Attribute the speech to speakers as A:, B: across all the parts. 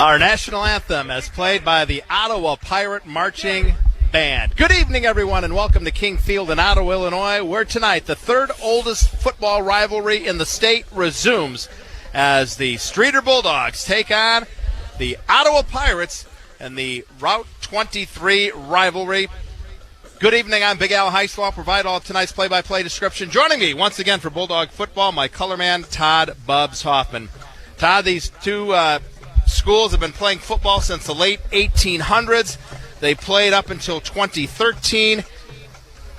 A: Our national anthem as played by the Ottawa Pirate Marching Band. Good evening, everyone, and welcome to King Field in Ottawa, Illinois, where tonight the third oldest football rivalry in the state resumes as the Streator Bulldogs take on the Ottawa Pirates and the Route 23 rivalry. Good evening, I'm Big Al Haeussler. I'll provide all of tonight's play-by-play description. Joining me once again for Bulldog football, my color man, Todd Bubs Hoffman. Todd, these two schools have been playing football since the late 1800s. They played up until 2013.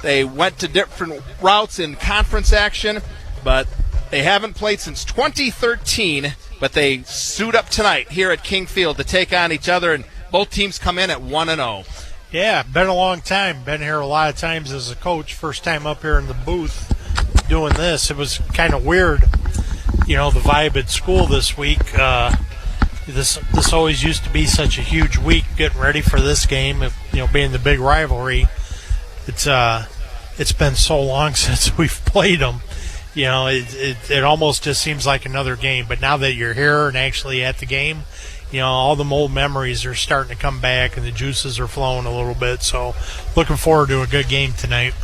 A: They went to different routes in conference action, but they haven't played since 2013, but they suit up tonight here at King Field to take on each other, and both teams come in at 1-0.
B: Yeah, been a long time. Been here a lot of times as a coach. First time up here in the booth doing this. It was kind of weird, you know, the vibe at school this week. This always used to be such a huge week getting ready for this game, you know, being the big rivalry. It's been so long since we've played them. You know, it almost just seems like another game. But now that you're here and actually at the game, you know, all the old memories are starting to come back and the juices are flowing a little bit. So looking forward to a good game tonight.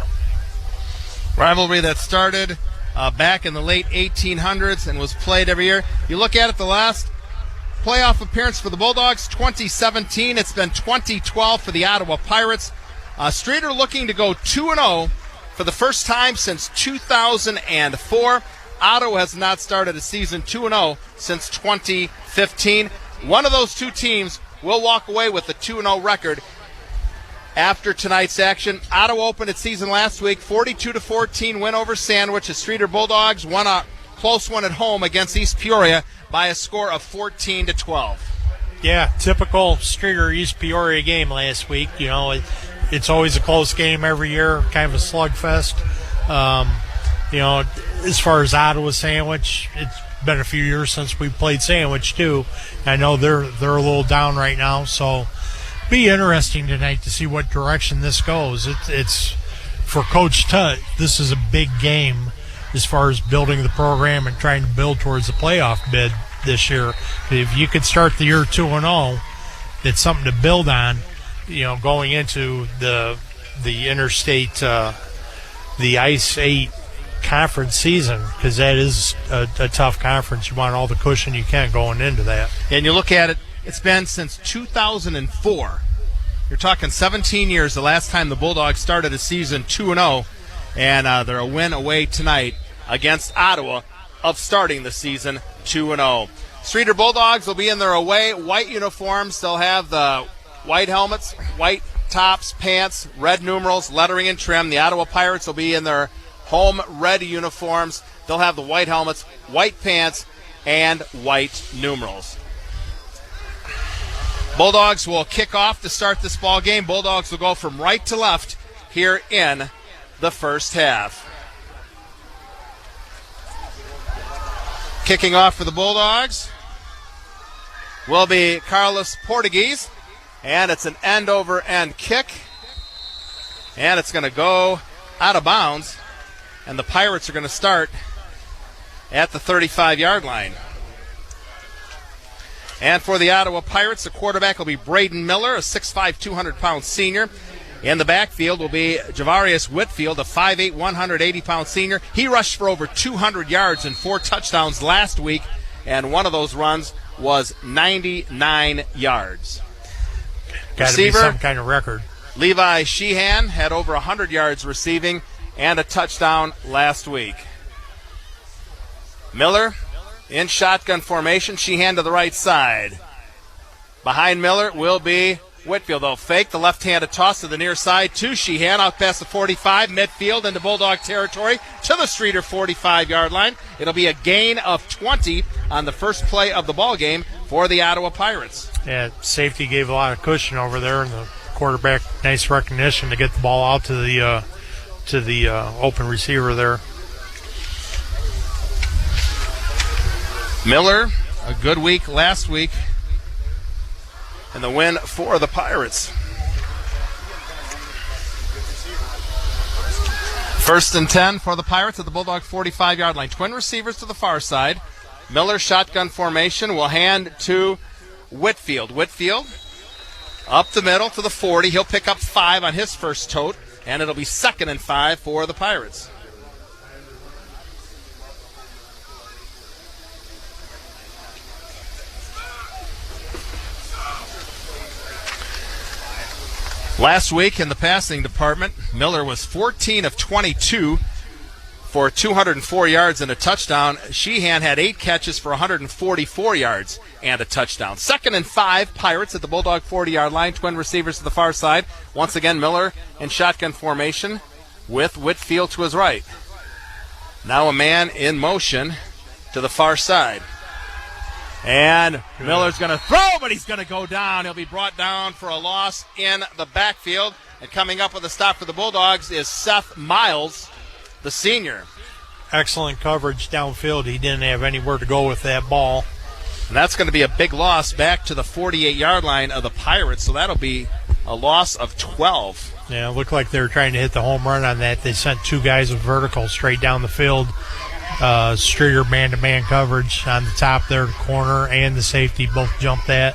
A: Rivalry that started back in the late 1800s and was played every year. You look at it, the last playoff appearance for the Bulldogs, 2017. It's been 2012 for the Ottawa Pirates. Streator looking to go 2-0 for the first time since 2004. Ottawa has not started a season 2-0 since 2015. One of those two teams will walk away with a 2-0 record after tonight's action. Ottawa opened its season last week, 42-14 win over Sandwich. The Streator Bulldogs won a close one at home against East Peoria by a score of 14-12.
B: Yeah, typical Streator East Peoria game last week. You know, it's always a close game every year, kind of a slugfest. You know, as far as Ottawa Sandwich, it's been a few years since we played Sandwich too. I know they're a little down right now, so be interesting tonight to see what direction this goes. It's for Coach Tutt, this is a big game as far as building the program and trying to build towards the playoff bid this year. If you could start the year 2-0, it's something to build on, you know, going into the interstate, the Ice 8 conference season, because that is a tough conference. You want all the cushion you can going into that.
A: And you look at it, it's been since 2004. You're talking 17 years, the last time the Bulldogs started a season 2-0, and they're a win away tonight against Ottawa of starting the season 2-0. Streator Bulldogs will be in their away white uniforms. They'll have the white helmets, white tops, pants, red numerals, lettering and trim. The Ottawa Pirates will be in their home red uniforms. They'll have the white helmets, white pants, and white numerals. Bulldogs will kick off to start this ball game. Bulldogs will go from right to left here in the first half. Kicking off for the Bulldogs will be Carlos Portuguese, and it's an end-over-end kick, and it's going to go out of bounds, and the Pirates are going to start at the 35-yard line. And for the Ottawa Pirates, the quarterback will be Braden Miller, a 6'5", 200-pound senior. In the backfield will be Javarius Whitfield, a 5'8", 180-pound senior. He rushed for over 200 yards and 4 touchdowns last week, and one of those runs was 99 yards.
B: Got to be some kind of record.
A: Levi Sheehan had over 100 yards receiving and a touchdown last week. Miller in shotgun formation. Sheehan to the right side. Behind Miller will be Whitfield. They'll fake the left-handed toss to the near side to Sheehan out past the 45, midfield into Bulldog territory to the Streator 45-yard line. It'll be a gain of 20 on the first play of the ball game for the Ottawa Pirates.
B: Yeah, safety gave a lot of cushion over there, and the quarterback, nice recognition to get the ball out to the open receiver there.
A: Miller, a good week last week, and the win for the Pirates. First and 10 for the Pirates at the Bulldog 45-yard line. Twin receivers to the far side. Miller shotgun formation will hand to Whitfield. Whitfield up the middle to the 40. He'll pick up 5 on his first tote, and it'll be 2nd and 5 for the Pirates. Last week in the passing department, Miller was 14 of 22 for 204 yards and a touchdown. Sheehan had 8 catches for 144 yards and a touchdown. 2nd and 5, Pirates at the Bulldog 40-yard line. Twin receivers to the far side. Once again, Miller in shotgun formation with Whitfield to his right. Now a man in motion to the far side. And Miller's going to throw, but he's going to go down. He'll be brought down for a loss in the backfield. And coming up with a stop for the Bulldogs is Seth Miles, the senior.
B: Excellent coverage downfield. He didn't have anywhere to go with that ball.
A: And that's going to be a big loss back to the 48-yard line of the Pirates. So that'll be a loss of 12.
B: Yeah, it looked like they were trying to hit the home run on that. They sent 2 guys with vertical straight down the field. Streator man-to-man coverage on the top there, the corner and the safety both jumped that,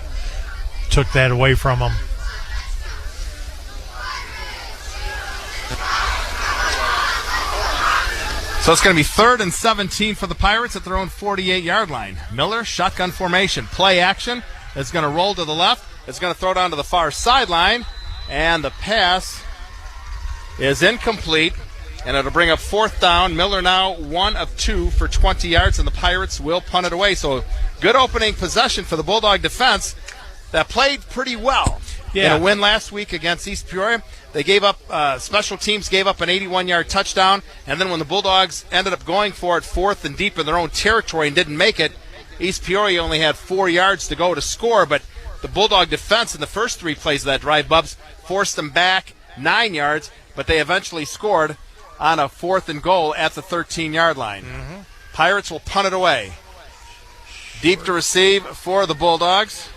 B: took that away from them.
A: So it's going to be 3rd and 17 for the Pirates at their own 48-yard line. Miller, shotgun formation, play action. It's going to roll to the left. It's going to throw down to the far sideline, and the pass is incomplete. And it'll bring up 4th down. Miller now 1 of 2 for 20 yards, and the Pirates will punt it away. So good opening possession for the Bulldog defense that played pretty well.
B: Yeah.
A: In a win last week against East Peoria, they gave up, special teams gave up an 81-yard touchdown, and then when the Bulldogs ended up going for it 4th and deep in their own territory and didn't make it, East Peoria only had 4 yards to go to score, but the Bulldog defense in the first 3 plays of that drive, Bubs, forced them back 9 yards, but they eventually scored on a 4th and goal at the 13-yard line.
B: Mm-hmm.
A: Pirates will punt it away. Deep to receive for the Bulldogs.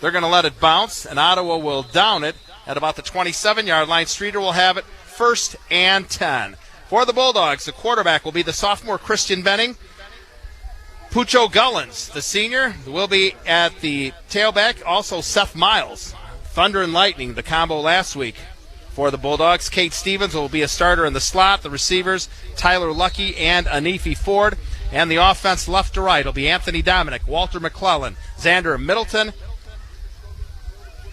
A: They're going to let it bounce, and Ottawa will down it at about the 27-yard line. Streator will have it 1st and 10. For the Bulldogs, the quarterback will be the sophomore Christian Benning. Pucho Gullens, the senior, will be at the tailback. Also Seth Miles. Thunder and Lightning, the combo last week. For the Bulldogs, Kate Stevens will be a starter in the slot. The receivers, Tyler Lucky and Anifi Ford. And the offense left to right will be Anthony Dominic, Walter McClellan, Xander Middleton,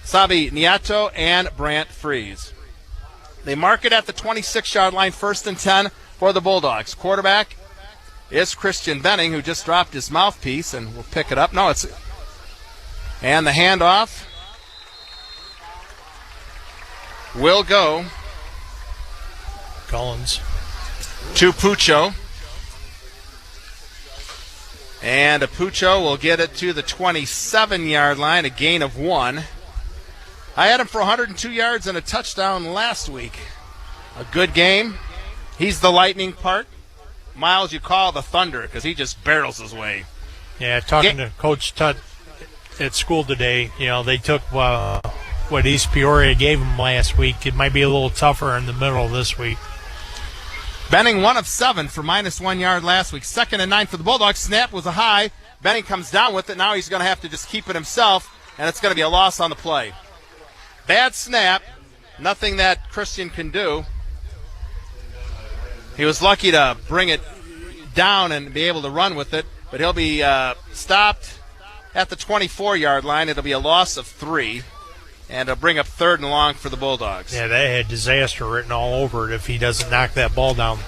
A: Sabi Niato, and Brant Freeze. They mark it at the 26-yard line, 1st and 10 for the Bulldogs. Quarterback is Christian Benning, who just dropped his mouthpiece, and will pick it up. And the handoff will go
B: Collins
A: to Pucho. And Pucho will get it to the 27-yard line, a gain of 1. I had him for 102 yards and a touchdown last week. A good game. He's the lightning part. Miles, you call the thunder because he just barrels his way.
B: Yeah, talking to Coach Tutt at school today, they took what East Peoria gave him last week. It might be a little tougher in the middle this week.
A: Benning 1 of 7 for -1 yard last week. 2nd and 9 for the Bulldogs. Snap was a high. Benning comes down with it. Now he's going to have to just keep it himself, and it's going to be a loss on the play. Bad snap. Nothing that Christian can do. He was lucky to bring it down and be able to run with it, but he'll be stopped at the 24-yard line. It'll be a loss of 3, and it'll bring up 3rd and long for the Bulldogs.
B: Yeah, they had disaster written all over it if he doesn't knock that ball down.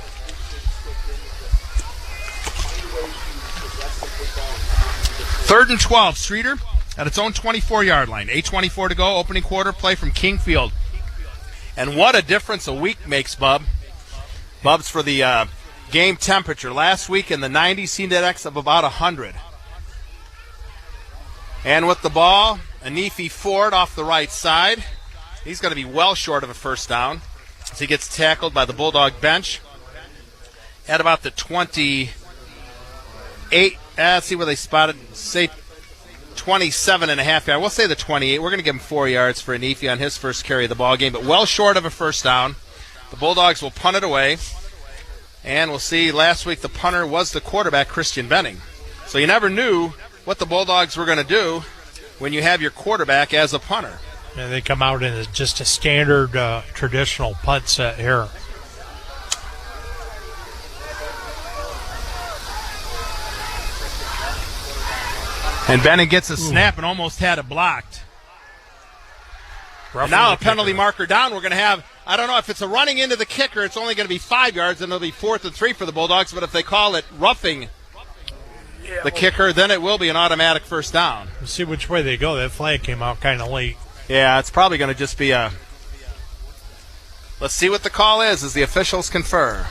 A: Third and 12, Streator at its own 24-yard line. 8:24 to go, opening quarter, play from Kingfield. And what a difference a week makes, Bubs, for the game temperature. Last week in the 90s, index of about 100. And with the ball, Anifi Ford off the right side. He's going to be well short of a first down as he gets tackled by the Bulldog bench at about the 28. Let's see where they spotted. Say 27.5 yards. We'll say the 28. We're going to give him 4 yards for Anifi on his first carry of the ball game, but well short of a first down. The Bulldogs will punt it away. And we'll see, last week the punter was the quarterback, Christian Benning. So you never knew what the Bulldogs were going to do when you have your quarterback as a punter.
B: And they come out in just a standard traditional punt set here.
A: And Bennett gets a snap and almost had it blocked. And now a penalty marker down. We're going to have, I don't know if it's a running into the kicker, it's only going to be 5 yards, and it'll be 4th and 3 for the Bulldogs. But if they call it roughing the kicker, then it will be an automatic first down.
B: We'll see which way they go. That flag came out kind of late.
A: Yeah, it's probably going to just be a, let's see what the call is as the officials confer.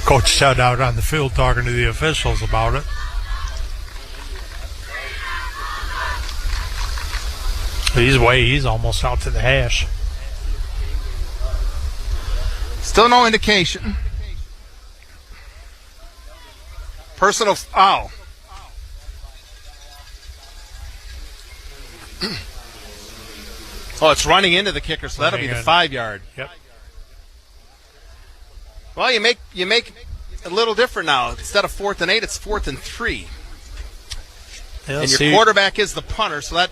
B: Coach Todd out on the field talking to the officials about it. He's almost out to the hash.
A: Still no indication. Personal foul. Oh, it's running into the kicker, so that'll be the 5 yard.
B: Yep.
A: Well, you make a little different now. Instead of 4th and 8, it's 4th and 3.
B: Yeah,
A: and your quarterback is the punter, so that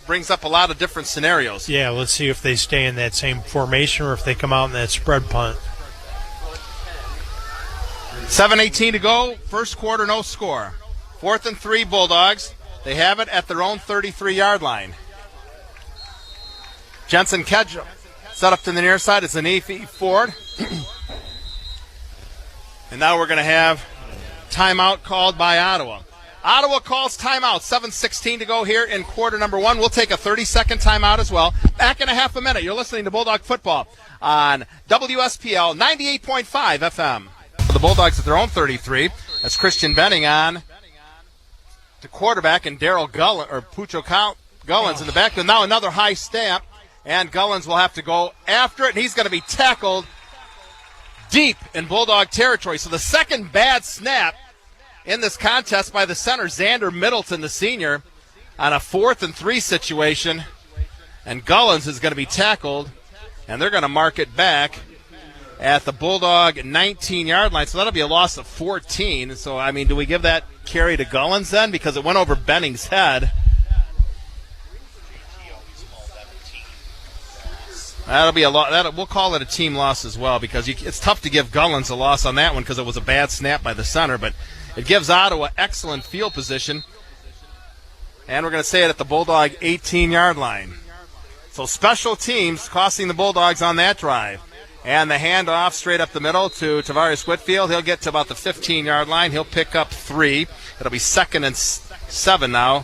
A: brings up a lot of different scenarios.
B: Yeah, let's see if they stay in that same formation or if they come out in that spread punt.
A: 7:18 to go. First quarter, no score. 4th and 3 Bulldogs. They have it at their own 33-yard line. Jensen Kedgel set up to the near side. It's Zanefi Ford. And now we're going to have timeout called by Ottawa. Ottawa calls timeout. 7:16 to go here in quarter number 1. We'll take a 30-second timeout as well. Back in a half a minute. You're listening to Bulldog Football on WSPL 98.5 FM. The Bulldogs at their own 33. That's Christian Benning on to quarterback, and Daryl Gullins, or Pucho Gullins in the back. And now another high snap, and Gullins will have to go after it, and he's going to be tackled deep in Bulldog territory. So the second bad snap in this contest by the center, Xander Middleton, the senior, on a 4th and 3 situation. And Gullins is going to be tackled, and they're going to mark it back at the Bulldog 19-yard line. So that'll be a loss of 14. So, I mean, do we give that carry to Gullins then? Because it went over Benning's head. That'll be a lot. We'll call it a team loss as well, because it's tough to give Gullins a loss on that one because it was a bad snap by the center. But it gives Ottawa excellent field position. And we're going to say it at the Bulldog 18-yard line. So special teams costing the Bulldogs on that drive. And the handoff straight up the middle to Tavares Whitfield. He'll get to about the 15-yard line. He'll pick up 3. It'll be 2nd and 7 now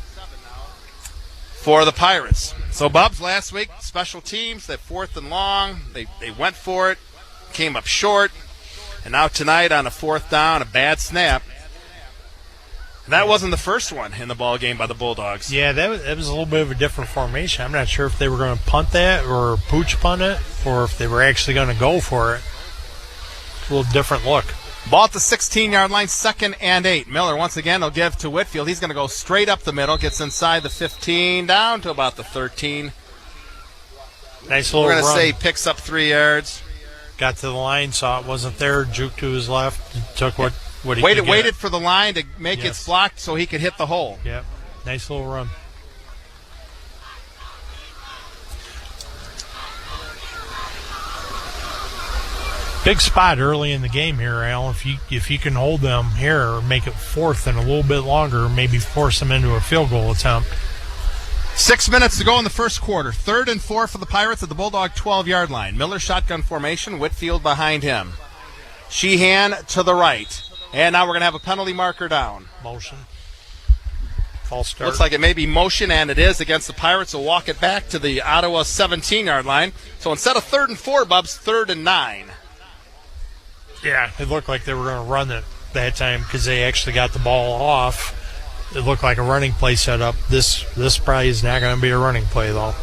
A: for the Pirates. So Bubs last week, special teams, that 4th and long. They went for it, came up short. And now tonight on a 4th down, a bad snap. And that wasn't the first one in the ball game by the Bulldogs.
B: Yeah, that was a little bit of a different formation. I'm not sure if they were going to punt that or pooch punt it, or if they were actually going to go for it. A little different look.
A: Ball at the 16-yard line, 2nd and 8. Miller, once again, will give to Whitfield. He's going to go straight up the middle, gets inside the 15, down to about the 13.
B: Nice little
A: We're going to
B: run.
A: say picks up 3 yards.
B: Got to the line, saw it wasn't there, juked to his left, took what he could get.
A: Waited for the line to make it blocked so he could hit the hole.
B: Yep, nice little run. Big spot early in the game here, Al. If you can hold them here or make it 4th and a little bit longer, maybe force them into a field goal attempt.
A: 6 minutes to go in the first quarter. 3rd and 4 for the Pirates at the Bulldog 12-yard line. Miller shotgun formation, Whitfield behind him. Sheehan to the right. And now we're going to have a penalty marker down.
B: Motion. False start.
A: Looks like it may be motion, and it is against the Pirates. Will walk it back to the Ottawa 17-yard line. So instead of 3rd and 4, Bubs, 3rd and 9.
B: Yeah, it looked like they were going to run it that time because they actually got the ball off. It looked like a running play set up. This probably is not going to be a running play, though.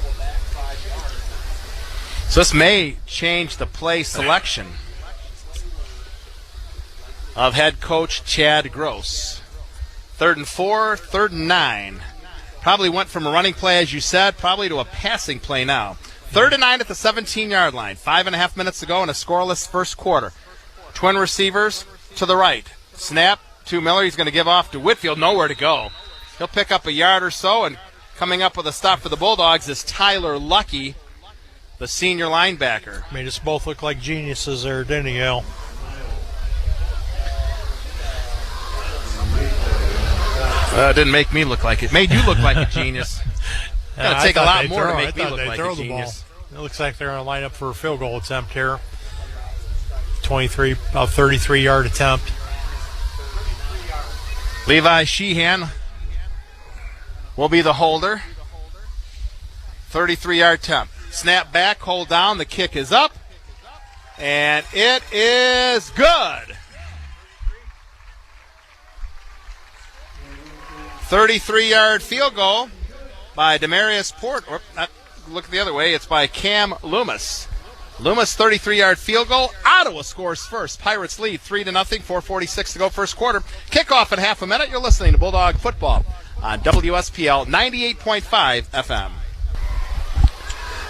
A: So this may change the play selection of head coach Chad Gross. 3rd and 4, 3rd and 9. Probably went from a running play, as you said, probably to a passing play now. 3rd and 9 at the 17-yard line. 5.5 minutes to go in a scoreless first quarter. Twin receivers to the right. Snap to Miller. He's going to give off to Whitfield. Nowhere to go. He'll pick up a yard or so, and coming up with a stop for the Bulldogs is Tyler Lucky, the senior linebacker.
B: Made us both look like geniuses there, didn't he, Al?
A: It didn't make me look like it. Made you look like a genius. It's going to take a lot more to make me look like a genius.
B: It looks like they're going to line up for a field goal attempt here. 33-yard attempt.
A: Levi Sheehan will be the holder. 33-yard attempt. Snap back, hold down. The kick is up. And it is good. 33-yard field goal by Demarius Port. Or, look the other way. It's by Cam Loomis. Loomis, 33-yard field goal. Ottawa scores first. Pirates lead 3-0. 4:46 to go first quarter. Kickoff in half a minute. You're listening to Bulldog Football on WSPL 98.5 FM.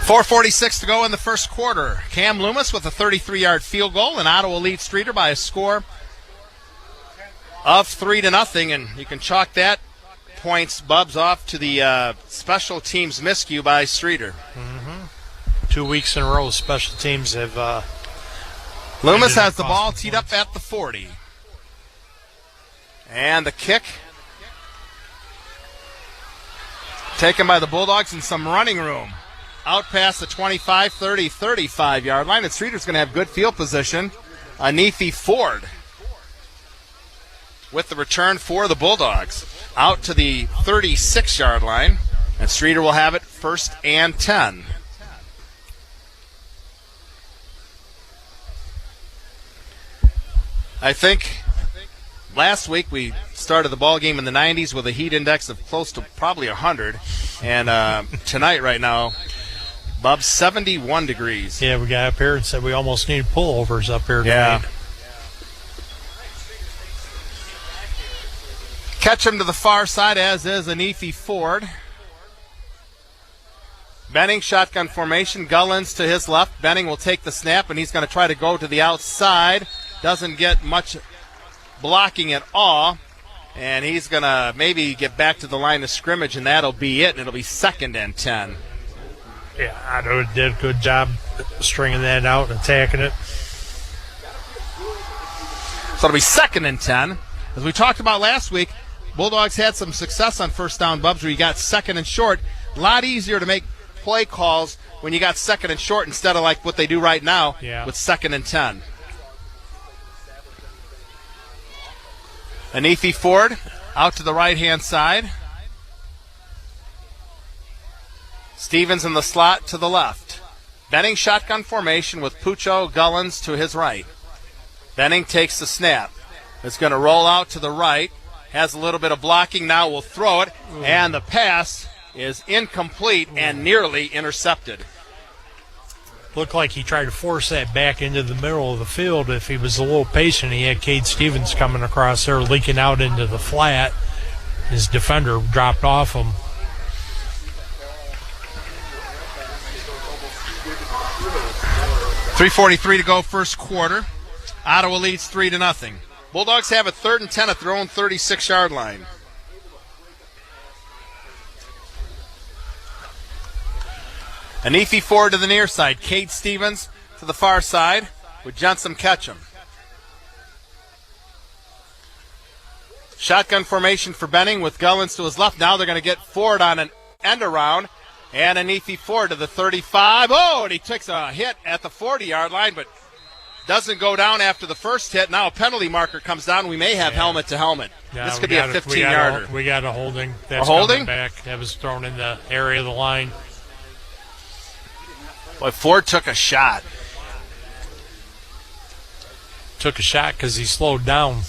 A: 4:46 to go in the first quarter. Cam Loomis with a 33-yard field goal, and Ottawa leads Streator by a score of 3-0. And you can chalk that points, Bubs, off to the special teams miscue by Streator.
B: 2 weeks in a row, special teams have.
A: Loomis has the ball teed up at the 40. And the kick taken by the Bulldogs in some running room. Out past the 25, 30, 35-yard line. And Streator's going to have good field position. Anefi Ford with the return for the Bulldogs. Out to the 36-yard line. And Streator will have it 1st and 10. I think last week we started the ball game in the 90s with a heat index of close to probably 100. And tonight, right now, Bubs, 71 degrees.
B: Yeah, we got up here and said we almost need pullovers up here tonight.
A: Yeah. Catch him to the far side, as is Anefi Ford. Benning, shotgun formation. Gullins to his left. Benning will take the snap, and he's going to try to go to the outside. Doesn't get much blocking at all. And he's going to maybe get back to the line of scrimmage, and that'll be it. And it'll be 2nd and 10.
B: Yeah, Ottawa did a good job stringing that out and attacking it.
A: So it'll be 2nd and 10. As we talked about last week, Bulldogs had some success on first down, Bubs, where you got 2nd and short. A lot easier to make play calls when you got 2nd and short instead of like what they do right now with 2nd and 10. Anefi Ford out to the right-hand side. Stevens in the slot to the left. Benning shotgun formation with Pucho Gullins to his right. Benning takes the snap. It's going to roll out to the right. Has a little bit of blocking. Now will throw it. And the pass is incomplete and nearly intercepted.
B: Looked like he tried to force that back into the middle of the field. If he was a little patient, he had Cade Stevens coming across there, leaking out into the flat. His defender dropped off him.
A: .343 to go first quarter. Ottawa leads 3-0. Bulldogs have it 3rd and 10 at their own 36-yard line. Anefi Ford to the near side. Cade Stevens to the far side with Jensen Ketchum. Shotgun formation for Benning with Gullins to his left. Now they're going to get Ford on an end around. And Anefi Ford to the 35. Oh, and he takes a hit at the 40-yard line, but doesn't go down after the first hit. Now a penalty marker comes down. We may have helmet to helmet.
B: Yeah,
A: this could be a 15-yarder.
B: We got a holding. That's
A: a holding?
B: Coming back. That was thrown in the area of the line.
A: Boy, Ford took a shot.
B: Took a shot because he slowed down.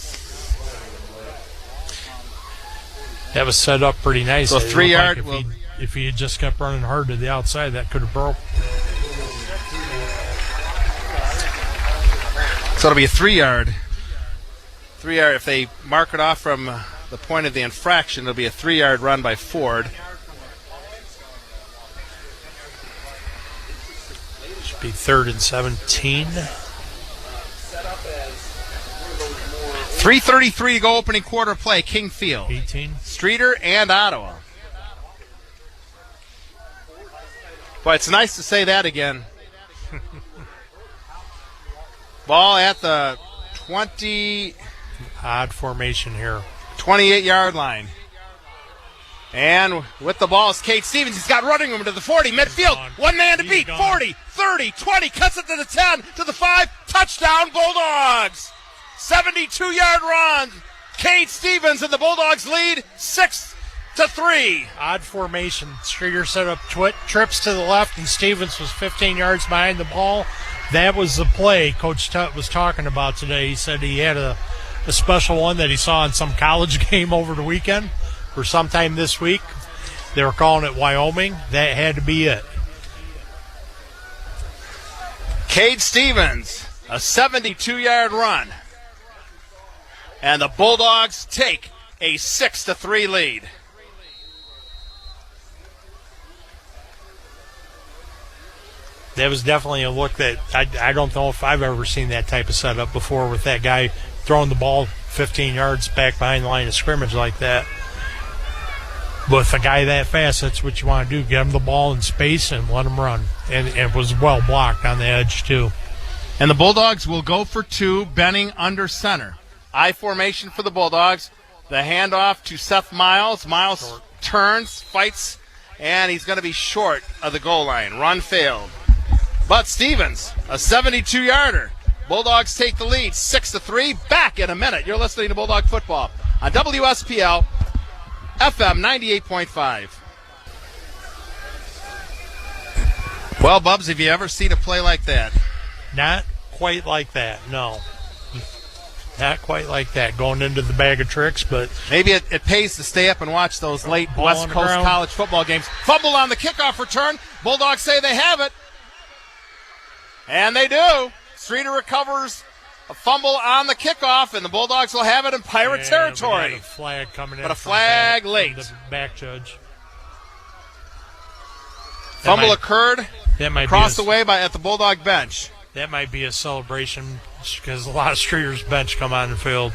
B: That was set up pretty nice.
A: So 3-yard.
B: Like if he had just kept running hard to the outside, that could have broke.
A: So it'll be a 3-yard. 3-yard. If they mark it off from the point of the infraction, it'll be a 3-yard run by Ford.
B: Should be 3rd and 17.
A: 3:33 to go opening quarter play, King Field.
B: 18.
A: Streator and Ottawa. Boy, it's nice to say that again. Ball at the 20.
B: Odd formation here.
A: 28-yard line. And with the ball is Cade Stevens. He's got running room to the 40, midfield. One man to beat. 40, 30, 20, cuts it to the 10, to the 5. Touchdown, Bulldogs. 72-yard run. Cade Stevens and the Bulldogs lead 6-3.
B: Odd formation. Streator set up trips to the left, and Stevens was 15 yards behind the ball. That was the play Coach Tutt was talking about today. He said he had a special one that he saw in some college game over the weekend or sometime this week. They were calling it Wyoming. That had to be it.
A: Cade Stevens, a 72-yard run. And the Bulldogs take a 6-3 lead.
B: That was definitely a look that I don't know if I've ever seen that type of setup before, with that guy throwing the ball 15 yards back behind the line of scrimmage like that. But with a guy that fast, that's what you want to do. Get him the ball in space and let him run. And it was well blocked on the edge, too.
A: And the Bulldogs will go for 2, Benning under center. I formation for the Bulldogs. The handoff to Seth Miles. Miles turns, fights, and he's going to be short of the goal line. Run failed. But Stevens, a 72-yarder. Bulldogs take the lead, 6-3. Back in a minute. You're listening to Bulldog Football on WSPL FM 98.5. Well, Bubs, have you ever seen a play like that?
B: Not quite like that, no. Not quite like that, going into the bag of tricks, but
A: maybe it pays to stay up and watch those late West Coast college football games. Fumble on the kickoff return. Bulldogs say they have it. And they do. Streator recovers a fumble on the kickoff, and the Bulldogs will have it in Pirate territory.
B: A flag coming in,
A: but a flag late.
B: The back judge.
A: Fumble occurred.
B: That might
A: crossed away at the Bulldog bench.
B: That might be a celebration because a lot of Streator's bench come on the field.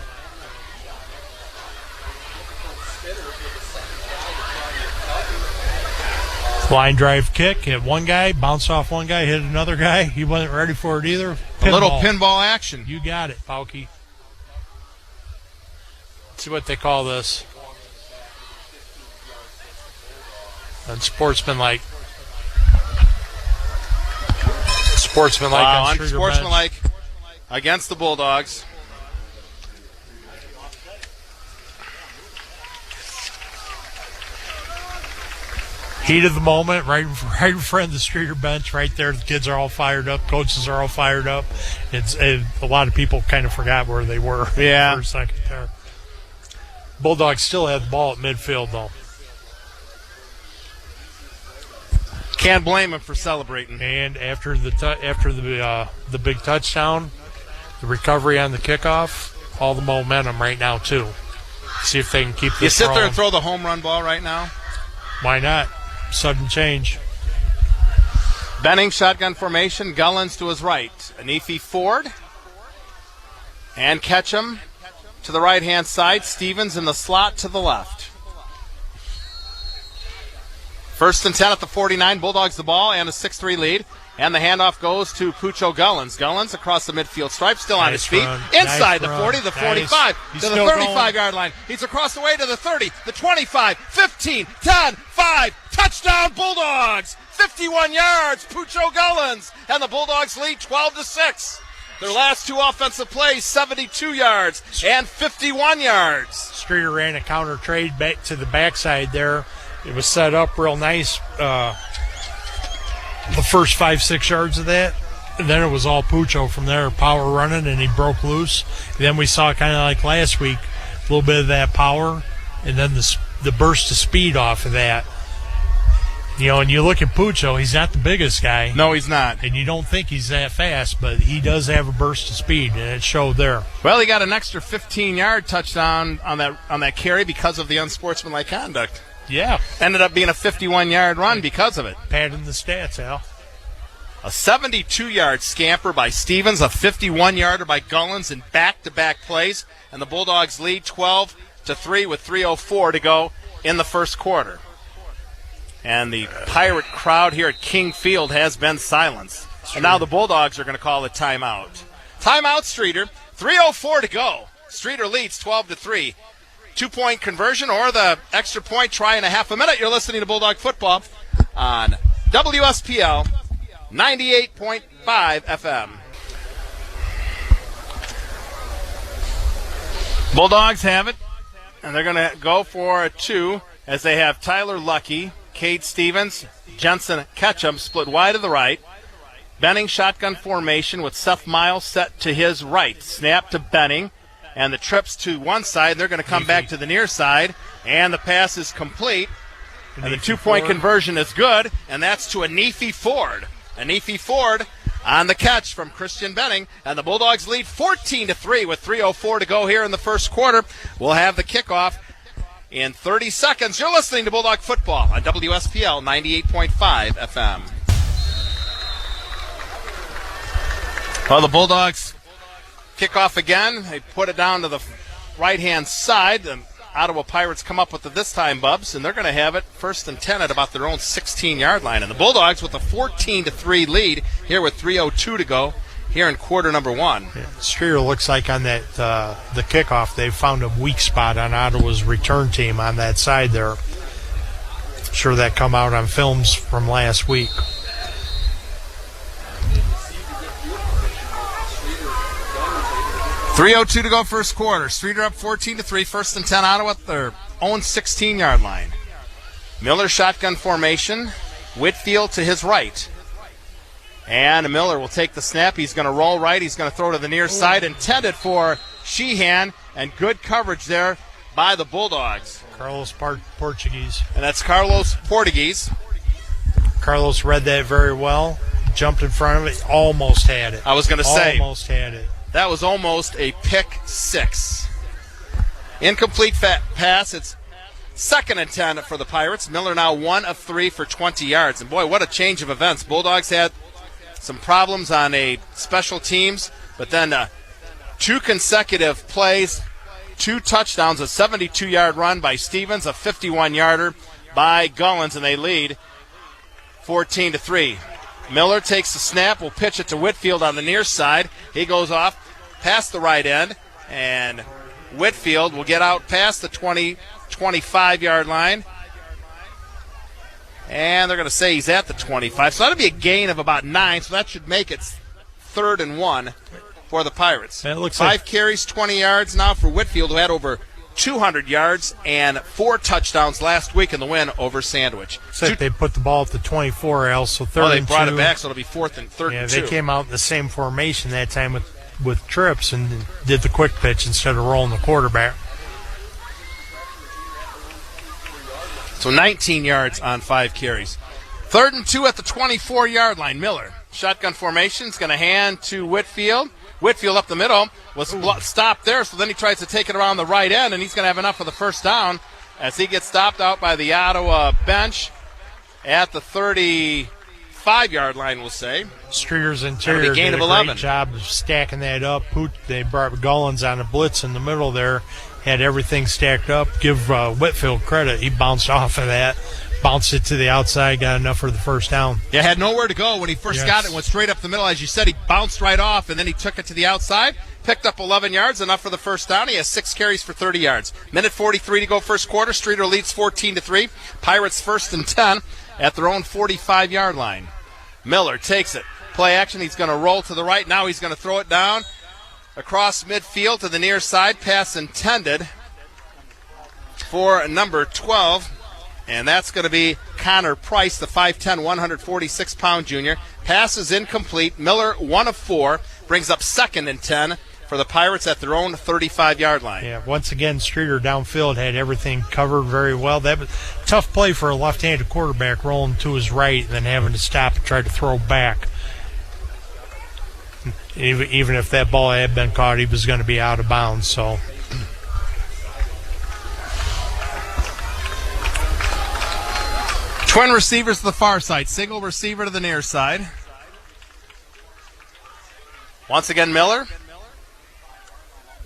B: Line drive kick, hit one guy, bounced off one guy, hit another guy. He wasn't ready for it either.
A: A little pinball action.
B: You got it, Pauky. Let's see what they call this. Unsportsmanlike.
A: Wow, unsportsmanlike against the Bulldogs.
B: Heat of the moment, right in front of the Streator bench, right there. The kids are all fired up. Coaches are all fired up. A lot of people kind of forgot where they were for a second there. Bulldogs still had the ball at midfield, though.
A: Can't blame him for celebrating.
B: And after the big touchdown, the recovery on the kickoff, all the momentum right now too. See if they can keep this.
A: You sit
B: rolling.
A: there and throw the home run ball right now.
B: Why not? Sudden change.
A: Benning shotgun formation. Gullins to his right. Anifi Ford and Ketchum to the right-hand side. Stevens in the slot to the left. 1st and 10 at the 49. Bulldogs the ball and a 6-3 lead. And the handoff goes to Pucho Gullins. Gullins across the midfield stripe, still on his feet. Inside the 40, the 45, to the 35-yard line. He's across the way to the 30, the 25, 15, 10, 5. Touchdown, Bulldogs! 51 yards, Pucho Gullins. And the Bulldogs lead 12-6. Their last 2 offensive plays, 72 yards and 51 yards.
B: Streator ran a counter trade back to the backside there. It was set up real nice. The first 5-6 yards of that, and then it was all Pucho from there, power running, and he broke loose. And then we saw kind of like last week, a little bit of that power, and then the burst of speed off of that. You know, and you look at Pucho, he's not the biggest guy.
A: No, he's not.
B: And you don't think he's that fast, but he does have a burst of speed, and it showed there.
A: Well, he got an extra 15-yard touchdown on that carry because of the unsportsmanlike conduct.
B: Yeah.
A: Ended up being a 51-yard run because of it.
B: Padding the stats, Al.
A: A 72-yard scamper by Stevens, a 51-yarder by Gullins in back-to-back plays, and the Bulldogs lead 12-3 with 3:04 to go in the first quarter. And the Pirate crowd here at King Field has been silenced. And now the Bulldogs are going to call a timeout. Timeout, Streator. 3:04 to go. Streator leads 12-3. 2-point conversion or the extra point, try in a half a minute. You're listening to Bulldog Football on WSPL 98.5 FM. Bulldogs have it, and they're going to go for a 2 as they have Tyler Lucky, Cade Stevens, Jensen Ketchum split wide to the right. Benning shotgun formation with Seth Miles set to his right. Snap to Benning, and the trips to one side. They're going to come back to the near side, and the pass is complete. And the 2-point conversion is good, and that's to Anefi Ford. Anefi Ford on the catch from Christian Benning, and the Bulldogs lead 14-3 with 3:04 to go here in the first quarter. We'll have the kickoff in 30 seconds. You're listening to Bulldog Football on WSPL 98.5 FM. Well, the Bulldogs kick off again. They put it down to the right-hand side. The Ottawa Pirates come up with it this time, Bubs, and they're going to have it 1st and 10 at about their own 16-yard line. And the Bulldogs with a 14-3 lead here with 3:02 to go here in quarter number 1.
B: Yeah, Streator looks like on that the kickoff, they found a weak spot on Ottawa's return team on that side there. I'm sure that come out on films from last week.
A: .302 to go first quarter. Streator up 14-3. 1st and 10 Ottawa at their own 16-yard line. Miller shotgun formation. Whitfield to his right. And Miller will take the snap. He's going to roll right. He's going to throw to the near side. Intended for Sheehan. And good coverage there by the Bulldogs.
B: Carlos Portuguese.
A: And that's Carlos Portuguese.
B: Carlos read that very well. Jumped in front of it. Almost had it.
A: I was going to say.
B: Almost had it.
A: That was almost a pick 6. Incomplete pass. It's 2nd and 10 for the Pirates. Miller now 1 of 3 for 20 yards. And boy, what a change of events. Bulldogs had some problems on a special teams, but then 2 consecutive plays, 2 touchdowns, a 72-yard run by Stevens, a 51-yarder by Gullins, and they lead 14-3. Miller takes the snap, will pitch it to Whitfield on the near side. He goes off past the right end, and Whitfield will get out past the 25-yard line. And they're going to say he's at the 25. So that'll be a gain of about 9, so that should make it 3rd and 1 for the Pirates.
B: It looks
A: 5 carries, 20 yards now for Whitfield, who had over 200 yards and 4 touchdowns last week in the win over Sandwich.
B: Except they put the ball at the 24, also 3rd and 2.
A: They brought it back, so it'll be 4th and 3rd and 2.
B: Yeah, they came out in the same formation that time with trips and did the quick pitch instead of rolling the quarterback.
A: So 19 yards on 5 carries. 3rd and 2 at the 24-yard line. Miller, shotgun formation, is going to hand to Whitfield. Whitfield up the middle was stopped there, so then he tries to take it around the right end, and he's going to have enough for the first down as he gets stopped out by the Ottawa bench at the 35-yard line, we'll say.
B: Streator's interior did a great job of stacking that up. They brought Gullins on a blitz in the middle there, had everything stacked up. Give Whitfield credit. He bounced off of that, bounced it to the outside, got enough for the first down.
A: Yeah, had nowhere to go when he first got it. Went straight up the middle. As you said, he bounced right off, and then he took it to the outside, picked up 11 yards, enough for the first down. He has 6 carries for 30 yards. Minute 43 to go first quarter. Streator leads 14-3. Pirates 1st and 10 at their own 45-yard line. Miller takes it. Play action. He's going to roll to the right. Now he's going to throw it down across midfield to the near side. Pass intended for number 12. And that's going to be Connor Price, the 5'10", 146-pound junior. Pass is incomplete. Miller, 1 of 4, brings up 2nd and 10 for the Pirates at their own 35-yard line.
B: Yeah, once again, Streator downfield had everything covered very well. That was a tough play for a left-handed quarterback rolling to his right and then having to stop and try to throw back. Even if that ball had been caught, he was going to be out of bounds, so...
A: Twin receivers to the far side. Single receiver to the near side. Once again, Miller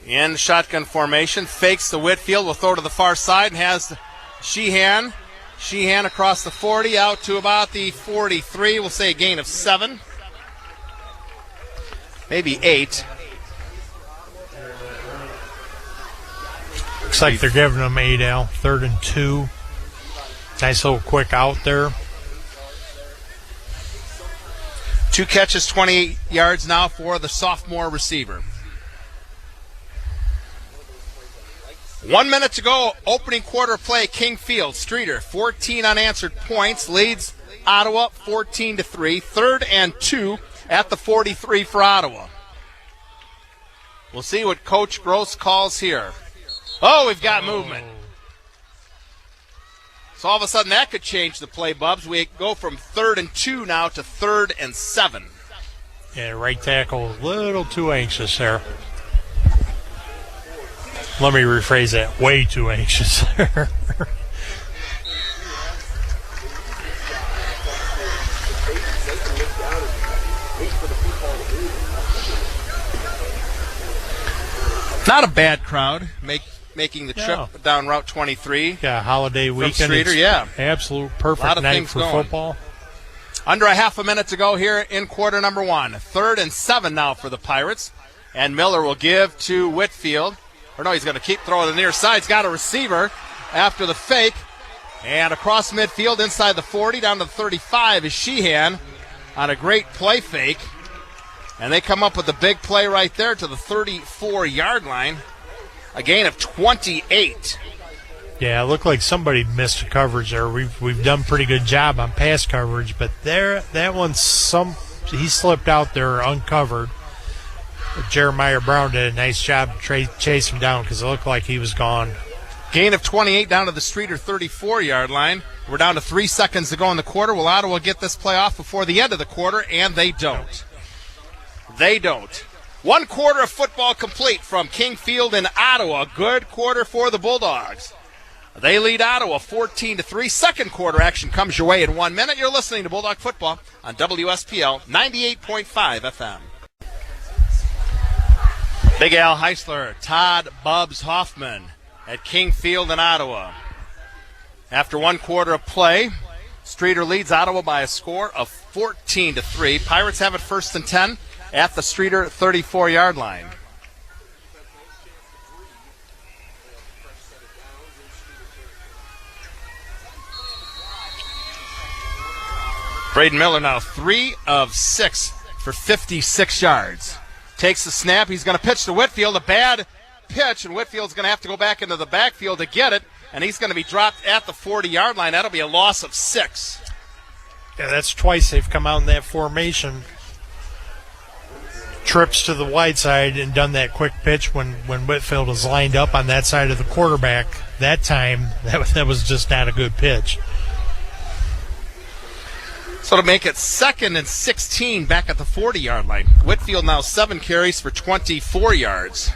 A: in shotgun formation, fakes the Whitfield, will throw to the far side and has Sheehan. Sheehan across the 40, out to about the 43. We'll say a gain of 7. Maybe 8.
B: Looks like they're giving them 8 out. 3rd and 2. Nice little quick out there.
A: 2 catches, 28 yards now for the sophomore receiver. 1 minute to go, opening quarter play, King Field. Streator, 14 unanswered points, leads Ottawa 14-3. 3rd and 2 at the 43 for Ottawa. We'll see what Coach Gross calls here. Oh, we've got movement. So all of a sudden that could change the play, Bubs. We go from 3rd and 2 now to 3rd and 7.
B: Yeah, right tackle a little too anxious there. Let me rephrase that. Way too anxious there.
A: Not a bad crowd making the trip down Route 23.
B: Yeah, holiday weekend.
A: Streator, yeah.
B: Absolute perfect night for football.
A: Under a half a minute to go here in quarter number 1. 3rd and 7 now for the Pirates. And Miller will give to Whitfield. Or no, he's going to keep throwing to the near side. He's got a receiver after the fake. And across midfield inside the 40 down to the 35 is Sheehan on a great play fake. And they come up with a big play right there to the 34-yard line. A gain of 28.
B: Yeah, it looked like somebody missed a coverage there. We've done a pretty good job on pass coverage, but that one, he slipped out there uncovered. Jeremiah Brown did a nice job to chase him down because it looked like he was gone.
A: Gain of 28 down to the Streator 34-yard line. We're down to 3 seconds to go in the quarter. Will Ottawa get this play off before the end of the quarter? And they don't. They don't. 1 quarter of football complete from King Field in Ottawa. Good quarter for the Bulldogs. They lead Ottawa 14-3. Second quarter action comes your way in 1 minute. You're listening to Bulldog Football on WSPL 98.5 FM. Big Al Haeussler, Todd, Bubs, Hoffman at King Field in Ottawa. After 1 quarter of play, Streator leads Ottawa by a score of 14-3. Pirates have it 1st and 10 at the Streator 34-yard line. Braden Miller now 3 of 6 for 56 yards. Takes the snap. He's going to pitch to Whitfield. A bad pitch, and Whitfield's going to have to go back into the backfield to get it, and he's going to be dropped at the 40-yard line. That'll be a loss of 6.
B: Yeah, that's twice they've come out in that formation. Trips to the wide side and done that quick pitch when Whitfield is lined up on that side of the quarterback. That time, that was just not a good pitch.
A: So to make it 2nd and 16 back at the 40-yard line. Whitfield now 7 carries for 24 yards.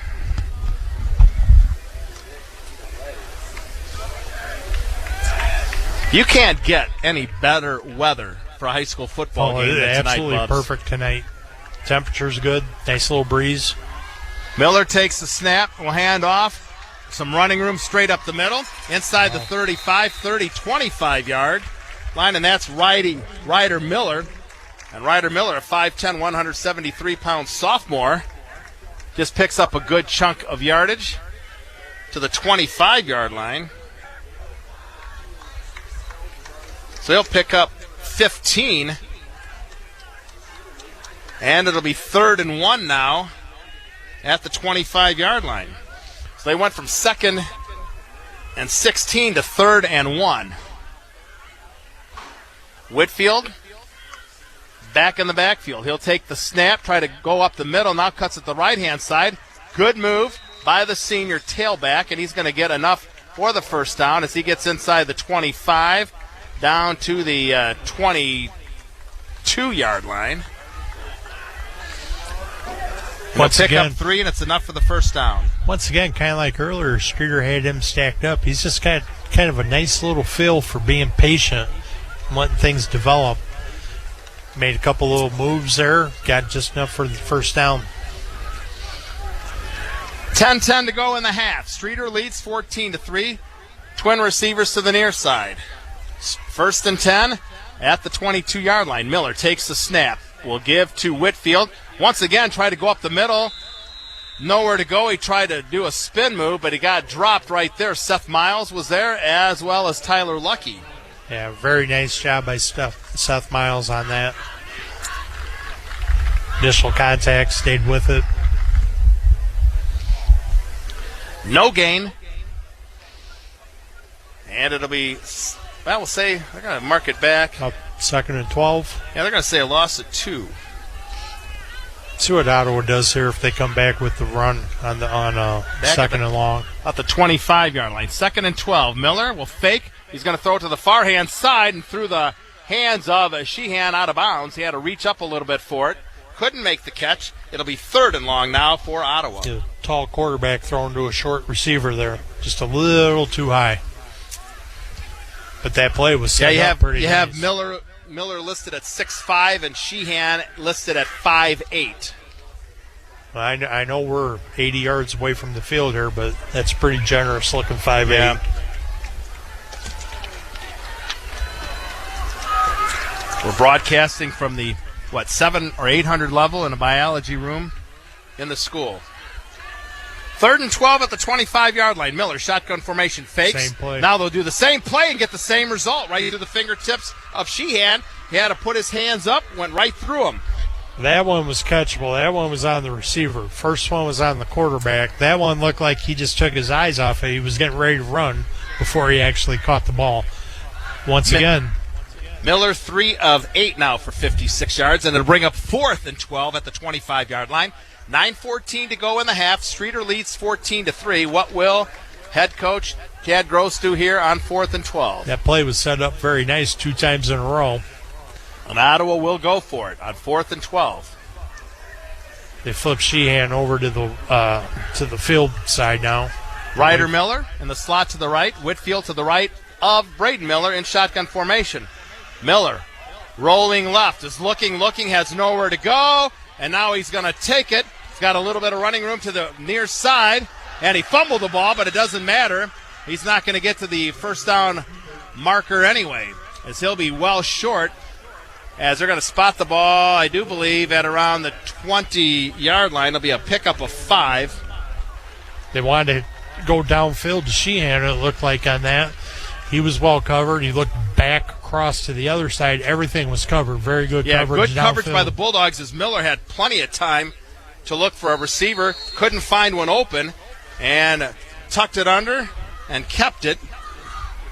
A: You can't get any better weather for a high school football game than tonight,
B: absolutely
A: Bubs.
B: Perfect tonight. Temperature's good. Nice little breeze.
A: Miller takes the snap. Will hand off. Some running room straight up the middle. Inside the 35, 30, 25-yard line, and that's Ryder Miller. And Ryder Miller, a 5'10", 173-pound sophomore, just picks up a good chunk of yardage to the 25-yard line. So he'll pick up 15. And it'll be 3rd and 1 now at the 25-yard line. So they went from 2nd and 16 to 3rd and 1. Whitfield back in the backfield. He'll take the snap, try to go up the middle, now cuts at the right-hand side. Good move by the senior tailback, and he's going to get enough for the first down as he gets inside the 25 down to the 22-yard line.
B: Once
A: pick
B: again,
A: up 3, and it's enough for the first down.
B: Once again, kind of like earlier, Streator had him stacked up. He's just got kind of a nice little feel for being patient and letting things develop. Made a couple little moves there, got just enough for the first down.
A: 10-10 to go in the half. Streator leads 14-3. Twin receivers to the near side. 1st and 10 at the 22-yard line. Miller takes the snap. Will give to Whitfield. Once again, try to go up the middle. Nowhere to go. He tried to do a spin move, but he got dropped right there. Seth Miles was there, as well as Tyler Lucky.
B: Yeah, very nice job by Seth Miles on that. Initial contact, stayed with it.
A: No gain. And it'll be, well, we'll say, they're going to mark it back.
B: Up 2nd and 12.
A: Yeah, they're going to say a loss of 2.
B: See what Ottawa does here if they come back with the run on 2nd and long.
A: At the 25-yard line. 2nd and 12. Miller will fake. He's going to throw it to the far-hand side and through the hands of Sheehan out of bounds. He had to reach up a little bit for it. Couldn't make the catch. It'll be 3rd and long now for Ottawa.
B: A tall quarterback thrown to a short receiver there. Just a little too high. But that play was set up pretty nice.
A: You have Miller listed at 6'5" and Sheehan listed at 5'8".
B: I know we're 80 yards away from the field here, but that's pretty generous looking 5'8".
A: Yeah. We're broadcasting from the 700 or 800 level in a biology room in the school. 3rd and 12 at the 25-yard line. Miller, shotgun formation, fakes.
B: Same play.
A: Now they'll do the same play and get the same result right to the fingertips of Sheehan. He had to put his hands up, went right through him.
B: That one was catchable. That one was on the receiver. First one was on the quarterback. That one looked like he just took his eyes off it. He was getting ready to run before he actually caught the ball. Once again.
A: Miller 3 of 8 now for 56 yards, and it'll bring up 4th and 12 at the 25-yard line. 9:14 to go in the half. Streator leads 14-3. What will head coach Chad Gross do here on 4th and 12?
B: That play was set up very nice 2 times in a row.
A: And Ottawa will go for it on 4th and 12.
B: They flip Sheehan over to the field side now.
A: Ryder Miller in the slot to the right. Whitfield to the right of Braden Miller in shotgun formation. Miller rolling left, is looking, has nowhere to go, and now he's going to take it. He's got a little bit of running room to the near side, and he fumbled the ball, but it doesn't matter. He's not going to get to the first down marker anyway, as he'll be well short, as they're going to spot the ball, I do believe, at around the 20-yard line. It'll be a pickup of 5.
B: They wanted to go downfield to Sheehan, it looked like on that. He was well covered. He looked back across to the other side. Everything was covered. Very good coverage.
A: Yeah, good coverage by the Bulldogs, as Miller had plenty of time to look for a receiver. Couldn't find one open and tucked it under and kept it.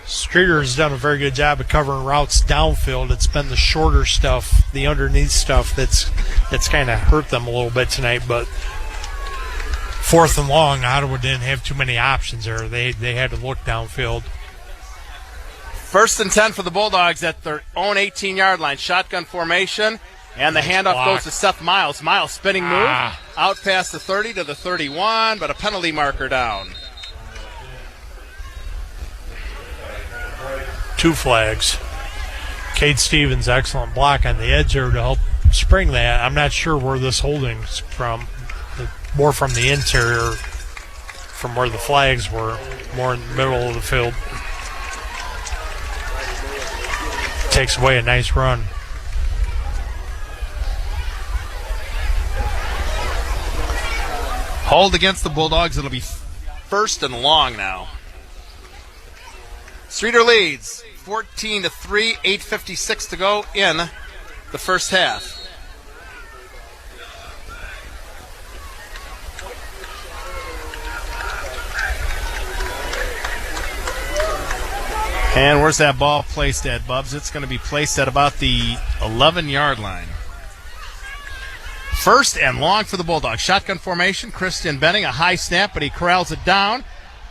B: Streator has done a very good job of covering routes downfield. It's been the shorter stuff, the underneath stuff that's kind of hurt them a little bit tonight. But 4th and long, Ottawa didn't have too many options there. They had to look downfield.
A: 1st and 10 for the Bulldogs at their own 18-yard line. Shotgun formation, and the handoff goes to Seth Miles. Miles spinning move, out past the 30 to the 31, but a penalty marker down.
B: 2 flags. Cade Stevens, excellent block on the edge there to help spring that. I'm not sure where this holding's from. More from the interior, from where the flags were, more in the middle of the field. Takes away a nice run.
A: Hold against the Bulldogs. It'll be 1st and long now. Streator leads 14-3, 8:56 to go in the first half. And where's that ball placed at, Bubs? It's going to be placed at about the 11-yard line. 1st and long for the Bulldogs. Shotgun formation. Christian Benning, a high snap, but he corrals it down.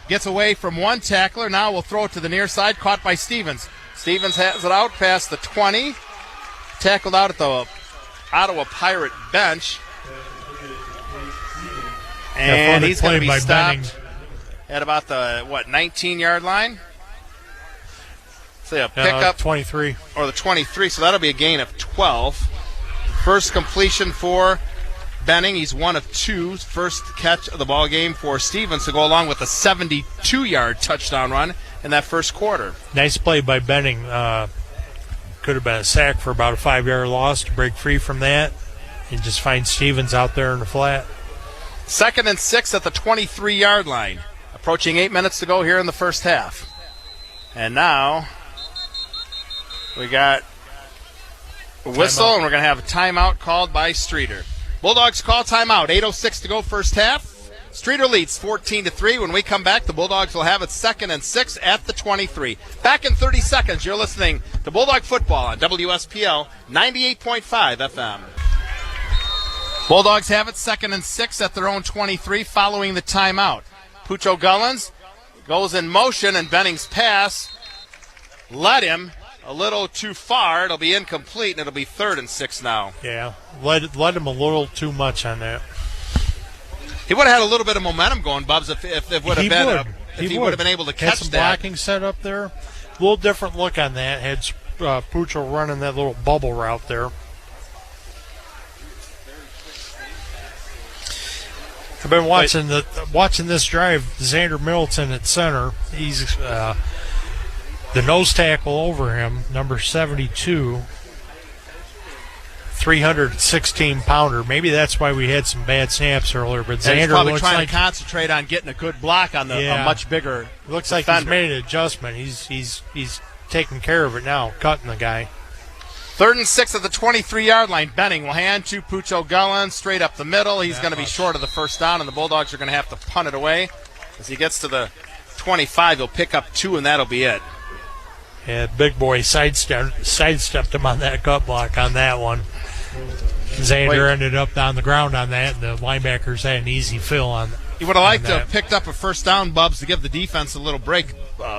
A: Gets away from one tackler. Now we'll throw it to the near side. Caught by Stevens. Stevens has it out past the 20. Tackled out at the Ottawa Pirate bench. And he's going to be stopped at about the, 19-yard line? So a pickup
B: 23
A: or the 23, so that'll be a gain of 12. First completion for Benning. He's one of two. First catch of the ball game for Stevens to go along with a 72-yard touchdown run in that first quarter.
B: Nice play by Benning. Could have been a sack for about a 5-yard loss to break free from that and just find Stevens out there in the flat.
A: 2nd and 6 at the 23-yard line. Approaching 8 minutes to go here in the first half. And now we got a whistle, and we're going to have a timeout called by Streator. Bulldogs call timeout. 8:06 to go first half. Streator leads 14-3. When we come back, the Bulldogs will have it 2nd and 6 at the 23. Back in 30 seconds, you're listening to Bulldog Football on WSPL 98.5 FM. Bulldogs have it 2nd and 6 at their own 23 following the timeout. Pucho Gullens goes in motion, and Benning's pass led him a little too far. It'll be incomplete, and it'll be 3rd and 6 now.
B: Yeah, led him a little too much on that.
A: He would have had a little bit of momentum going, Bubs, if it would have been if he would have been able to catch
B: had some
A: that.
B: Blocking set up there. A little different look on that. Had Pucho running that little bubble route there. I've been watching this drive. Xander Middleton at center. He's the nose tackle over him, number 72, 316-pounder. Maybe that's why we had some bad snaps earlier. But Xander
A: he's probably
B: looks
A: trying to concentrate on getting a good block on a much bigger.
B: Looks
A: defender.
B: like he's made an adjustment. He's taking care of it now, cutting the guy.
A: 3rd and 6 at the 23-yard line. Benning will hand to Pucho Gullens straight up the middle. He's going to be short of the first down, and the Bulldogs are going to have to punt it away. As he gets to the 25, he'll pick up 2, and that'll be it.
B: Yeah, big boy sidestepped him on that cut block on that one. Xander ended up on the ground on that, and the linebackers had an easy fill on that.
A: He would have liked to have picked up a first down, Bubs, to give the defense a little break.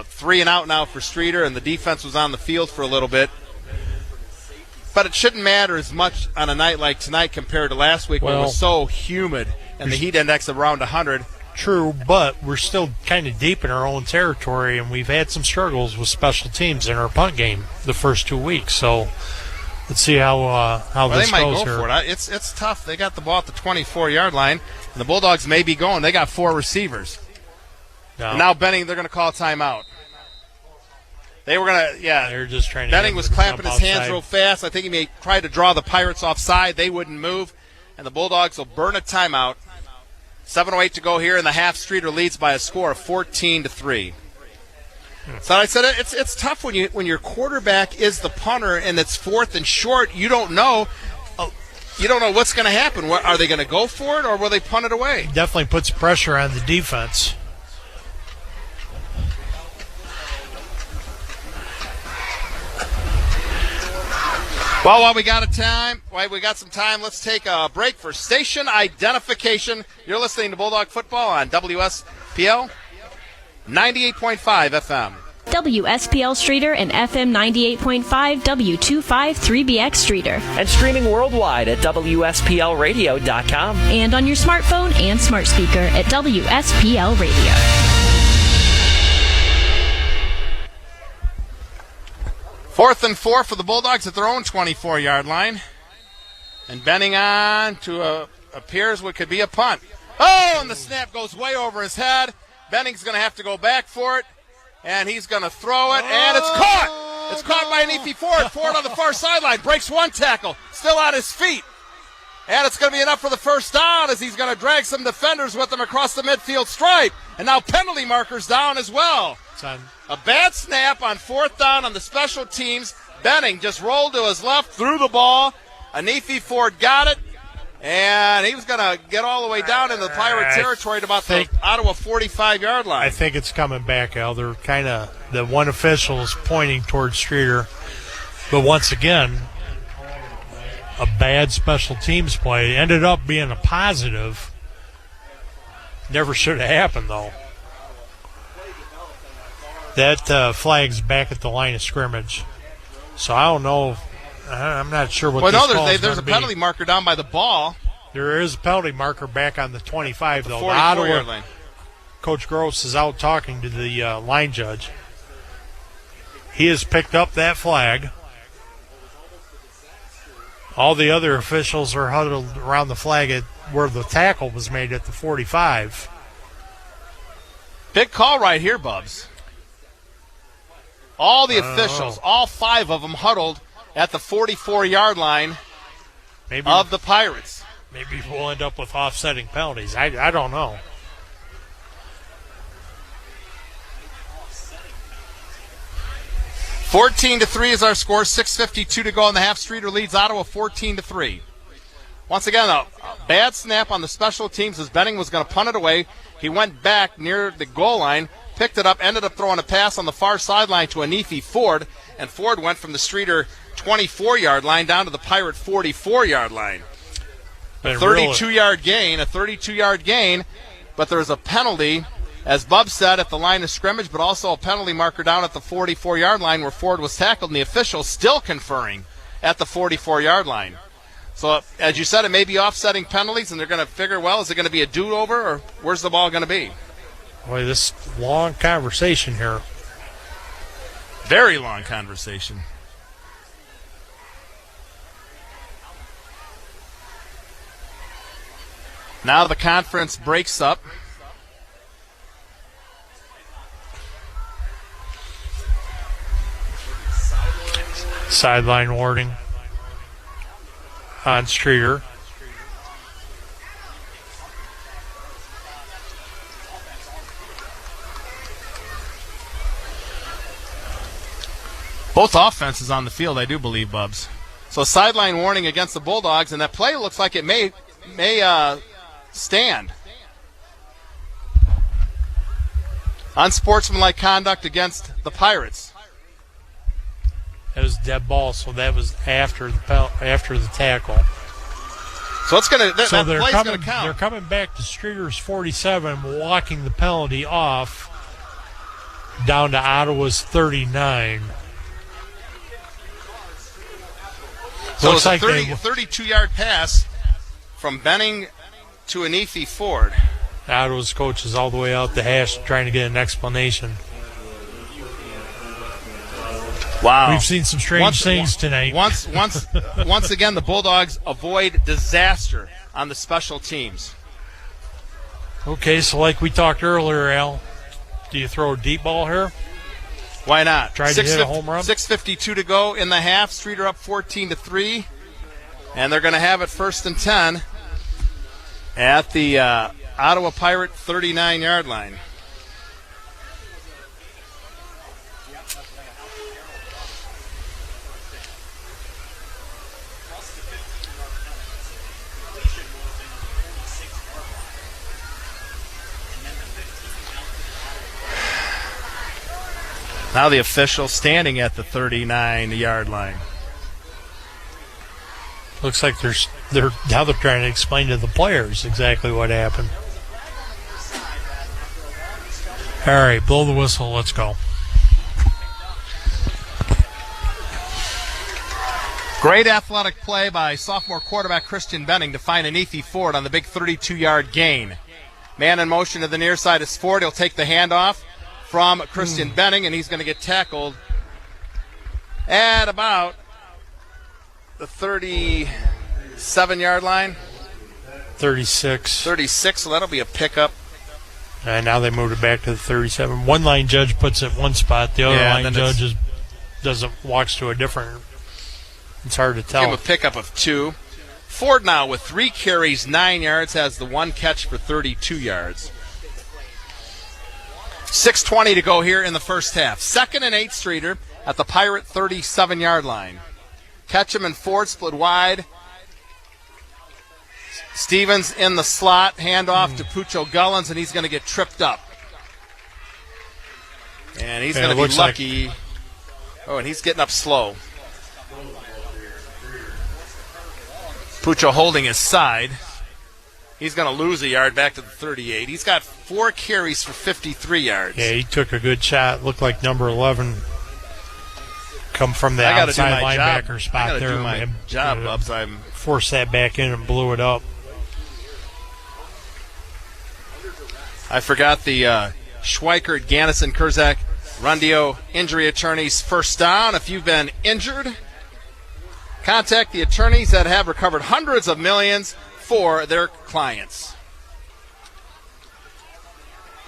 A: 3 and out now for Streator, and the defense was on the field for a little bit. But it shouldn't matter as much on a night like tonight compared to last week when it was so humid and the heat index around 100.
B: True, but we're still kind of deep in our own territory, and we've had some struggles with special teams in our punt game the first 2 weeks. So let's see how this goes here.
A: They might go for it. It's tough. They got the ball at the 24-yard line, and the Bulldogs may be going. They got 4 receivers. No. And now Benning, they're going to call timeout. They were going to,
B: They're just trying to.
A: Benning was clapping his hands real fast. I think he may try to draw the Pirates offside. They wouldn't move, and the Bulldogs will burn a timeout. 7:08 to go here in the half. Streator leads by a score of 14-3. So I said it's tough when your quarterback is the punter and it's 4th and short. You don't know what's going to happen. Are they going to go for it or will they punt it away?
B: Definitely puts pressure on the defense.
A: Well, while we got some time, let's take a break for station identification. You're listening to Bulldog Football on WSPL 98.5 FM.
C: WSPL Streator and FM 98.5 W253BX Streator.
D: And streaming worldwide at WSPLradio.com.
C: And on your smartphone and smart speaker at WSPL Radio.
A: Fourth and 4 for the Bulldogs at their own 24-yard line. And Benning on to appears what could be a punt. Oh, and the snap goes way over his head. Benning's going to have to go back for it. And he's going to throw it, and it's caught. It's caught by Neefy Ford. Ford on the far sideline. Breaks one tackle. Still on his feet. And it's going to be enough for the first down as he's going to drag some defenders with him across the midfield stripe. And now penalty markers down as well. A bad snap on 4th down on the special teams. Benning just rolled to his left, threw the ball. Neefy Ford got it. And he was going to get all the way down into the Pirate territory to about the Ottawa 45-yard line.
B: I think it's coming back, Al. They're kind of, the one official is pointing towards Streator. But once again, a bad special teams play. Ended up being a positive. Never should have happened, though. That flag's back at the line of scrimmage. So I don't know. I'm not sure what this call is going to be.
A: There's a penalty marker down by the ball.
B: There is a penalty marker back on the 25, though.
A: The Ottawa line.
B: Coach Gross is out talking to the line judge. He has picked up that flag. All the other officials are huddled around the flag at where the tackle was made at the 45.
A: Big call right here, Bubs. All the officials, all 5 of them huddled at the 44-yard line of the Pirates.
B: Maybe we'll end up with offsetting penalties. I don't know.
A: $14-3 is our score. 6:52 to go in the half. Streator leads Ottawa 14-3. Once again, a bad snap on the special teams as Benning was going to punt it away. He went back near the goal line, picked it up, ended up throwing a pass on the far sideline to Anifi Ford, and Ford went from the Streator 24-yard line down to the Pirate 44-yard line. A 32-yard gain, but there's a penalty, as Bubs said, at the line of scrimmage, but also a penalty marker down at the 44-yard line where Ford was tackled, and the officials still conferring at the 44-yard line. So, as you said, it may be offsetting penalties, and they're going to figure, well, is it going to be a do-over, or where's the ball going to be?
B: Boy, this long conversation here.
A: Very long conversation. Now the conference breaks up.
B: Sideline warning on Streator.
A: Both offenses on the field, I do believe, Bubs. So sideline warning against the Bulldogs, and that play looks like it may stand. Unsportsmanlike conduct against the Pirates.
B: That was dead ball, so that was after the tackle.
A: So it's going to.
B: So
A: that play's going to count.
B: They're coming back to Streator's 47, walking the penalty off down to Ottawa's 39.
A: So it's like a 32-yard pass from Benning to Anifi Ford.
B: Ottawa's coach is all the way out the hash trying to get an explanation.
A: Wow.
B: We've seen some strange things tonight.
A: Once again, the Bulldogs avoid disaster on the special teams.
B: Okay, so like we talked earlier, Al, do you throw a deep ball here?
A: Why not?
B: Try to hit a home run?
A: 6:52 to go in the half. Streator up 14-3. And they're going to have it 1st and 10 at the Ottawa Pirate 39-yard line. Now the official standing at the 39-yard line.
B: Looks like they're trying to explain to the players exactly what happened. All right, blow the whistle. Let's go.
A: Great athletic play by sophomore quarterback Christian Benning to find Anifi Ford on the big 32-yard gain. Man in motion to the near side is Ford. He'll take the handoff from Christian Benning, and he's going to get tackled at about the 37-yard line.
B: 36.
A: So that'll be a pickup.
B: And now they moved it back to the 37. One line judge puts it one spot. The other line judge walks to a different. It's hard to tell.
A: Give him a pickup of 2. Ford now with 3 carries, 9 yards, has the 1 catch for 32 yards. 6:20 to go here in the first half. 2nd and 8 Streator at the Pirate 37-yard line. Ketchum and Ford split wide. Stevens in the slot, handoff to Pucho Gullins, and he's going to get tripped up. And he's going to be lucky. Oh, and he's getting up slow. Pucho holding his side. He's going to lose a yard back to the 38. He's got 4 carries for 53 yards.
B: Yeah, he took a good shot. Looked like number 11 come from the outside linebacker spot
A: I
B: there.
A: Do my job, Bubs. I'm
B: forced that back in and blew it up.
A: I forgot the Schweikert, Gannison, Kurzak, Rundio injury attorneys first down. If you've been injured, Contact the attorneys that have recovered hundreds of millions for their clients.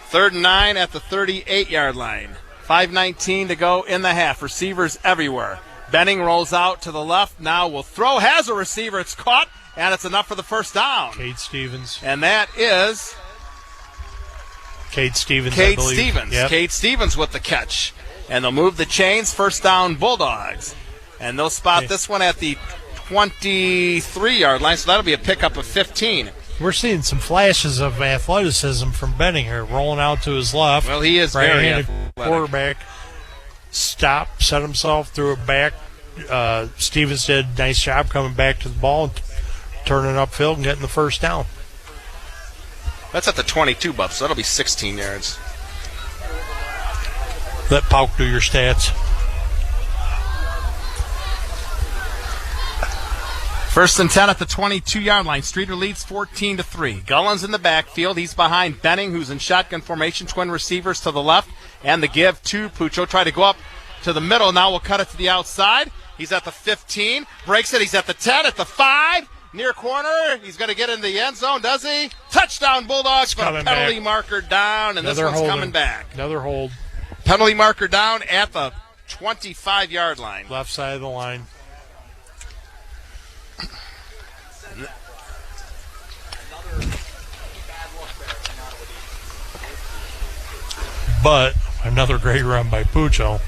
A: 3rd and 9 at the 38-yard line. 5:19 to go in the half. Receivers everywhere. Benning rolls out to the left. Now will throw. Has a receiver. It's caught, and it's enough for the first down.
B: Cade Stevens.
A: And that is
B: Cade Stevens,
A: Cade
B: I believe.
A: Stevens.
B: Yep.
A: Cade Stevens with the catch. And they'll move the chains. First down, Bulldogs. And they'll spot this one at the 23-yard line, so that'll be a pickup of 15.
B: We're seeing some flashes of athleticism from Benning here, rolling out to his left.
A: Well, he is very
B: right-handed
A: athletic.
B: quarterback. Stop, set himself, threw it back. Stevens did a nice job coming back to the ball and turning upfield and getting the first down.
A: That's at the 22, Bubs, so that'll be 16 yards.
B: Let Pauk do your stats.
A: First and 10 at the 22-yard line. Streator leads 14-3. Gullens in the backfield. He's behind Benning, who's in shotgun formation. Twin receivers to the left. And the give to Puccio. Try to go up to the middle. Now we'll cut it to the outside. He's at the 15. Breaks it. He's at the 10, at the 5. Near corner. He's going to get in the end zone, does he? Touchdown, Bulldogs. But a penalty marker down, and this one's coming back.
B: Another hold.
A: Penalty marker down at the 25-yard line.
B: Left side of the line. But another great run by Puccio.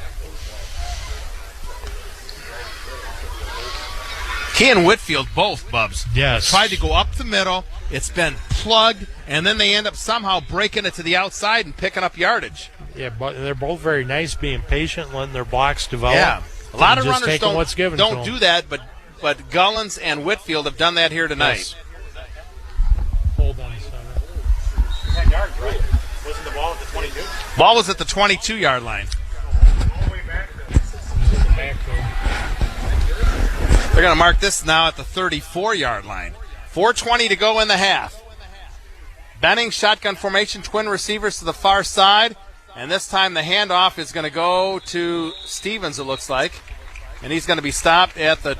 A: He and Whitfield both, Bubs.
B: Yes.
A: Tried to go up the middle. It's been plugged, and then they end up somehow breaking it to the outside and picking up yardage.
B: Yeah, but they're both very nice, being patient, letting their blocks develop.
A: Yeah. A lot of
B: just
A: runners don't do that, but Gullens and Whitfield have done that here tonight.
B: Yes. Hold on, center.
E: 10 yards, right? Wasn't the ball at the 22?
A: Ball was at the 22-yard line.
E: All the way back
A: They're going to mark this now at the 34-yard line. 4:20 to go in the half. Benning, shotgun formation, twin receivers to the far side. And this time the handoff is going to go to Stevens, it looks like. And he's going to be stopped at the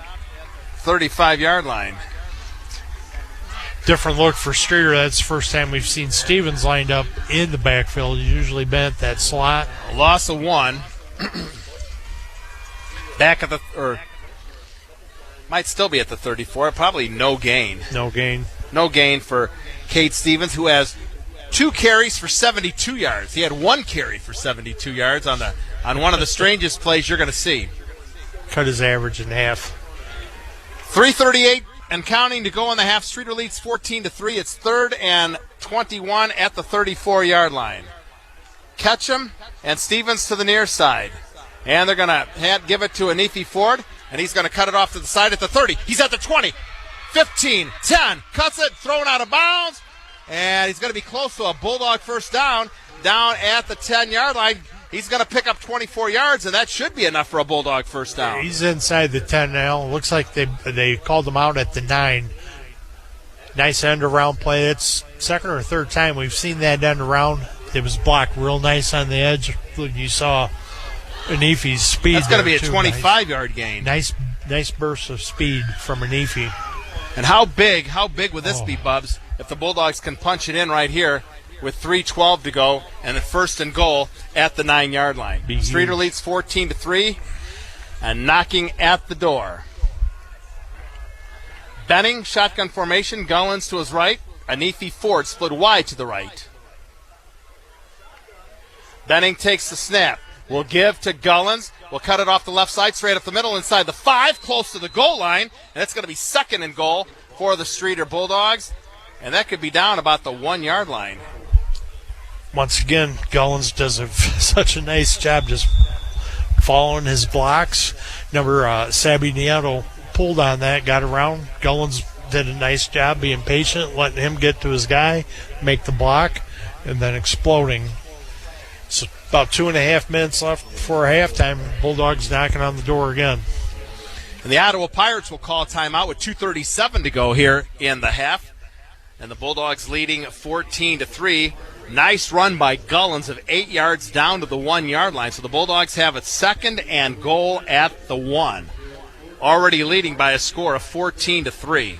A: 35-yard line.
B: Different look for Streator. That's the first time we've seen Stevens lined up in the backfield. He's usually been at that slot.
A: A loss of 1. Back at the, or might still be at the 34. Probably no gain.
B: No gain.
A: No gain for Cade Stevens, who has 2 carries for 72 yards. He had 1 carry for 72 yards on one of the strangest plays you're going to see.
B: Cut his average in half.
A: 3:38 and counting to go in the half. Streator leads 14-3. It's 3rd and 21 at the 34-yard line. Ketchum and Stevens to the near side. And they're going to give it to Anifi Ford, and he's going to cut it off to the side at the 30. He's at the 20, 15, 10. Cuts it, thrown out of bounds. And he's going to be close to a Bulldog first down at the 10-yard line. He's going to pick up 24 yards, and that should be enough for a Bulldog first down.
B: He's inside the 10 now. Looks like they called him out at the 9. Nice end-around play. It's second or third time we've seen that end-around. It was blocked real nice on the edge. You saw Anifi's speed.
A: That's going to be a 25-yard gain.
B: Nice burst of speed from Anifi.
A: And how big would this be, Bubs, if the Bulldogs can punch it in right here with 3:12 to go and a 1st and goal at the 9-yard line. Streator leads 14-3 and knocking at the door. Benning, shotgun formation, Gullens to his right. Anifi Ford split wide to the right. Benning takes the snap. Will give to Gullens. Will cut it off the left side, straight up the middle, inside the 5, close to the goal line. And it's going to be 2nd and goal for the Streator Bulldogs. And that could be down about the 1-yard line.
B: Once again, Gullens does such a nice job just following his blocks. Sabi Nieto pulled on that, got around. Gullens did a nice job being patient, letting him get to his guy, make the block, and then exploding. So about 2.5 minutes left before halftime. Bulldogs knocking on the door again.
A: And the Ottawa Pirates will call timeout with 2:37 to go here in the half. And the Bulldogs leading 14-3. Nice run by Gullens of 8 yards down to the 1-yard line. So the Bulldogs have it 2nd and goal at the 1. already leading by a score of 14-3.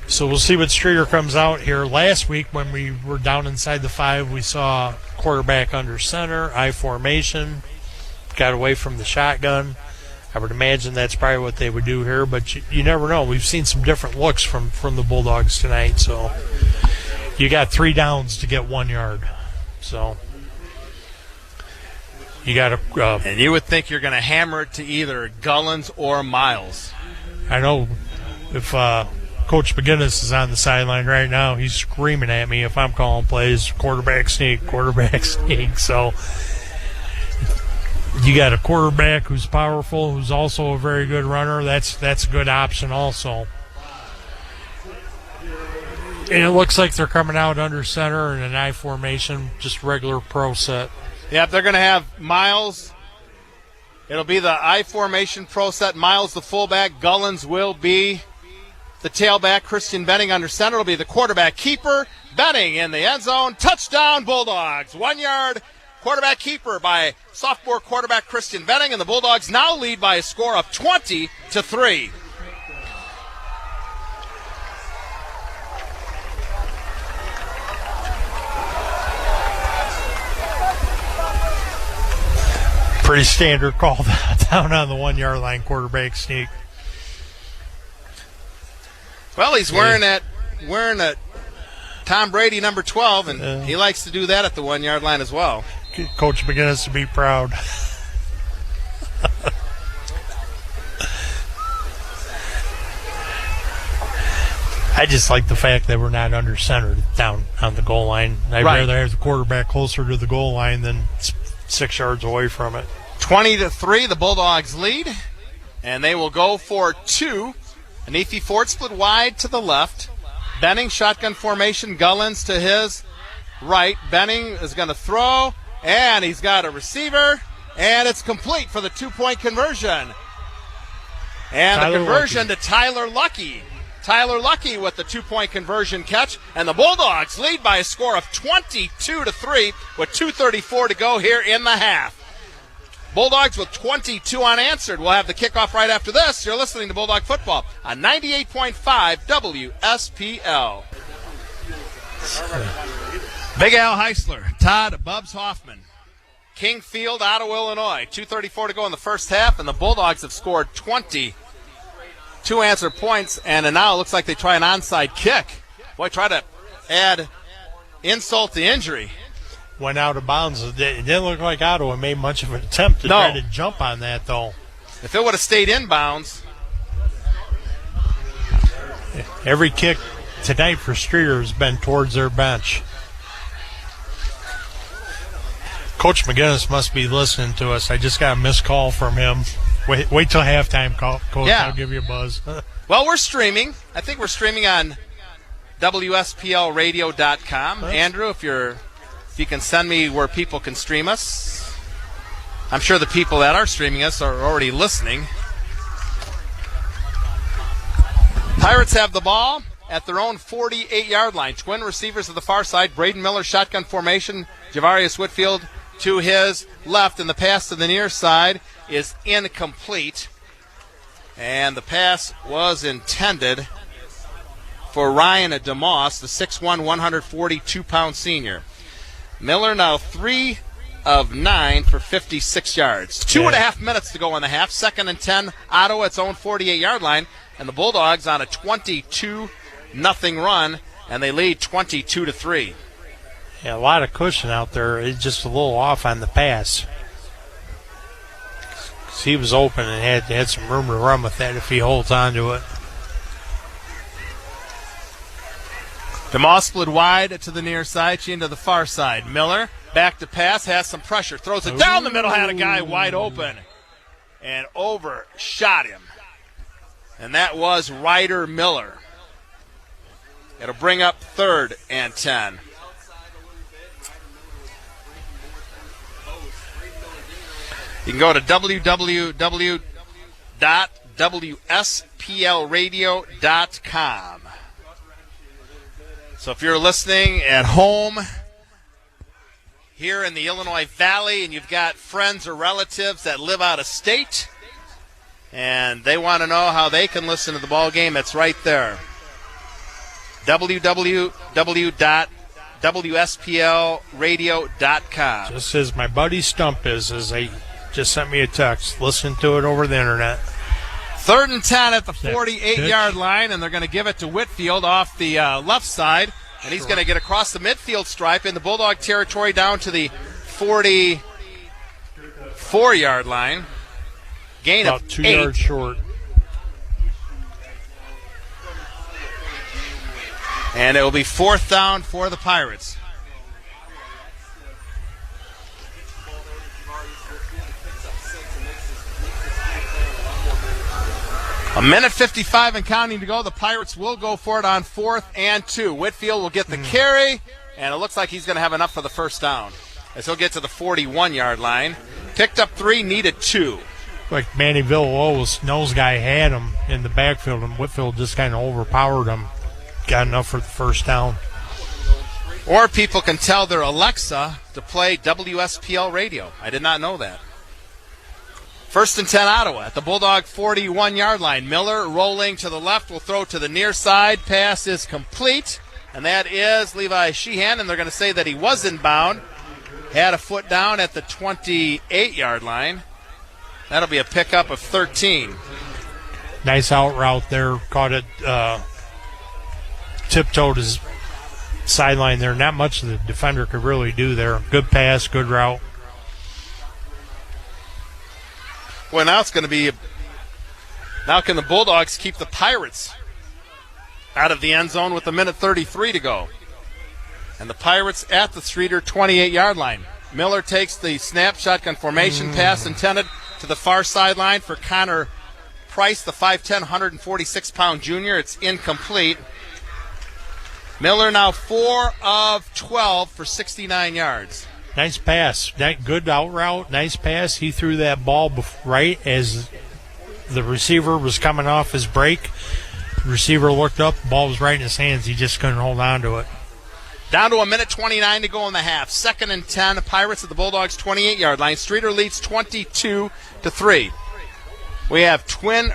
B: So we'll see what Streator comes out here. Last week when we were down inside the 5, we saw quarterback under center, I formation, got away from the shotgun. I would imagine that's probably what they would do here, but you never know. We've seen some different looks from the Bulldogs tonight. So you got 3 downs to get 1 yard. So you got to.
A: And you would think you're going to hammer it to either Gullens or Miles.
B: I know if Coach McGinnis is on the sideline right now, he's screaming at me if I'm calling plays, quarterback sneak, quarterback sneak. So you got a quarterback who's powerful, who's also a very good runner. That's a good option also. And it looks like they're coming out under center in an I formation, just regular pro set.
A: Yep, they're going to have Miles. It'll be the I formation pro set. Miles the fullback. Gullens will be the tailback. Christian Benning under center will be the quarterback keeper. Benning in the end zone. Touchdown Bulldogs. 1 yard quarterback keeper by sophomore quarterback Christian Benning, and the Bulldogs now lead by a score of 20-3.
B: Pretty standard call down on the 1 yard line, quarterback sneak.
A: Well, he's wearing a Tom Brady number 12, and he likes to do that at the 1 yard line as well.
B: Coach McGinnis to be proud. I just like the fact that we're not under center down on the goal line. I'd rather have the quarterback closer to the goal line than 6 yards away from it.
A: 20-3, the Bulldogs lead, and they will go for 2. Anefi Ford split wide to the left. Benning, shotgun formation. Gullens to his right. Benning is going to throw, and he's got a receiver, and it's complete for the 2-point conversion. And the conversion to Tyler Lucky. Tyler Lucky with the 2-point conversion catch, and the Bulldogs lead by a score of 22-3 with 2:34 to go here in the half. Bulldogs with 22 unanswered. We'll have the kickoff right after this. You're listening to Bulldog Football on 98.5 WSPL. Big Al Haeussler, Todd, Bubs, Hoffman. King Field, Ottawa, Illinois. 2:34 to go in the first half, and the Bulldogs have scored 22 answered points, and now it looks like they try an onside kick. Boy, try to add insult to injury.
B: Went out of bounds. It didn't look like Ottawa made much of an attempt to try to jump on that, though.
A: If it would have stayed inbounds.
B: Every kick tonight for Streator has been towards their bench. Coach McGinnis must be listening to us. I just got a missed call from him. Wait till halftime, Coach. Yeah. I'll give you a buzz.
A: Well, we're streaming. I think we're streaming on WSPLradio.com. Andrew, if you can send me where people can stream us. I'm sure the people that are streaming us are already listening. Pirates have the ball at their own 48-yard line. Twin receivers to the far side. Braden Miller, shotgun formation. Javarius Whitfield to his left, and the pass to the near side is incomplete. And the pass was intended for Ryan DeMoss, the 6'1", 142-pound senior. Miller now 3 of 9 for 56 yards. 2.5 minutes to go in the half. 2nd and 10, Ottawa, its own 48-yard line. And the Bulldogs on a 22-0 run, and they lead 22-3.
B: Yeah, a lot of cushion out there. It's just a little off on the pass. He was open and had some room to run with that if he holds on to it.
A: DeMoss split wide to the near side, Sheen to the far side. Miller back to pass, has some pressure, throws it down the middle, had a guy wide open and overshot him. And that was Ryder Miller. It'll bring up 3rd and 10. You can go to www.wsplradio.com. So if you're listening at home here in the Illinois Valley and you've got friends or relatives that live out of state, and they want to know how they can listen to the ball game. It's right there. www.wsplradio.com.
B: Just as my buddy Stump is they just sent me a text. Listen to it over the internet.
A: 3rd and 10 at the 48-yard line, and they're going to give it to Whitfield off the left side, and he's going to get across the midfield stripe in the Bulldog territory down to the 44-yard line. Gain
B: about
A: of
B: 2
A: 8.
B: yards short.
A: And it will be 4th down for the Pirates. A minute 55 and counting to go. The Pirates will go for it on 4th and 2. Whitfield will get the carry, and it looks like he's going to have enough for the first down, as he'll get to the 41-yard line. Picked up 3, needed 2.
B: Like Manny Villalobos' nose guy had him in the backfield, and Whitfield just kind of overpowered him. Got enough for the first down.
A: Or people can tell their Alexa to play WSPL radio. I did not know that. 1st and 10 Ottawa at the Bulldog 41-yard line. Miller rolling to the left, will throw to the near side. Pass is complete, and that is Levi Sheehan, and they're going to say that he was inbound. Had a foot down at the 28-yard line. That'll be a pickup of 13.
B: Nice out route there. Caught it, tiptoed his sideline there. Not much the defender could really do there. Good pass, good route.
A: Well, now it's going to be, now can the Bulldogs keep the Pirates out of the end zone with a minute 33 to go? And the Pirates at the Streator 28-yard line. Miller takes the snap, shotgun formation pass intended to the far sideline for Connor Price, the 5'10", 146-pound junior. It's incomplete. Miller now 4 of 12 for 69 yards.
B: Nice pass. Good out route. Nice pass. He threw that ball right as the receiver was coming off his break. The receiver looked up. The ball was right in his hands. He just couldn't hold on to it.
A: Down to a minute 29 to go in the half. 2nd and 10. The Pirates at the Bulldogs 28-yard line. Streator leads 22-3. We have twin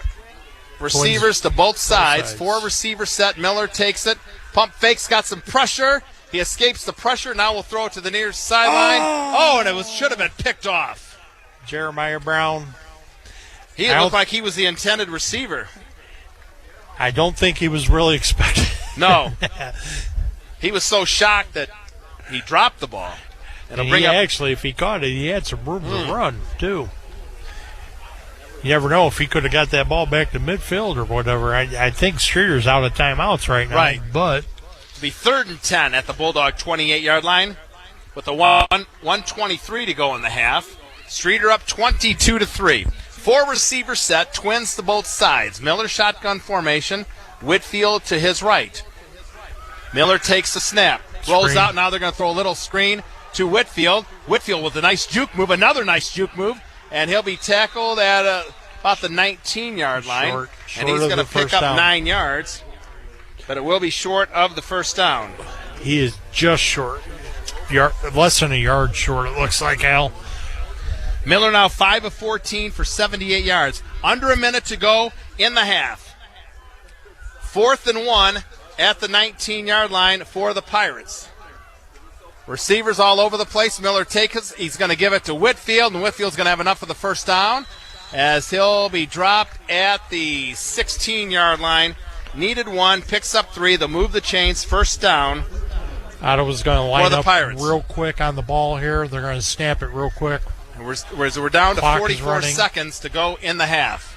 A: receivers to both sides. 4 receiver set. Miller takes it. Pump fakes. Got some pressure. He escapes the pressure. Now we'll throw it to the near sideline. Oh, and it should have been picked off.
B: Jeremiah Brown.
A: He looked like he was the intended receiver.
B: I don't think he was really expecting.
A: No. He was so shocked that he dropped the ball.
B: Actually, if he caught it, he had some room to run, too. You never know if he could have got that ball back to midfield or whatever. I think Streeter's out of timeouts right now.
A: Right.
B: But
A: it'll be 3rd and 10 at the Bulldog 28-yard line with a 1:23 to go in the half. Streator up 22-3. 4 receiver set, twins to both sides. Miller shotgun formation, Whitfield to his right. Miller takes the snap, rolls out. Now they're going to throw a little screen to Whitfield. Whitfield with a nice juke move, another nice juke move, and he'll be tackled at about the 19-yard line.
B: Short
A: and he's going to pick up 9 yards, but it will be short of the first down.
B: He is just short. Less than a yard short, it looks like, Al.
A: Miller now 5 of 14 for 78 yards. Under a minute to go in the half. 4th and 1 at the 19-yard line for the Pirates. Receivers all over the place. Miller takes it. He's going to give it to Whitfield, and Whitfield's going to have enough for the first down as he'll be dropped at the 16-yard line. Needed 1, picks up 3. They'll move the chains. First down.
B: Ottawa's going to line up
A: Pirates
B: real quick on the ball here. They're going to snap it real quick.
A: We're down to 44 seconds to go in the half.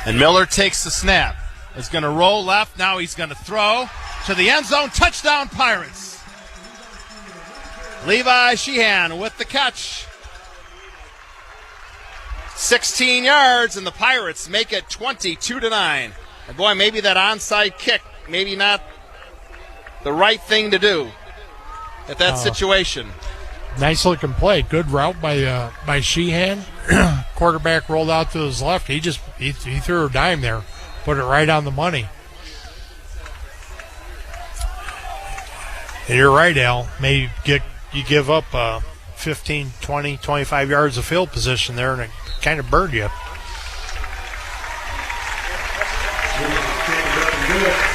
A: And Miller takes the snap. Is going to roll left. Now he's going to throw to the end zone. Touchdown, Pirates. Levi Sheehan with the catch. 16 yards, and the Pirates make it 22-9. And boy, maybe that onside kick, maybe not the right thing to do at that situation.
B: Nice looking play. Good route by Sheehan. Quarterback rolled out to his left. He threw a dime there. Put it right on the money. And you're right, Al. Maybe you give up 15, 20, 25 yards of field position there, and it kind of burned you.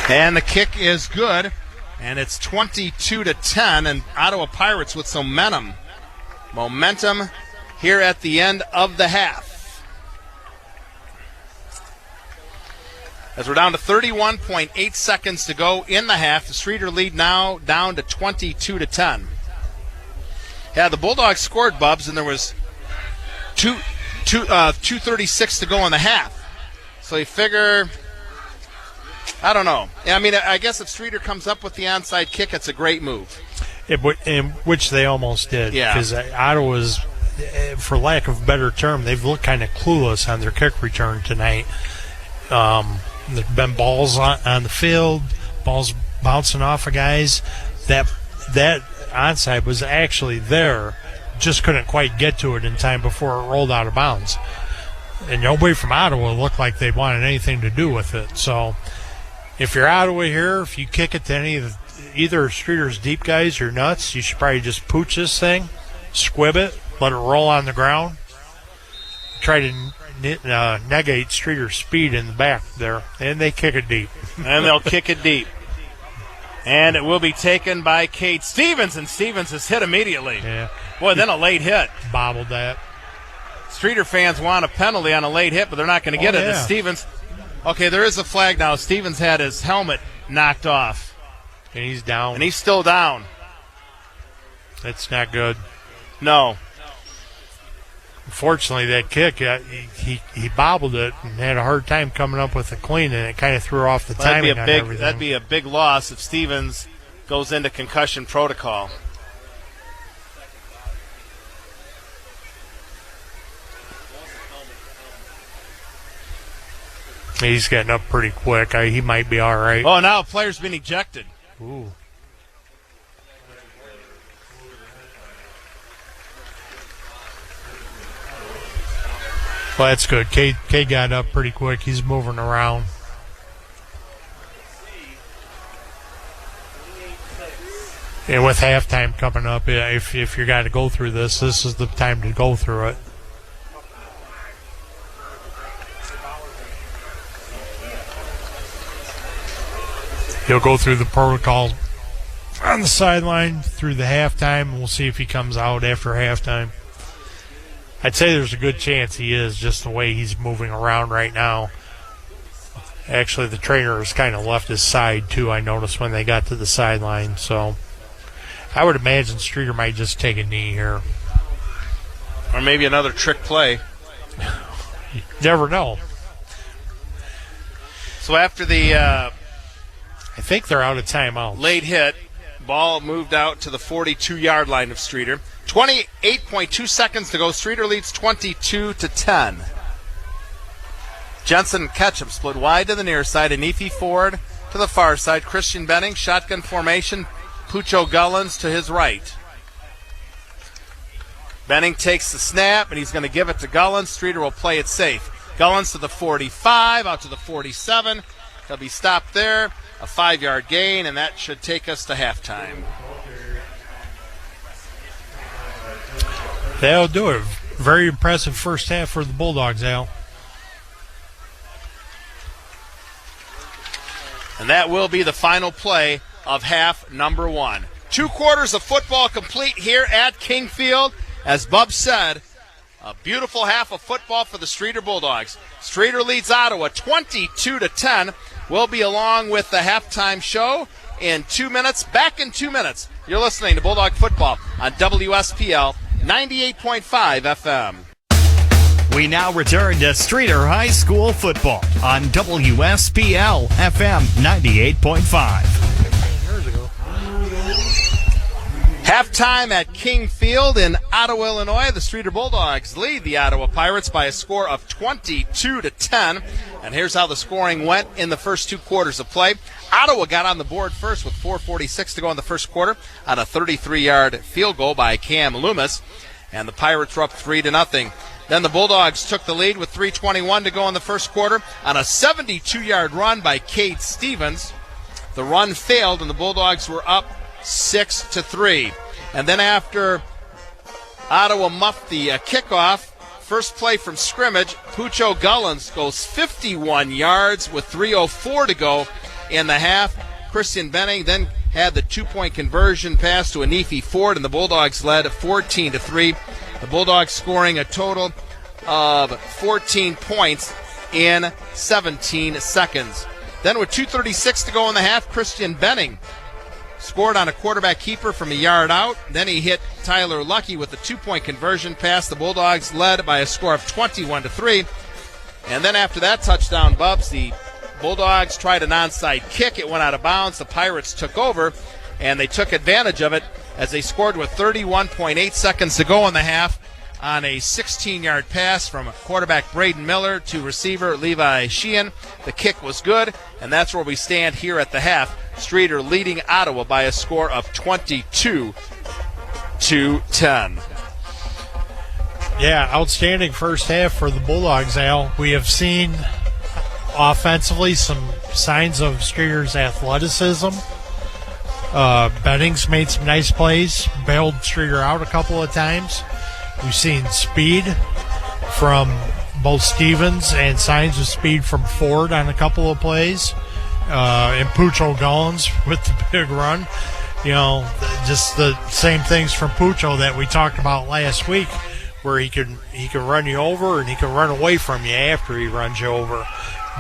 A: And the kick is good, and it's 22-10, and Ottawa Pirates with some momentum here at the end of the half. As we're down to 31.8 seconds to go in the half, the Streator lead now down to 22-10. Yeah, the Bulldogs scored, Bubs, and there was 2:36 to go in the half. So you figure, I don't know. I mean, I guess if Streator comes up with the onside kick, it's a great move.
B: In which they almost did.
A: Yeah.
B: Because Ottawa's, for lack of a better term, they've looked kind of clueless on their kick return tonight. There's been balls on the field, balls bouncing off of guys. That onside was actually there, just couldn't quite get to it in time before it rolled out of bounds. And nobody from Ottawa looked like they wanted anything to do with it. So if you're Ottawa here, if you kick it to any of either Streator's deep guys or nuts, you should probably just pooch this thing, squib it, let it roll on the ground, try to negate Streator's speed in the back there, and they kick it deep.
A: And they'll kick it deep. And it will be taken by Cade Stevens, and Stevens is hit immediately.
B: Yeah.
A: Boy, then a late hit.
B: Bobbled that.
A: Streator fans want a penalty on a late hit, but they're not going to get it. As Stevens, okay, there is a flag now. Stevens had his helmet knocked off.
B: And he's down.
A: And he's still down.
B: That's not good.
A: No.
B: Unfortunately, that kick, he bobbled it and had a hard time coming up with a clean, and it kind of threw off the timing on everything.
A: That'd be a big loss if Stevens goes into concussion protocol.
B: He's getting up pretty quick. He might be all right.
A: Oh, now a player's been ejected.
B: Ooh. Well, that's good. Cade got up pretty quick. He's moving around. And with halftime coming up, if you're going to go through this is the time to go through it. He'll go through the protocol on the sideline through the halftime, and we'll see if he comes out after halftime. I'd say there's a good chance he is, just the way he's moving around right now. Actually, the trainer has kind of left his side, too, I noticed when they got to the sideline. So I would imagine Streator might just take a knee here.
A: Or maybe another trick play.
B: You never know.
A: So after the
B: I think they're out of timeout.
A: Late hit, ball moved out to the 42-yard line of Streator. 28.2 seconds to go. Streator leads 22-10. Jensen and Ketchum split wide to the near side. Anifi Ford to the far side. Christian Benning, shotgun formation. Pucho Gullens to his right. Benning takes the snap, and he's going to give it to Gullens. Streator will play it safe. Gullens to the 45, out to the 47. He'll be stopped there. A 5-yard gain, and that should take us to halftime.
B: That'll do it. Very impressive first half for the Bulldogs, Al.
A: And that will be the final play of half number 1. 2 quarters of football complete here at King Field. As Bubs said, a beautiful half of football for the Streator Bulldogs. Streator leads Ottawa 22-10. We'll be along with the halftime show in 2 minutes. Back in 2 minutes. You're listening to Bulldog Football on WSPL 98.5 FM.
F: We now return to Streator High School football on WSPL FM 98.5.
A: Halftime at King Field in Ottawa, Illinois. The Streator Bulldogs lead the Ottawa Pirates by a score of 22-10. And here's how the scoring went in the first 2 quarters of play. Ottawa got on the board first with 4:46 to go in the first quarter on a 33-yard field goal by Cam Loomis. And the Pirates were up 3-0. Then the Bulldogs took the lead with 3:21 to go in the first quarter on a 72-yard run by Cade Stevens. The run failed, and the Bulldogs were up 6-3. And then after Ottawa muffed the kickoff. First play from scrimmage, Pucho Gullens goes 51 yards with 3:04 to go in the half. Christian Benning then had the 2-point conversion pass to Anifi Ford, and the Bulldogs led 14-3. The Bulldogs scoring a total of 14 points in 17 seconds. Then with 2:36 to go in the half, Christian Benning scored on a quarterback keeper from a yard out. Then he hit Tyler Lucky with a 2-point conversion pass. The Bulldogs led by a score of 21-3. And then after that touchdown, Bubs, the Bulldogs tried an onside kick. It went out of bounds. The Pirates took over, and they took advantage of it as they scored with 31.8 seconds to go in the half on a 16-yard pass from quarterback Braden Miller to receiver Levi Sheehan. The kick was good, and that's where we stand here at the half. Streator leading Ottawa by a score of 22-10.
B: Yeah, outstanding first half for the Bulldogs, Al. We have seen offensively some signs of Streator's athleticism. Benning's made some nice plays, bailed Streator out a couple of times. We've seen speed from both Stevens and signs of speed from Ford on a couple of plays. And Pucho Gullens with the big run. You know, just the same things from Pucho that we talked about last week, where he can run you over and he can run away from you after he runs you over,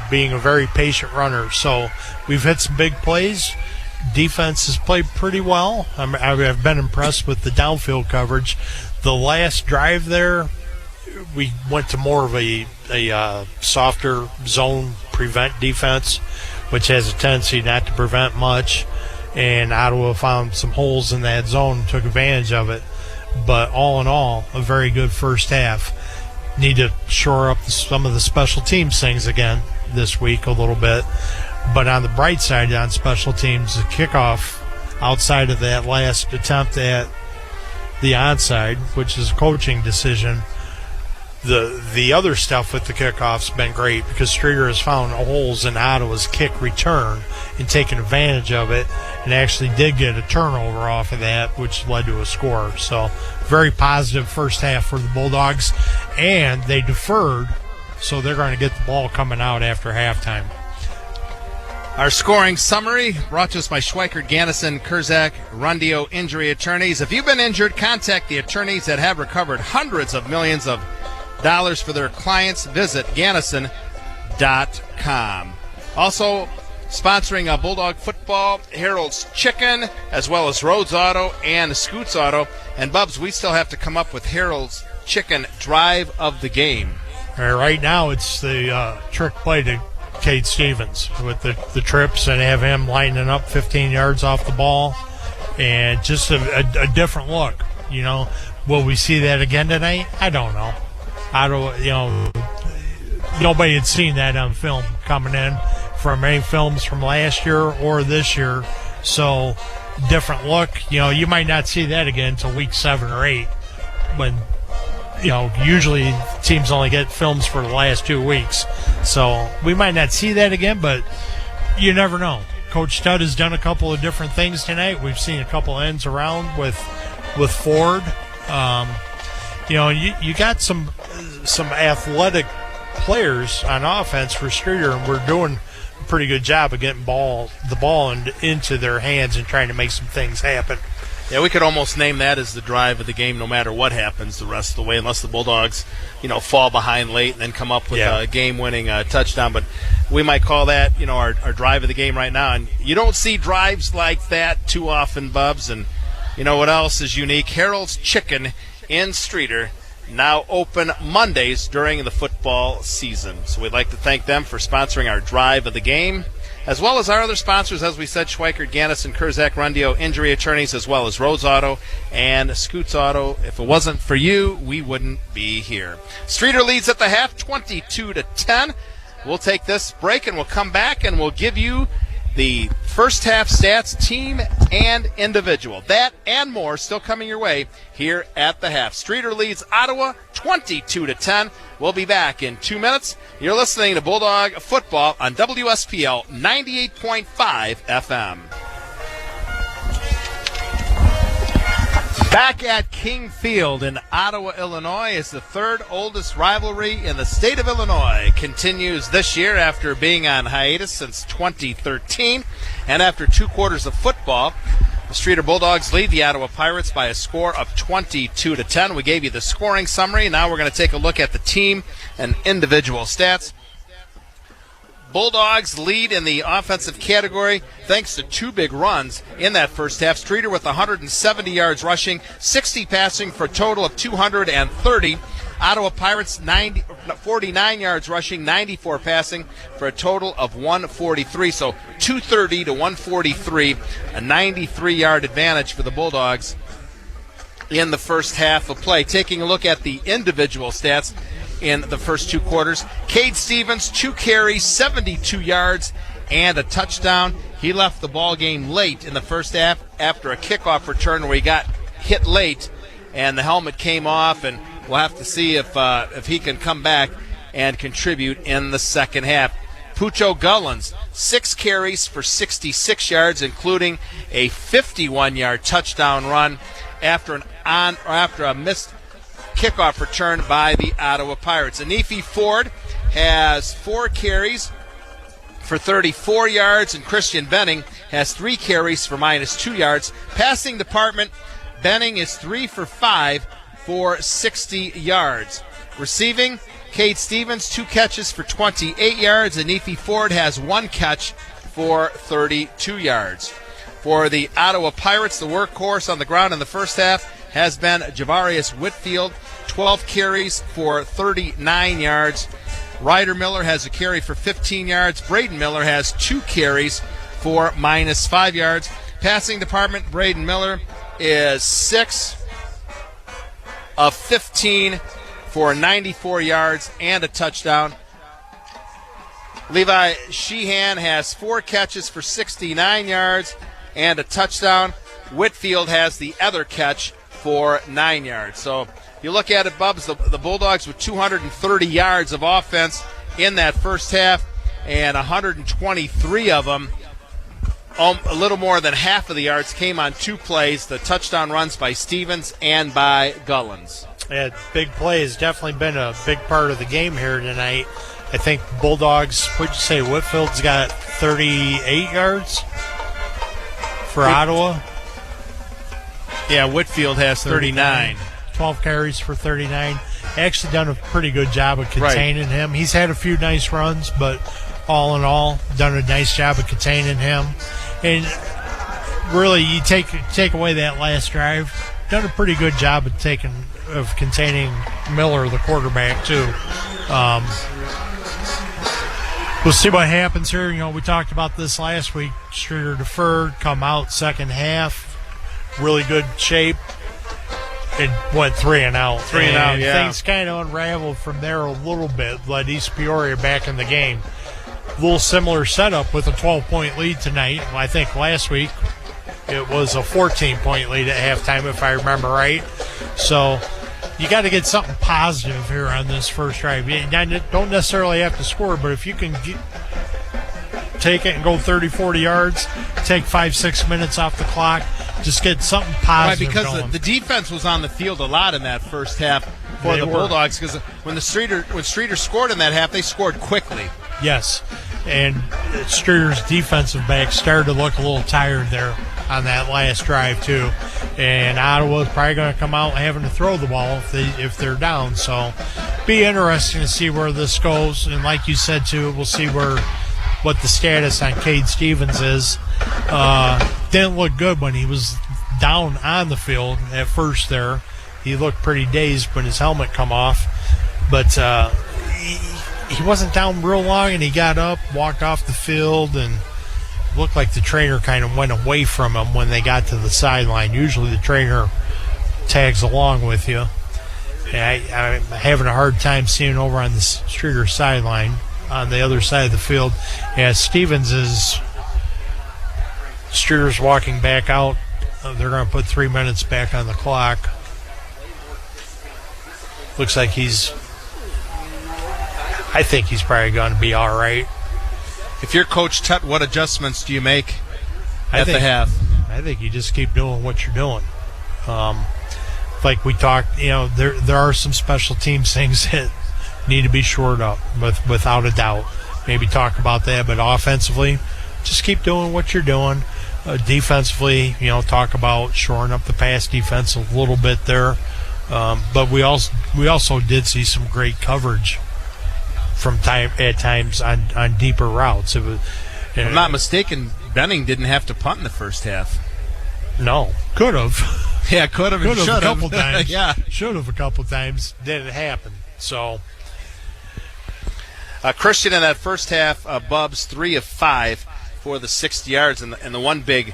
B: being a very patient runner. So we've hit some big plays. Defense has played pretty well. I've been impressed with the downfield coverage. The last drive there, we went to more of a softer zone prevent defense, which has a tendency not to prevent much. And Ottawa found some holes in that zone and took advantage of it. But all in all, a very good first half. Need to shore up some of the special teams things again this week a little bit. But on the bright side, on special teams, the kickoff outside of that last attempt at the onside, which is a coaching decision, the other stuff with the kickoff's been great because Streator has found holes in Ottawa's kick return and taken advantage of it and actually did get a turnover off of that, which led to a score. So very positive first half for the Bulldogs, and they deferred, so they're going to get the ball coming out after halftime.
A: Our scoring summary brought to us by Schweikert, Gannison, Kurzak, Rundio Injury Attorneys. If you've been injured, contact the attorneys that have recovered hundreds of millions of dollars for their clients. Visit Gannison.com. Also sponsoring Bulldog football, Harold's Chicken, as well as Rhodes Auto and Scoots Auto. And Bubs, we still have to come up with Harold's Chicken drive of the game.
B: Right now it's the trick play to Cade Stevens with the trips and have him lining up 15 yards off the ball, and just a different look. You know, will we see that again tonight? I don't know. Nobody had seen that on film coming in from any films from last year or this year. So different look. You know, you might not see that again until week 7 or 8 when, you know, usually teams only get films for the last 2 weeks. So we might not see that again, but you never know. Coach Studd has done a couple of different things tonight. We've seen a couple ends around with Ford. You know, you got some athletic players on offense for Streator, and we're doing a pretty good job of getting the ball into their hands and trying to make some things happen.
A: Yeah, we could almost name that as the drive of the game no matter what happens the rest of the way, unless the Bulldogs, you know, fall behind late and then come up with a game-winning touchdown. But we might call that, you know, our drive of the game right now. And you don't see drives like that too often, Bubs. And you know what else is unique? Harold's Chicken in Streator, now open Mondays during the football season. So we'd like to thank them for sponsoring our drive of the game, as well as our other sponsors, as we said, Schweikert, Gannison, Kurzak, Rundio Injury Attorneys, as well as Rhodes Auto and Scoots Auto. If it wasn't for you, we wouldn't be here. Streator leads at the half, 22-10. We'll take this break, and we'll come back, and we'll give you the first half stats, team and individual. That and more still coming your way here at the half. Streator leads Ottawa 22-10. We'll be back in 2 minutes. You're listening to Bulldog Football on WSPL 98.5 FM. Back at King Field in Ottawa, Illinois, is the third oldest rivalry in the state of Illinois. Continues this year after being on hiatus since 2013. And after 2 quarters of football, the Streator Bulldogs lead the Ottawa Pirates by a score of 22-10. We gave you the scoring summary. Now we're going to take a look at the team and individual stats. Bulldogs lead in the offensive category thanks to 2 big runs in that first half. Streator with 170 yards rushing, 60 passing for a total of 230. Ottawa Pirates 49 yards rushing, 94 passing for a total of 143. So 230 to 143, a 93-yard advantage for the Bulldogs in the first half of play. Taking a look at the individual stats in the first 2 quarters. Cade Stevens, 2 carries, 72 yards, and a touchdown. He left the ball game late in the first half after a kickoff return where he got hit late, and the helmet came off, and we'll have to see if he can come back and contribute in the second half. Pucho Gullins, 6 carries for 66 yards, including a 51-yard touchdown run after a missed kickoff return by the Ottawa Pirates. Anifi Ford has 4 carries for 34 yards, and Christian Benning has 3 carries for -2 yards. Passing department, Benning is 3 for 5 for 60 yards. Receiving, Cade Stevens, 2 catches for 28 yards. Anifi Ford has 1 catch for 32 yards. For the Ottawa Pirates, the workhorse on the ground in the first half has been Javarius Whitfield, 12 carries for 39 yards. Ryder Miller has a carry for 15 yards. Braden Miller has 2 carries for -5 yards. Passing department, Braden Miller is 6 of 15 for 94 yards and a touchdown. Levi Sheehan has 4 catches for 69 yards and a touchdown. Whitfield has the other catch for 9 yards. So you look at it, Bubs, the Bulldogs with 230 yards of offense in that first half, and 123 of them, a little more than half of the yards, came on 2 plays, the touchdown runs by Stevens and by Gullins.
B: Yeah, big play has definitely been a big part of the game here tonight. I think Bulldogs, what'd you say, Whitfield's got 38 yards for Ottawa?
A: Yeah, Whitfield has 39.
B: 12 carries for 39. Actually done a pretty good job of containing him. He's had a few nice runs, but all in all, done a nice job of containing him. And really, you take away that last drive, done a pretty good job of containing Miller, the quarterback, too. We'll see what happens here. You know, we talked about this last week. Streator deferred, come out second half, really good shape. It went 3 and out.
A: 3 and out, yeah.
B: Things kind of unraveled from there a little bit. Led East Peoria back in the game. A little similar setup with a 12-point lead tonight. I think last week it was a 14-point lead at halftime, if I remember right. So you got to get something positive here on this first drive. You don't necessarily have to score, but if you can take it and go 30, 40 yards, take 5-6 minutes off the clock, just get something positive
A: because
B: going.
A: the defense was on the field a lot in that first half for the Bulldogs, because when Streator scored in that half, they scored quickly.
B: Yes, and Streator's defensive back started to look a little tired there on that last drive too, and Ottawa's probably going to come out having to throw the ball if they're down. So, be interesting to see where this goes. And like you said too, we'll see what the status on Cade Stevens is. Didn't look good when he was down on the field at first there. He looked pretty dazed when his helmet come off, but he wasn't down real long, and he got up, walked off the field, and looked like the trainer kind of went away from him when they got to the sideline. Usually the trainer tags along with you. I'm having a hard time seeing over on the Streator sideline on the other side of the field. Yeah, Streator's walking back out. They're going to put 3 minutes back on the clock. Looks like I think he's probably going to be all right.
A: If you're Coach Tutt, what adjustments do you make at the half?
B: I think you just keep doing what you're doing. like we talked, there are some special teams things that need to be shored up, without a doubt. Maybe talk about that, but offensively, just keep doing what you're doing. Defensively, talk about shoring up the pass defense a little bit there. But we also did see some great coverage at times on deeper routes.
A: If I'm not mistaken, Benning didn't have to punt in the first half.
B: No, could have.
A: Yeah, could have
B: a couple times.
A: Yeah,
B: should have a couple times. Didn't happen. So,
A: Christian in that first half, Bubs 3 of 5 for the 60 yards, and the one big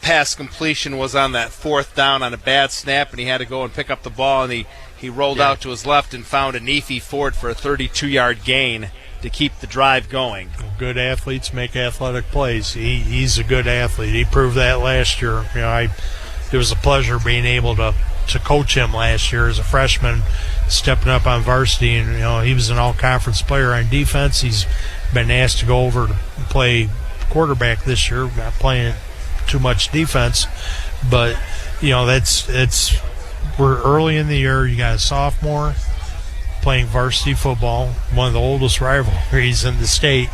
A: pass completion was on that fourth down on a bad snap, and he had to go and pick up the ball, and he rolled out to his left and found a Nefi Ford for a 32-yard gain to keep the drive going.
B: Good athletes make athletic plays. He's a good athlete. He proved that last year. It was a pleasure being able to coach him last year as a freshman, stepping up on varsity, and he was an all-conference player on defense. He's been asked to go over to play quarterback this year, not playing too much defense, but we're early in the year. You got a sophomore playing varsity football, one of the oldest rivalries in the state.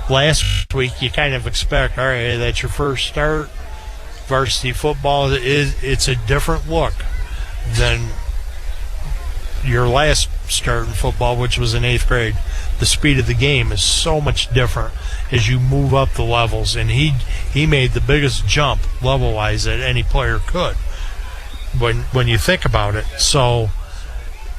B: Last week, you kind of expect, all right, that's your first start. Varsity football it's a different look than your last start in football, which was in 8th grade. The speed of the game is so much different as you move up the levels, and he made the biggest jump level-wise that any player could when you think about it. So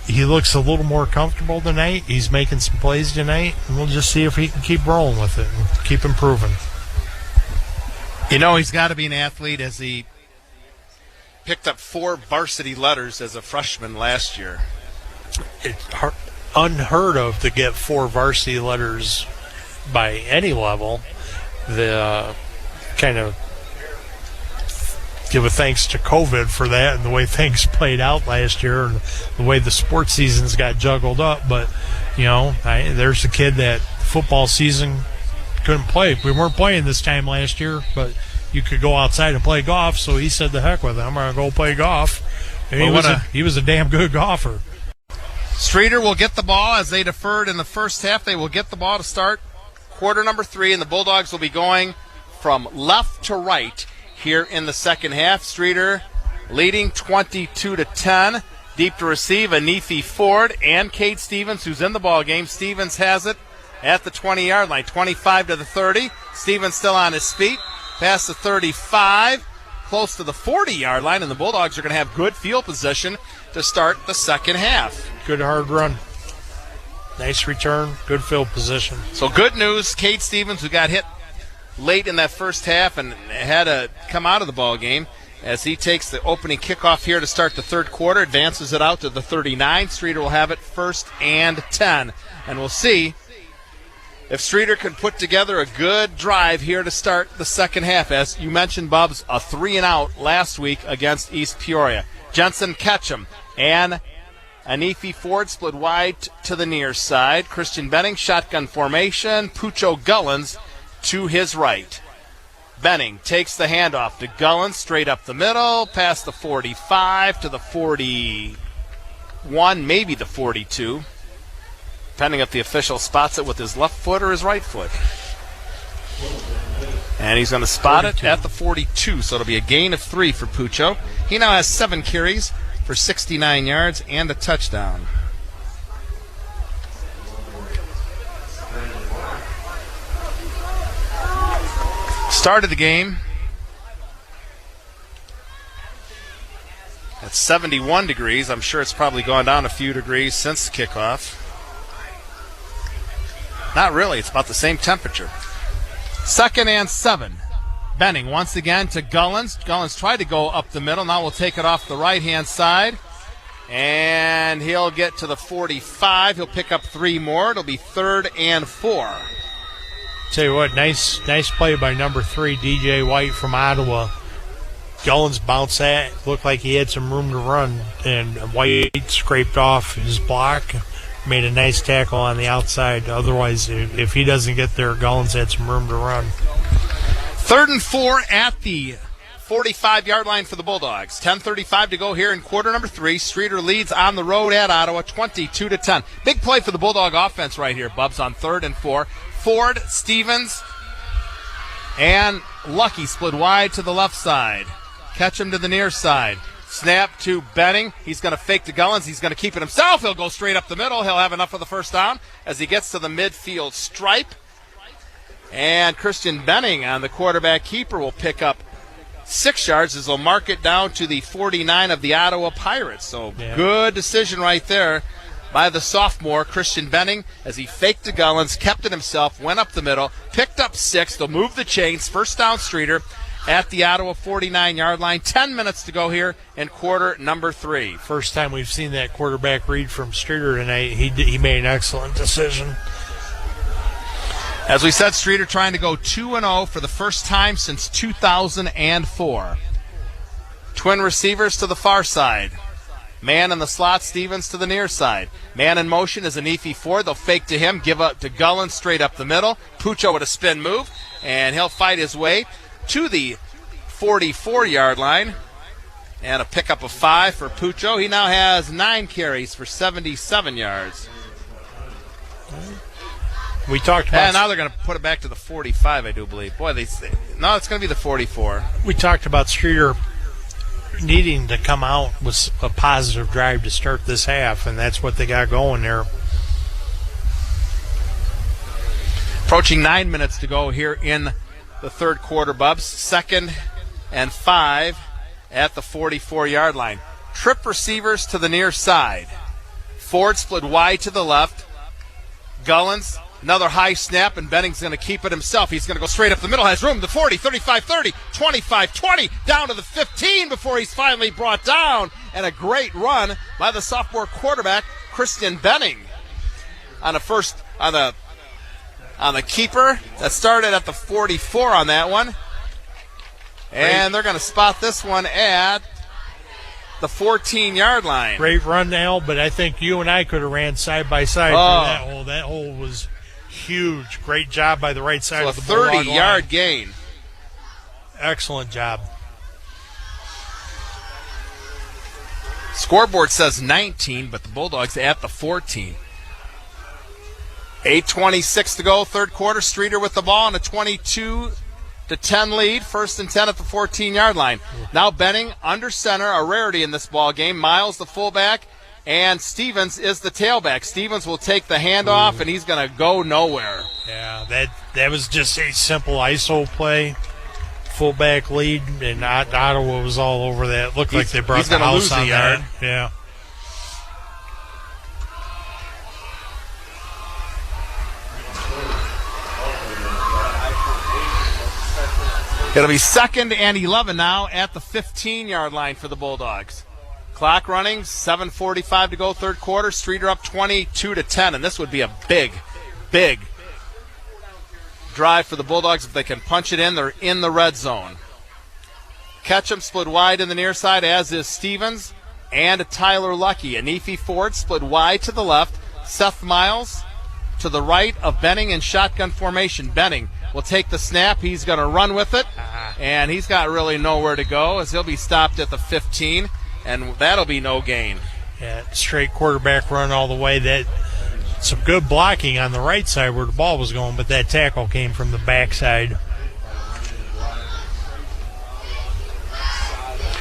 B: he looks a little more comfortable tonight. He's making some plays tonight, and we'll just see if he can keep rolling with it and keep improving.
A: He's got to be an athlete, as he picked up 4 varsity letters as a freshman last year.
B: It's unheard of to get 4 varsity letters by any level. The kind of give a thanks to COVID for that and the way things played out last year and the way the sports seasons got juggled up. But, there's a kid that football season couldn't play. We weren't playing this time last year, but you could go outside and play golf, so he said the heck with it. I'm going to go play golf. And he was a damn good golfer.
A: Streator will get the ball as they deferred in the first half. They will get the ball to start quarter number 3, and the Bulldogs will be going from left to right here in the second half. Streator leading 22-10. Deep to receive, a Nefi Ford and Kate Stevens, who's in the ball game. Stevens has it at the 20-yard line, 25 to the 30. Stevens still on his feet, past the 35, close to the 40-yard line, and the Bulldogs are going to have good field position to start the second half.
B: Good hard run. Nice return, good field position.
A: So good news, Kate Stevens, who got hit late in that first half and had to come out of the ball game, as he takes the opening kickoff here to start the third quarter, advances it out to the 39. Streator will have it 1st and 10. And we'll see if Streator can put together a good drive here to start the second half. As you mentioned, Bubs, a 3-and-out last week against East Peoria. Jensen Ketchum and Nefi Ford split wide to the near side. Christian Benning, shotgun formation. Pucho Gullens to his right. Benning takes the handoff to Gullens, straight up the middle, past the 45 to the 41, maybe the 42, depending if the official spots it with his left foot or his right foot. And he's going to spot 42. It at the 42, so it'll be a gain of 3 for Pucho. He now has 7 carries for 69 yards and a touchdown. Started the game at 71 degrees. I'm sure it's probably gone down a few degrees since the kickoff. Not really. It's about the same temperature. 2nd and 7. Benning once again to Gullens. Gullens tried to go up the middle. Now we'll take it off the right-hand side. And he'll get to the 45. He'll pick up 3 more. It'll be 3rd and 4.
B: Tell you what, nice play by number 3, DJ White from Ottawa. Gullens bounced that. Looked like he had some room to run. And White scraped off his block. Made a nice tackle on the outside. Otherwise, if he doesn't get there, Gullens had some room to run.
A: 3rd and 4 at the 45-yard line for the Bulldogs. 10:35 to go here in quarter number 3. Streator leads on the road at Ottawa, 22-10. Big play for the Bulldog offense right here, Bubs, on 3rd and 4. Ford, Stevens, and Lucky split wide to the left side. Catch him to the near side. Snap to Benning. He's going to fake to Gullins. He's going to keep it himself. He'll go straight up the middle. He'll have enough for the first down as he gets to the midfield stripe. And Christian Benning on the quarterback keeper will pick up 6 yards as they'll mark it down to the 49 of the Ottawa Pirates. So good decision right there by the sophomore, Christian Benning, as he faked to Gullins, kept it himself, went up the middle, picked up 6. They'll move the chains. First down, Streator at the Ottawa 49-yard line. 10 minutes to go here in quarter number 3.
B: First time we've seen that quarterback read from Streator tonight. He made an excellent decision.
A: As we said, Streator trying to go 2-0 for the first time since 2004. Twin receivers to the far side. Man in the slot, Stevens to the near side. Man in motion is Anifi Ford. They'll fake to him, give up to Gullin straight up the middle. Puccio with a spin move, and he'll fight his way to the 44-yard line. And a pickup of 5 for Puccio. He now has 9 carries for 77 yards.
B: We talked about.
A: And now they're going to put it back to the 45, I do believe. Boy, no, it's going to be the 44.
B: We talked about Streator needing to come out with a positive drive to start this half, and that's what they got going there.
A: Approaching 9 minutes to go here in the third quarter, Bubs. 2nd and 5 at the 44-yard line. Trip receivers to the near side. Ford split wide to the left. Gullins, another high snap, and Benning's going to keep it himself. He's going to go straight up the middle, has room, the 40, 35, 30, 25, 20, down to the 15 before he's finally brought down. And a great run by the sophomore quarterback, Christian Benning, on the keeper that started at the 44 on that one. And they're going to spot this one at the 14-yard line.
B: Great run, Al, but I think you and I could have ran side by side through that hole. That hole was huge. Great job by the right side of the Bulldog line.
A: 30-yard gain.
B: Excellent job.
A: Scoreboard says 19, but the Bulldogs at the 14. 8:26 to go, third quarter. Streator with the ball and a 22-10 lead. 1st and 10 at the 14-yard line. Now Benning under center, a rarity in this ball game. Miles the fullback, and Stevens is the tailback. Stevens will take the handoff, and he's going to go nowhere.
B: Yeah, that was just a simple ISO play. Fullback lead, and Ottawa was all over that. Looked like they brought the house on that. Yeah.
A: It'll be 2nd and 11 now at the 15-yard line for the Bulldogs. Clock running, 7:45 to go, third quarter. Streator up 22-10, and this would be a big, big drive for the Bulldogs. If they can punch it in, they're in the red zone. Ketchum split wide in the near side, as is Stevens and Tyler Lucky. Anifi Ford split wide to the left. Seth Miles to the right of Benning in shotgun formation. Benning will take the snap. He's going to run with it, and he's got really nowhere to go as he'll be stopped at the 15, and that'll be no gain.
B: Yeah, straight quarterback run all the way. That some good blocking on the right side where the ball was going, but that tackle came from the backside.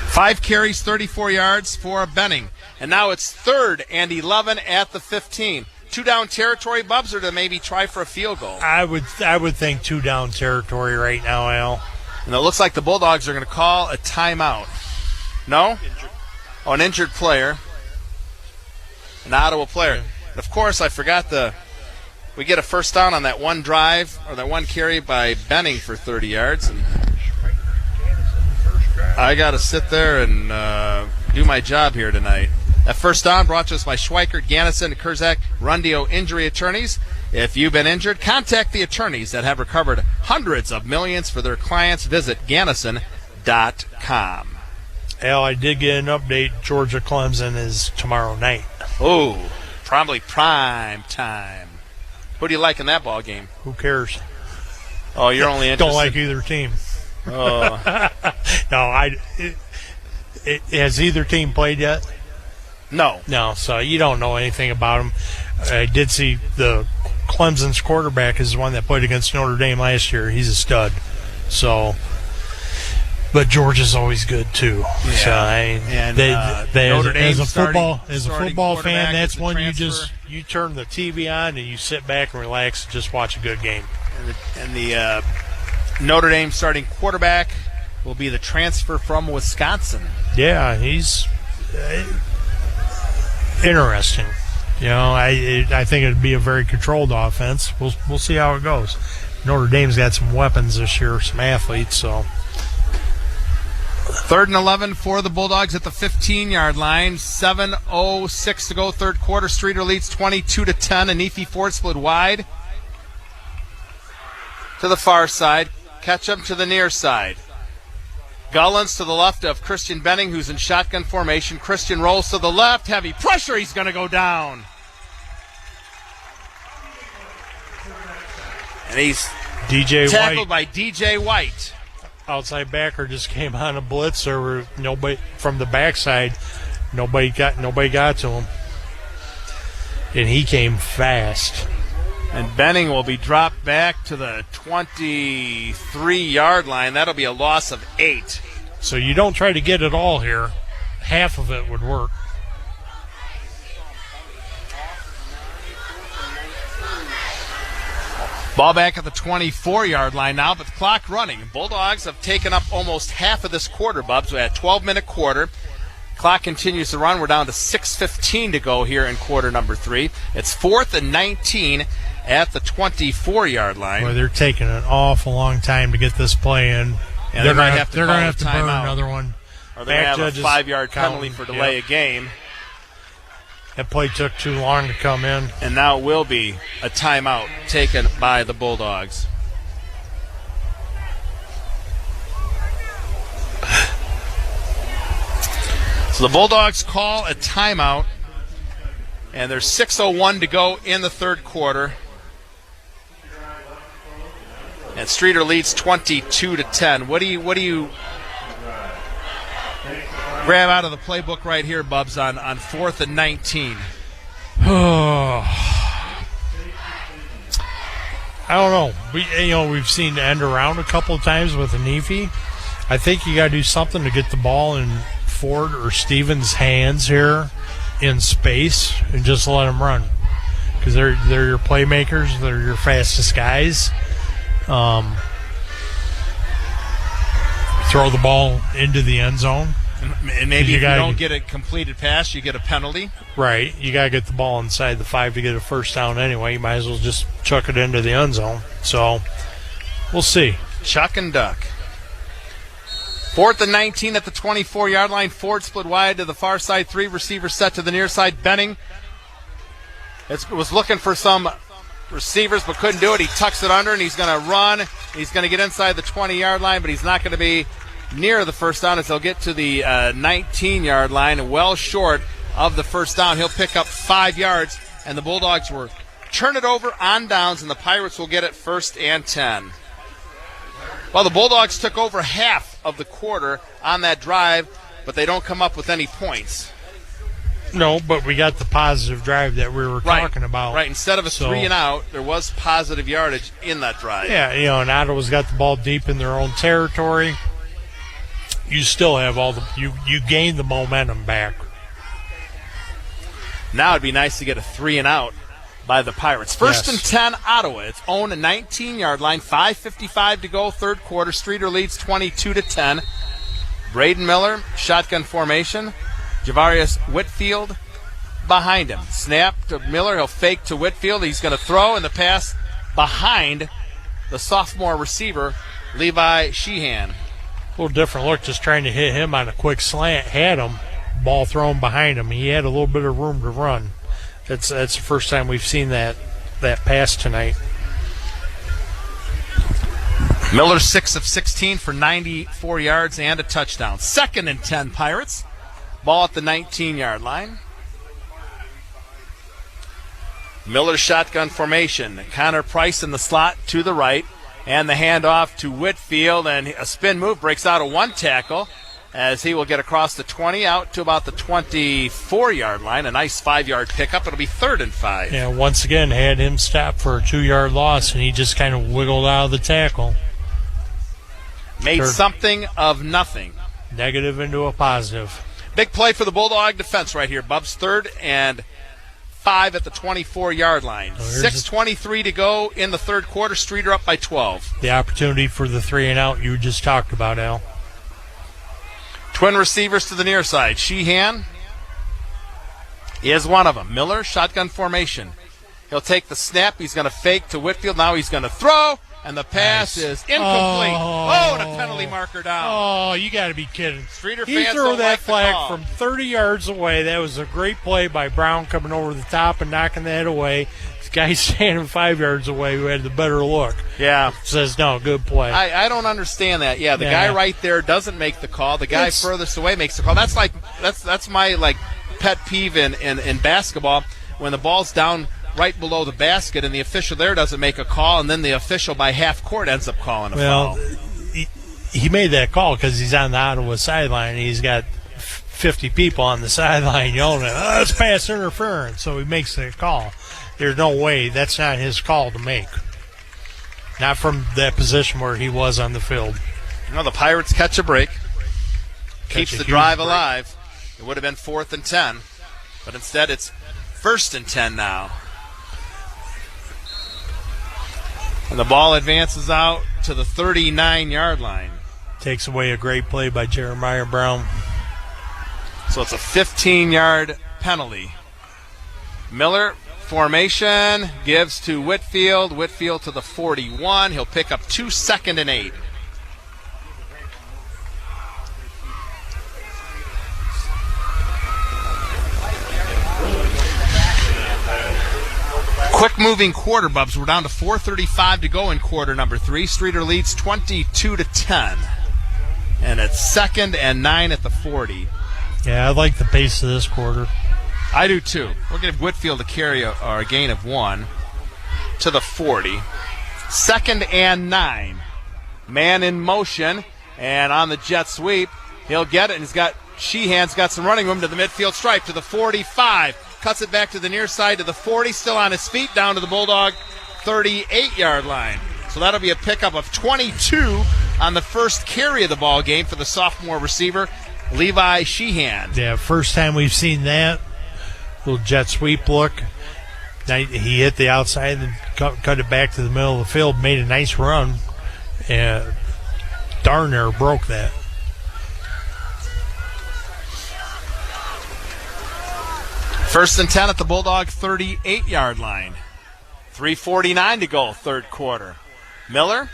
A: 5 carries, 34 yards for Benning. And now it's 3rd and 11 at the 15. 2-down territory, Bubs, or to maybe try for a field goal?
B: I would think 2-down territory right now, Al.
A: And it looks like the Bulldogs are going to call a timeout. No? Oh, an injured player. An Ottawa player. And of course, I forgot we get a first down on that one drive, or that one carry by Benning for 30 yards. And I got to sit there and do my job here tonight. That first down brought to us by Schweikert, Gannison, Kurzak, Rundio Injury Attorneys. If you've been injured, contact the attorneys that have recovered hundreds of millions for their clients. Visit Gannison.com.
B: Al, I did get an update. Georgia Clemson is tomorrow night.
A: Oh, probably prime time. Who do you like in that ball game?
B: Who cares?
A: Oh, you're only interested.
B: Don't like either team. No, has either team played yet?
A: No.
B: No, so you don't know anything about them. I did see the Clemson's quarterback is the one that played against Notre Dame last year. He's a stud. So, but Georgia's always good too.
A: Yeah.
B: So
A: Notre Dame
B: as a football fan, that's
A: the
B: when
A: transfer.
B: you turn the TV on and you sit back and relax and just watch a good game.
A: And the Notre Dame starting quarterback will be the transfer from Wisconsin.
B: Yeah, he's interesting. You know, I think it'd be a very controlled offense. We'll see how it goes. Notre Dame's got some weapons this year, some athletes. So
A: 3rd and 11 for the Bulldogs at the 15-yard line. 7:06 to go, third quarter. Streator leads 22-10. Anifi Ford split wide to the far side. Ketchum to the near side. Gullins to the left of Christian Benning, who's in shotgun formation. Christian rolls to the left. Heavy pressure. He's going to go down. And he's tackled by DJ White.
B: Outside backer just came on a blitz. There were nobody from the backside. Nobody got to him, and he came fast.
A: And Benning will be dropped back to the 23-yard line. That'll be a loss of 8.
B: So you don't try to get it all here. Half of it would work.
A: Ball back at the 24-yard line now, but the clock running. Bulldogs have taken up almost half of this quarter, Bubs. We had a 12-minute quarter. Clock continues to run. We're down to 6:15 to go here in quarter number 3. It's 4th and 19 at the 24-yard line.
B: Boy, they're taking an awful long time to get this play in.
A: And they're going to have to
B: burn another one.
A: Or they're going to have a 5-yard penalty for delay of game.
B: That play took too long to come in.
A: And now will be a timeout taken by the Bulldogs. So the Bulldogs call a timeout, and there's 6:01 to go in the third quarter. And Streator leads 22-10. What do you grab out of the playbook right here, Bubs, on 4th and 19?
B: I don't know. We've seen the end around a couple of times with Anifi. I think you got to do something to get the ball in Ford or Stevens' hands here in space and just let them run, because they're your playmakers. They're your fastest guys. Throw the ball into the end zone.
A: And maybe if you don't get a completed pass, you get a penalty.
B: Right. You got to get the ball inside the 5 to get a first down anyway. You might as well just chuck it into the end zone. So we'll see.
A: Chuck and duck. 4th and 19 at the 24-yard line. Ford split wide to the far side. 3 receivers set to the near side. Benning was looking for some receivers but couldn't do it. He tucks it under and he's going to run. He's going to get inside the 20-yard line, but he's not going to be near the first down as he'll get to the 19-yard line, well short of the first down. He'll pick up 5 yards, and the Bulldogs will turn it over on downs, and the Pirates will get it 1st and 10. Well, the Bulldogs took over half of the quarter on that drive, but they don't come up with any points.
B: No, but we got the positive drive that we were talking about.
A: Right, instead of a 3 and out, there was positive yardage in that drive.
B: Yeah, and Ottawa's got the ball deep in their own territory. You still have you gain the momentum back. Now
A: it'd be nice to get a 3 and out by the Pirates. 1st and 10, Ottawa. It's own a 19-yard line. 5:55 to go, third quarter. Streator leads 22-10. Braden Miller, shotgun formation. Javarius Whitfield behind him. Snap to Miller. He'll fake to Whitfield. He's going to throw, and the pass behind the sophomore receiver, Levi Sheehan.
B: A little different look, just trying to hit him on a quick slant. Had him, ball thrown behind him. He had a little bit of room to run. That's the first time we've seen that pass tonight.
A: Miller 6 of 16 for 94 yards and a touchdown. 2nd and 10, Pirates. Ball at the 19-yard line. Miller shotgun formation. Connor Price in the slot to the right. And the handoff to Whitfield, and a spin move breaks out of one tackle as he will get across the 20 out to about the 24-yard line. A nice 5-yard pickup. It'll be 3rd and 5.
B: Yeah, once again had him stop for a 2-yard loss, and he just kind of wiggled out of the tackle.
A: Made something of nothing.
B: Negative into a positive.
A: Big play for the Bulldog defense right here. Bubs 3rd and 5 at the 24-yard line. 6:23 to go in the third quarter. Streator up by 12.
B: The opportunity for the 3-and-out you just talked about, Al.
A: Twin receivers to the near side. Sheehan is one of them. Miller, shotgun formation. He'll take the snap. He's going to fake to Whitfield. Now he's going to throw, and the pass is incomplete. And a penalty marker down.
B: Oh, you got to be kidding.
A: Streator
B: He
A: fans
B: threw
A: don't
B: that
A: like the
B: flag
A: call.
B: from 30 yards away. That was a great play by Brown coming over the top and knocking that away. This guy standing 5 yards away who had the better look.
A: Yeah.
B: Says, no, good play.
A: I don't understand that. Yeah, the guy right there doesn't make the call. The guy furthest away makes the call. That's my pet peeve in basketball, when the ball's down right below the basket and the official there doesn't make a call, and then the official by half court ends up calling a foul.
B: He made that call because he's on the Ottawa sideline, and he's got 50 people on the sideline yelling, it's pass interference, so he makes the call. There's no way. That's not his call to make. Not from that position where he was on the field.
A: The Pirates catch a break. Keeps the drive alive. It would have been 4th and 10, but instead it's 1st and 10 now. And the ball advances out to the 39-yard line.
B: Takes away a great play by Jeremiah Brown.
A: So it's a 15-yard penalty. Miller, formation, gives to Whitfield. Whitfield to the 41. He'll pick up 2 2nd and 8. Quick moving quarter, Bubs. We're down to 4:35 to go in quarter number 3. Streator leads 22-10. And it's 2nd and 9 at the 40.
B: Yeah, I like the pace of this quarter.
A: I do too. We'll give Whitfield a carry or a gain of 1 to the 40. 2nd and 9. Man in motion, and on the jet sweep, he'll get it, and Sheehan's got some running room to the midfield stripe to the 45. Cuts it back to the near side to the 40, still on his feet, down to the Bulldog 38-yard line. So that'll be a pickup of 22 on the first carry of the ball game for the sophomore receiver, Levi Sheehan.
B: Yeah, first time we've seen that. Little jet sweep look. He hit the outside and cut it back to the middle of the field, made a nice run, and darn near broke that.
A: First and 10 at the Bulldog 38-yard line. 3:49 to go, third quarter. Miller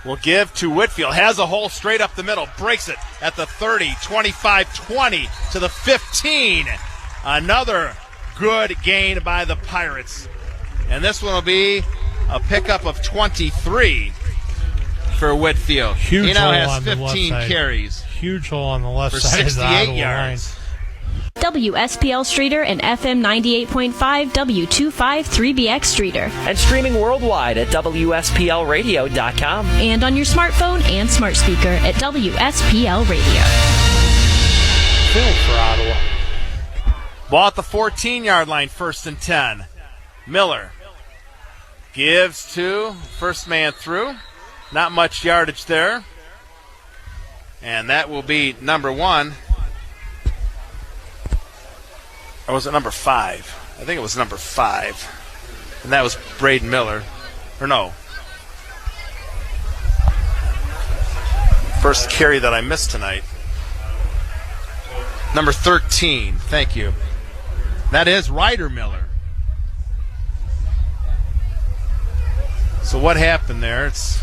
A: will give to Whitfield. Has a hole straight up the middle. Breaks it at the 30, 25, 20 to the 15. Another good gain by the Pirates. And this one will be a pickup of 23 for Whitfield.
B: Huge
A: he now
B: hole
A: has
B: on the
A: 15
B: left side.
A: carries.
B: Huge hole on the left
A: for
B: side of the
A: 68
B: Ottawa
A: yards.
B: line.
C: WSPL Streator and FM 98.5 W253BX Streator.
D: And streaming worldwide at WSPLradio.com.
C: And on your smartphone and smart speaker at WSPL Radio.
B: Field for Ottawa.
A: Ball at the 14-yard line, 1st and 10. Miller gives to first man through. Not much yardage there. And that will be number 1. Or was it number 5? I think it was number 5. And that was Braden Miller. Or no. First carry that I missed tonight. Number 13. Thank you. That is Ryder Miller. So what happened there? It's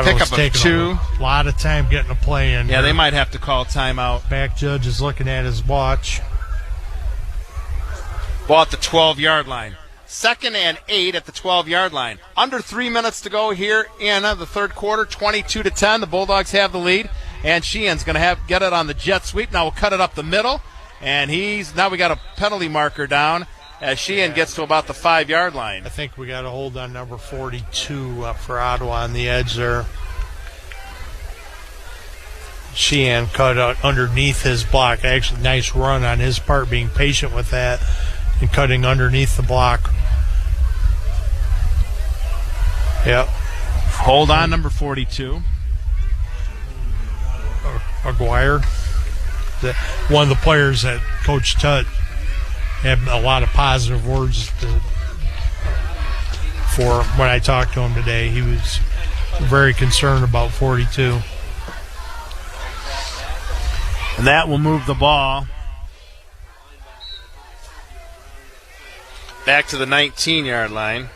A: pickup of 2.
B: A lot of time getting a play in.
A: Yeah,
B: here.
A: they might have to call timeout.
B: Back judge is looking at his watch.
A: Ball at the 12-yard line. 2nd and 8 at the 12-yard line. Under 3 minutes to go here in the third quarter. 22-10. The Bulldogs have the lead. And Sheehan's going to get it on the jet sweep. Now we'll cut it up the middle. And now we got a penalty marker down as Sheehan gets to about the 5-yard line.
B: I think we got a hold on number 42 up for Ottawa on the edge there. Sheehan cut out underneath his block. Actually, nice run on his part, being patient with that and cutting underneath the block. Yep.
A: Hold on, number 42.
B: McGuire. One of the players that Coach Tutt had a lot of positive words for when I talked to him today. He was very concerned about 42.
A: And that will move the ball back to the 19-yard line.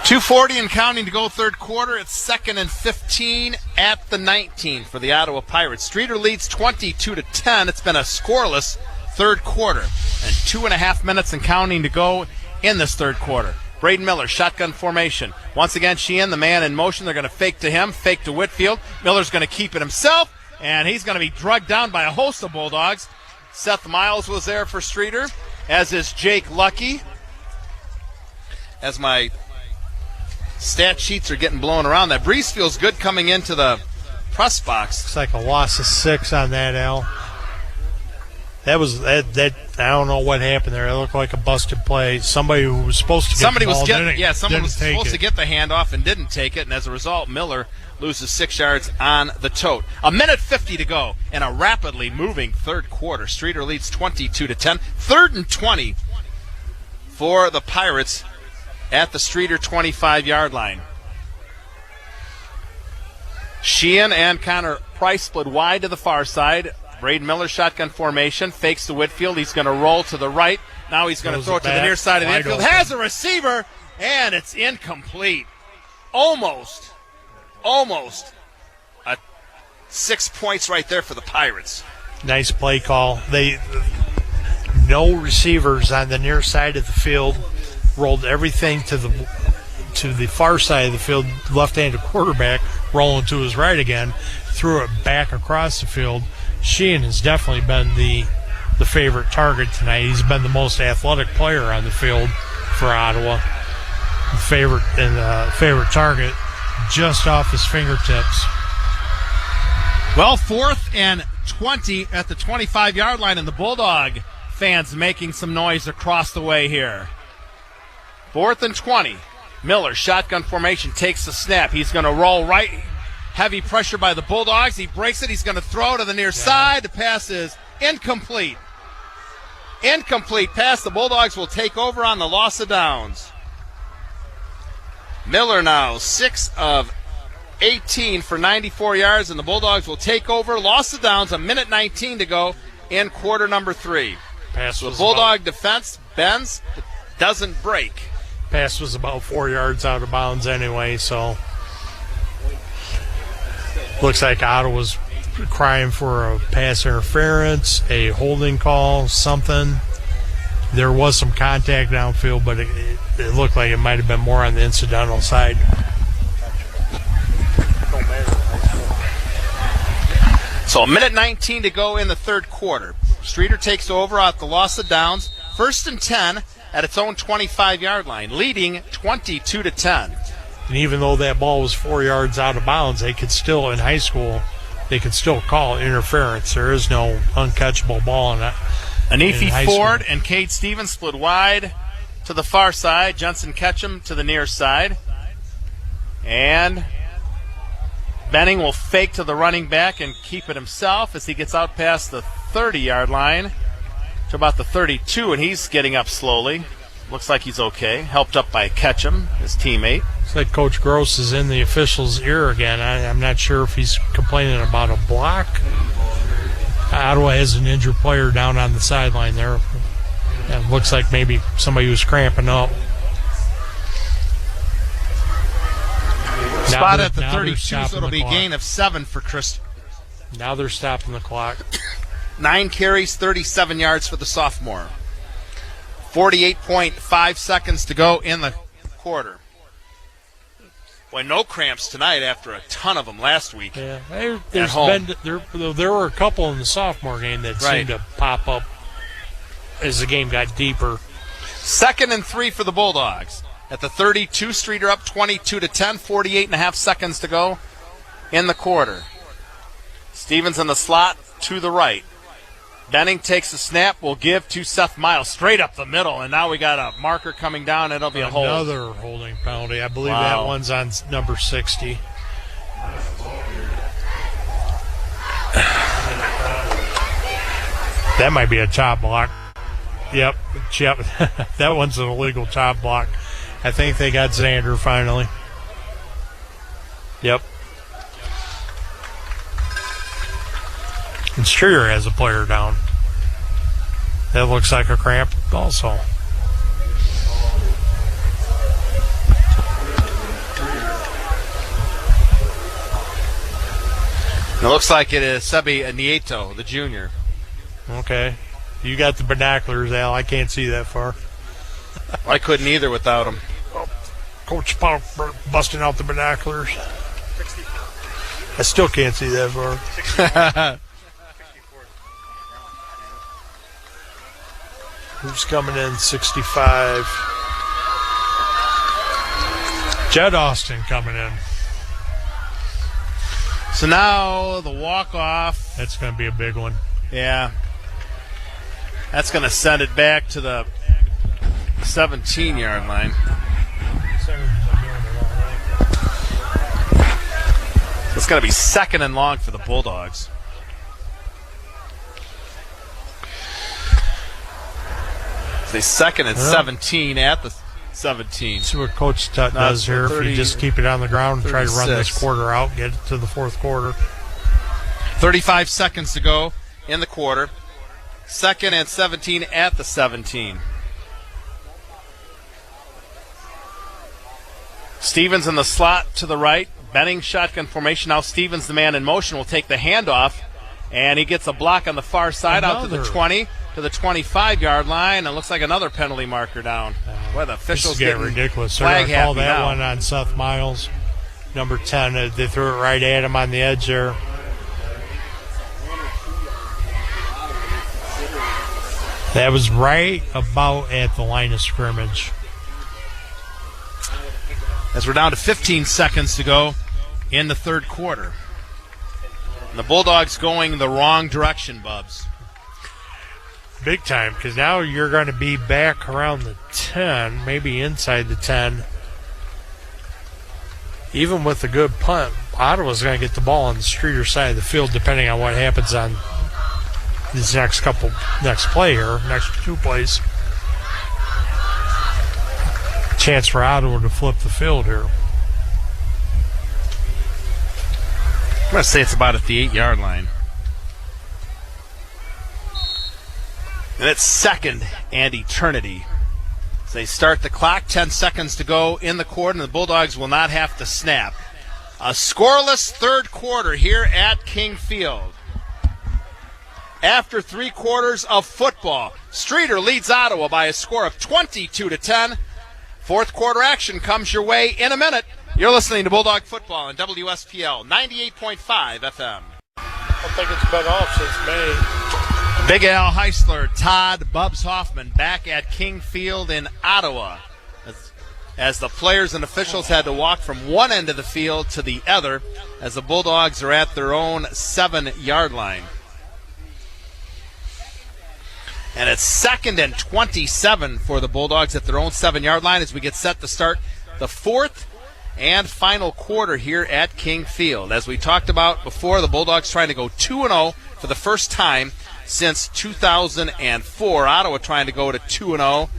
A: 2:40 and counting to go, third quarter. It's 2nd and 15 at the 19 for the Ottawa Pirates. Streator leads 22-10. It's been a scoreless third quarter. And 2.5 minutes and counting to go in this third quarter. Braden Miller, shotgun formation. Once again, Sheehan, the man in motion. They're going to fake to him, fake to Whitfield. Miller's going to keep it himself, and he's going to be drugged down by a host of Bulldogs. Seth Miles was there for Streator, as is Jake Lucky. As my stat sheets are getting blown around, that breeze feels good coming into the press box.
B: Looks like a loss of 6 on that, Al. That was that. I don't know what happened there. It looked like a busted play. Somebody who was supposed to get
A: Somebody
B: the ball
A: was getting,
B: didn't,
A: yeah, someone was
B: didn't
A: supposed to get the handoff and didn't take it, and as a result, Miller loses 6 yards on the tote. 1:50 to go in a rapidly moving third quarter. Streator leads 22-10. 3rd and 20 for the Pirates at the Streator 25-yard line. Sheehan and Connor Price split wide to the far side. Braden Miller, shotgun formation, fakes to Whitfield. He's going to roll to the right. Now he's going to throw it to the near side of the infield. Has a receiver, and it's incomplete. Almost. 6 points right there for the Pirates.
B: Nice play call. No receivers on the near side of the field. Rolled everything to the far side of the field. Left-handed quarterback rolling to his right again. Threw it back across the field. Sheehan has definitely been the favorite target tonight. He's been the most athletic player on the field for Ottawa. The favorite target just off his fingertips.
A: Well, 4th and 20 at the 25-yard line, and the Bulldog fans making some noise across the way here. 4th and 20. Miller, shotgun formation, takes the snap. He's going to roll right. Heavy pressure by the Bulldogs. He breaks it. He's going to throw to the near side. The pass is incomplete. Incomplete pass. The Bulldogs will take over on the loss of downs. Miller now 6 of 18 for 94 yards, and the Bulldogs will take over. Loss of downs, 1:19 to go in quarter number 3. So the Bulldog defense bends, doesn't break.
B: Pass was about 4 yards out of bounds anyway, so looks like Ottawa's crying for a pass interference, a holding call, something. There was some contact downfield, but it looked like it might have been more on the incidental side.
A: So 1:19 to go in the third quarter. Streator takes over at the loss of downs. 1st and 10 at its own 25-yard line, leading 22-10.
B: And even though that ball was 4 yards out of bounds, they could still, in high school, they could still call interference. There is no uncatchable ball in that.
A: Anifi Ford and Cade Stevens split wide to the far side. Jensen Ketchum to the near side. And Benning will fake to the running back and keep it himself as he gets out past the 30-yard line to about the 32, and he's getting up slowly. Looks like he's okay. Helped up by Ketchum, his teammate.
B: It's like Coach Gross is in the official's ear again. I'm not sure if he's complaining about a block. Ottawa has an injured player down on the sideline there. It looks like maybe somebody was cramping up.
A: Spot at the 32, so it'll be a gain of 7 for Chris.
B: Now they're stopping the clock.
A: 9 carries, 37 yards for the sophomore. 48.5 seconds to go in the quarter. Boy, no cramps tonight after a ton of them last week.
B: Yeah, there were a couple in the sophomore game that seemed to pop up as the game got deeper.
A: 2nd and 3 for the Bulldogs. At the 32, Streator up 22-10, 48.5 seconds to go in the quarter. Stevens in the slot to the right. Benning takes the snap, will give to Seth Miles straight up the middle, and now we got a marker coming down. It'll be a hold.
B: Another holding penalty. I believe that one's on number 60. That might be a chop block. Yep. That one's an illegal chop block. I think they got Xander finally. Yep. And Streator has a player down. That looks like a cramp also.
A: It looks like it is Sebi Nieto, the junior.
B: Okay. You got the binoculars, Al. I can't see that far.
A: I couldn't either without him.
B: Coach Pop busting out the binoculars. I still can't see that far. Who's coming in? 65. Jed Austin coming in.
A: So now the walk-off.
B: That's going to be a big one.
A: Yeah. That's going to send it back to the 17-yard line. It's going to be 2nd and long for the Bulldogs. It's a 2nd and 17 at the 17.
B: See what Coach Tutt does here. If you just keep it on the ground and try to run this quarter out, get it to the fourth quarter.
A: 35 seconds to go in the quarter. 2nd and 17 at the 17. Stevens in the slot to the right. Benning shotgun formation. Now Stevens, the man in motion, will take the handoff. And he gets a block on the far side out to the 20, to the 25-yard line. And looks like another penalty marker down. Boy, the officials
B: getting ridiculous. They're going to call that one on Seth Miles, number 10. They threw it right at him on the edge there. That was right about at the line of scrimmage.
A: As we're down to 15 seconds to go in the third quarter. And the Bulldogs going the wrong direction, Bubs.
B: Big time, because now you're going to be back around the 10, maybe inside the 10. Even with a good punt, Ottawa's going to get the ball on the Streator side of the field, depending on what happens on these next play here, next two plays. Chance for Ottawa to flip the field here.
A: I'm going to say it's about at the 8-yard line. And it's 2nd and eternity. As they start the clock, 10 seconds to go in the quarter, and the Bulldogs will not have to snap. A scoreless third quarter here at King Field. After 3 quarters of football, Streator leads Ottawa by a score of 22-10. Fourth quarter action comes your way in a minute. You're listening to Bulldog Football on WSPL 98.5 FM.
B: I think it's been off since May.
A: Big Al Haeussler, Todd, Bubs, Hoffman back at King Field in Ottawa as the players and officials had to walk from one end of the field to the other as the Bulldogs are at their own 7-yard line. And it's 2nd and 27 for the Bulldogs at their own 7-yard line as we get set to start the fourth and final quarter here at King Field. As we talked about before, the Bulldogs trying to go 2-0 for the first time since 2004. Ottawa trying to go to 2-0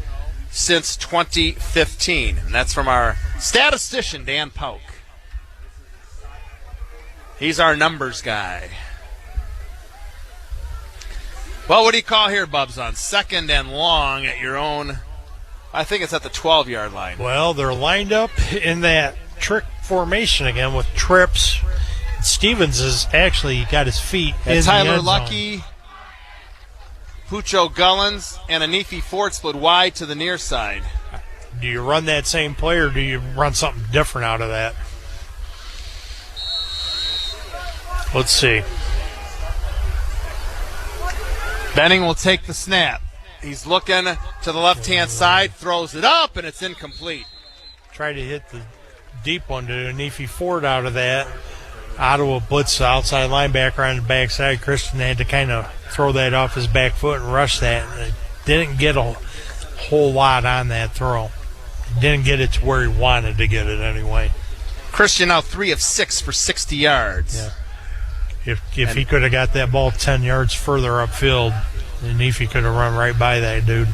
A: since 2015. And that's from our statistician, Dan Pauk. He's our numbers guy. Well, what do you call here, Bubs, on 2nd and long at your own, I think it's at the 12-yard line.
B: Well, they're lined up in that trick formation again with trips. Stevens has actually got his feet in
A: Tyler
B: the end
A: Lucky,
B: zone.
A: Pucho Gullens, and Anifi Ford split wide to the near side.
B: Do you run that same play or do you run something different out of that? Let's see.
A: Benning will take the snap. He's looking to the left-hand side, throws it up, and it's incomplete.
B: Tried to hit the deep one to Nefi Ford out of that. Ottawa blitz the outside linebacker on the backside. Christian had to kind of throw that off his back foot and rush that. And didn't get a whole lot on that throw. Didn't get it to where he wanted to get it anyway.
A: Christian now 3 of 6 for 60 yards.
B: Yeah. If he could have got that ball 10 yards further upfield, and if he could have run right by that dude.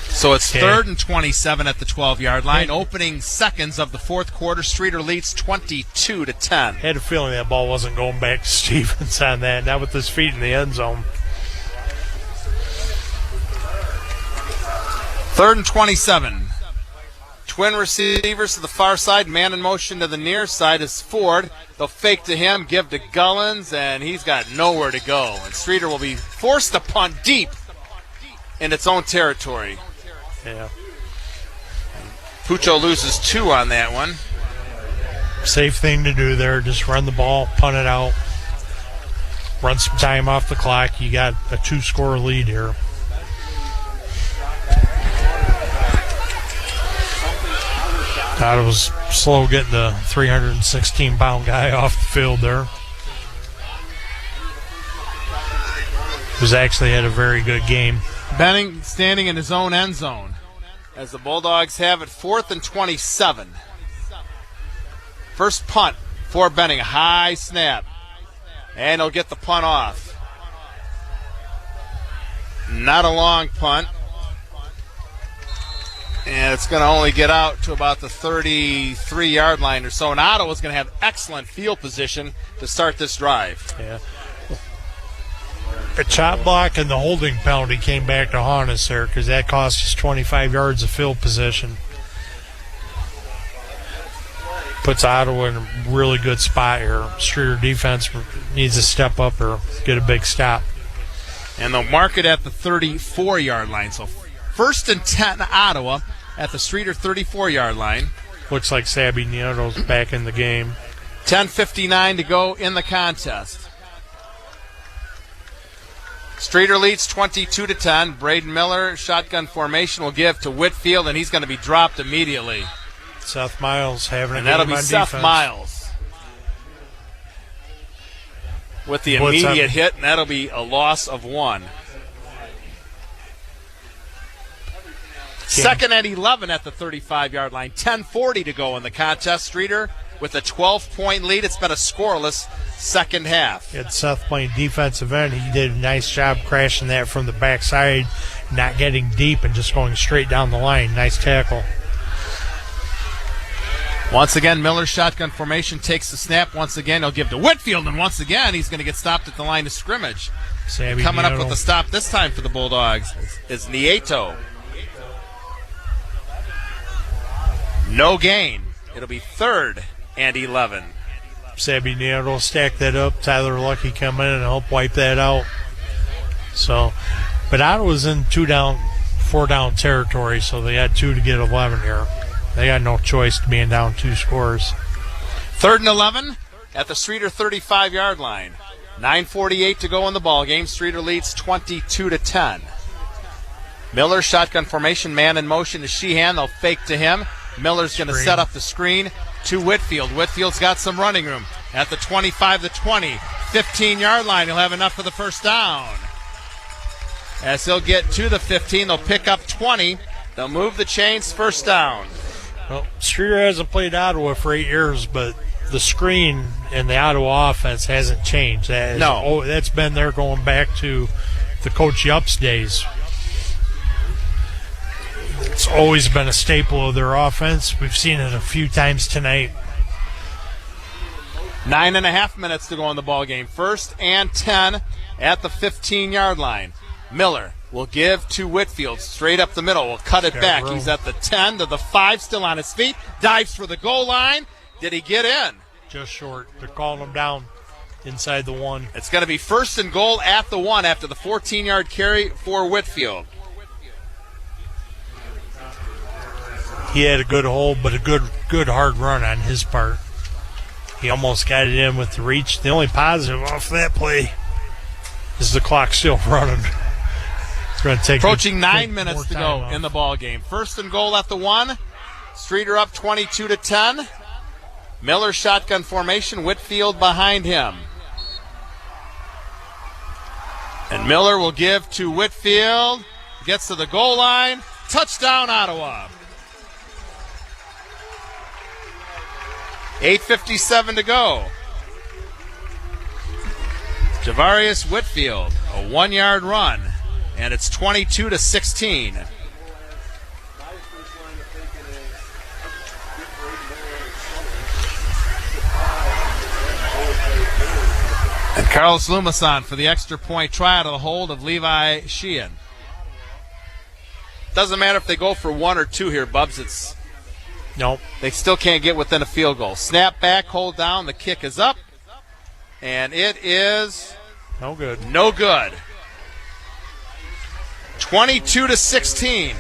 A: So it's 3rd and 27 at the 12-yard line. Opening seconds of the fourth quarter. Streator leads 22-10.
B: Had a feeling that ball wasn't going back to Stevens on that. Not with his feet in the end zone.
A: 3rd and 27. Twin receivers to the far side. Man in motion to the near side is Ford. They'll fake to him, give to Gullins, and he's got nowhere to go. And Streator will be forced to punt deep in its own territory.
B: Yeah.
A: Puccio loses 2 on that one.
B: Safe thing to do there. Just run the ball, punt it out. Run some time off the clock. You got a 2-score lead here. Thought it was slow getting the 316-pound guy off the field there. Who's actually had a very good game.
A: Benning standing in his own end zone as the Bulldogs have it 4th and 27. First punt for Benning, a high snap. And he'll get the punt off. Not a long punt. And it's going to only get out to about the 33-yard line or so. And Ottawa's going to have excellent field position to start this drive.
B: Yeah. A chop block and the holding penalty came back to haunt us there because that cost us 25 yards of field position. Puts Ottawa in a really good spot here. Streator defense needs to step up or get a big stop.
A: And they'll mark it at the 34-yard line. So 1st and 10 Ottawa at the Streator 34-yard line.
B: Looks like Sabby Nieto's back in the game.
A: 10:59 to go in the contest. Streator leads 22-10. Braden Miller, shotgun formation, will give to Whitfield, and he's going to be dropped immediately.
B: Seth Miles having a
A: and
B: game
A: that'll be
B: on
A: Seth
B: defense.
A: Miles with the immediate hit, and that'll be a loss of 1. 2nd and 11 at the 35-yard line. 10:40 to go in the contest. Streator with a 12-point lead. It's been a scoreless second half.
B: Had Seth playing defensive end. He did a nice job crashing that from the backside, not getting deep and just going straight down the line. Nice tackle.
A: Once again, Miller's shotgun formation takes the snap. Once again, he'll give to Whitfield, and once again, he's going to get stopped at the line of scrimmage. Coming up with the stop this time for the Bulldogs is Nieto. No gain. It'll be 3rd and 11.
B: Sabby Nieto stacked that up. Tyler Lucky come in and help wipe that out. So, but Ottawa's in 4-down territory, so they had 2 to get 11 here. They got no choice to being down 2 scores.
A: 3rd and 11 at the Streator 35-yard line. 9:48 to go in the ball game. Streator leads 22-10. Miller shotgun formation, man in motion to Sheehan. They'll fake to him. Miller's going to set up the screen to Whitfield. Whitfield's got some running room at the 25, the 20, 15-yard line. He'll have enough for the first down. As he'll get to the 15, they'll pick up 20. They'll move the chains, first down.
B: Well, Streator hasn't played Ottawa for 8 years, but the screen in the Ottawa offense hasn't changed. That's been there going back to the Coach Yups days. It's always been a staple of their offense. We've seen it a few times tonight.
A: 9.5 minutes to go in the ball game. 1st and 10 at the 15-yard line. Miller will give to Whitfield straight up the middle. Will cut it back.
B: Room.
A: He's at the 10 to the 5, still on his feet. Dives for the goal line. Did he get in?
B: Just short. They're calling him down inside the 1.
A: It's going to be 1st and goal at the 1 after the 14-yard carry for Whitfield.
B: He had a good hold, but a good hard run on his part. He almost got it in with the reach. The only positive off that play is the clock still running. It's going to take
A: approaching 9 minutes to go in the ball game. First and goal at the 1. Streator up 22-10. Miller shotgun formation. Whitfield behind him. And Miller will give to Whitfield. Gets to the goal line. Touchdown, Ottawa. 8:57 to go. Javarius Whitfield, a 1-yard run, and it's 22-16. And Carlos Lumasan for the extra point try out of the hold of Levi Sheehan. Doesn't matter if they go for 1 or 2 here, Bubs.
B: Nope.
A: They still can't get within a field goal. Snap back, hold down, the kick is up, and it is
B: no good.
A: No good. 22-16.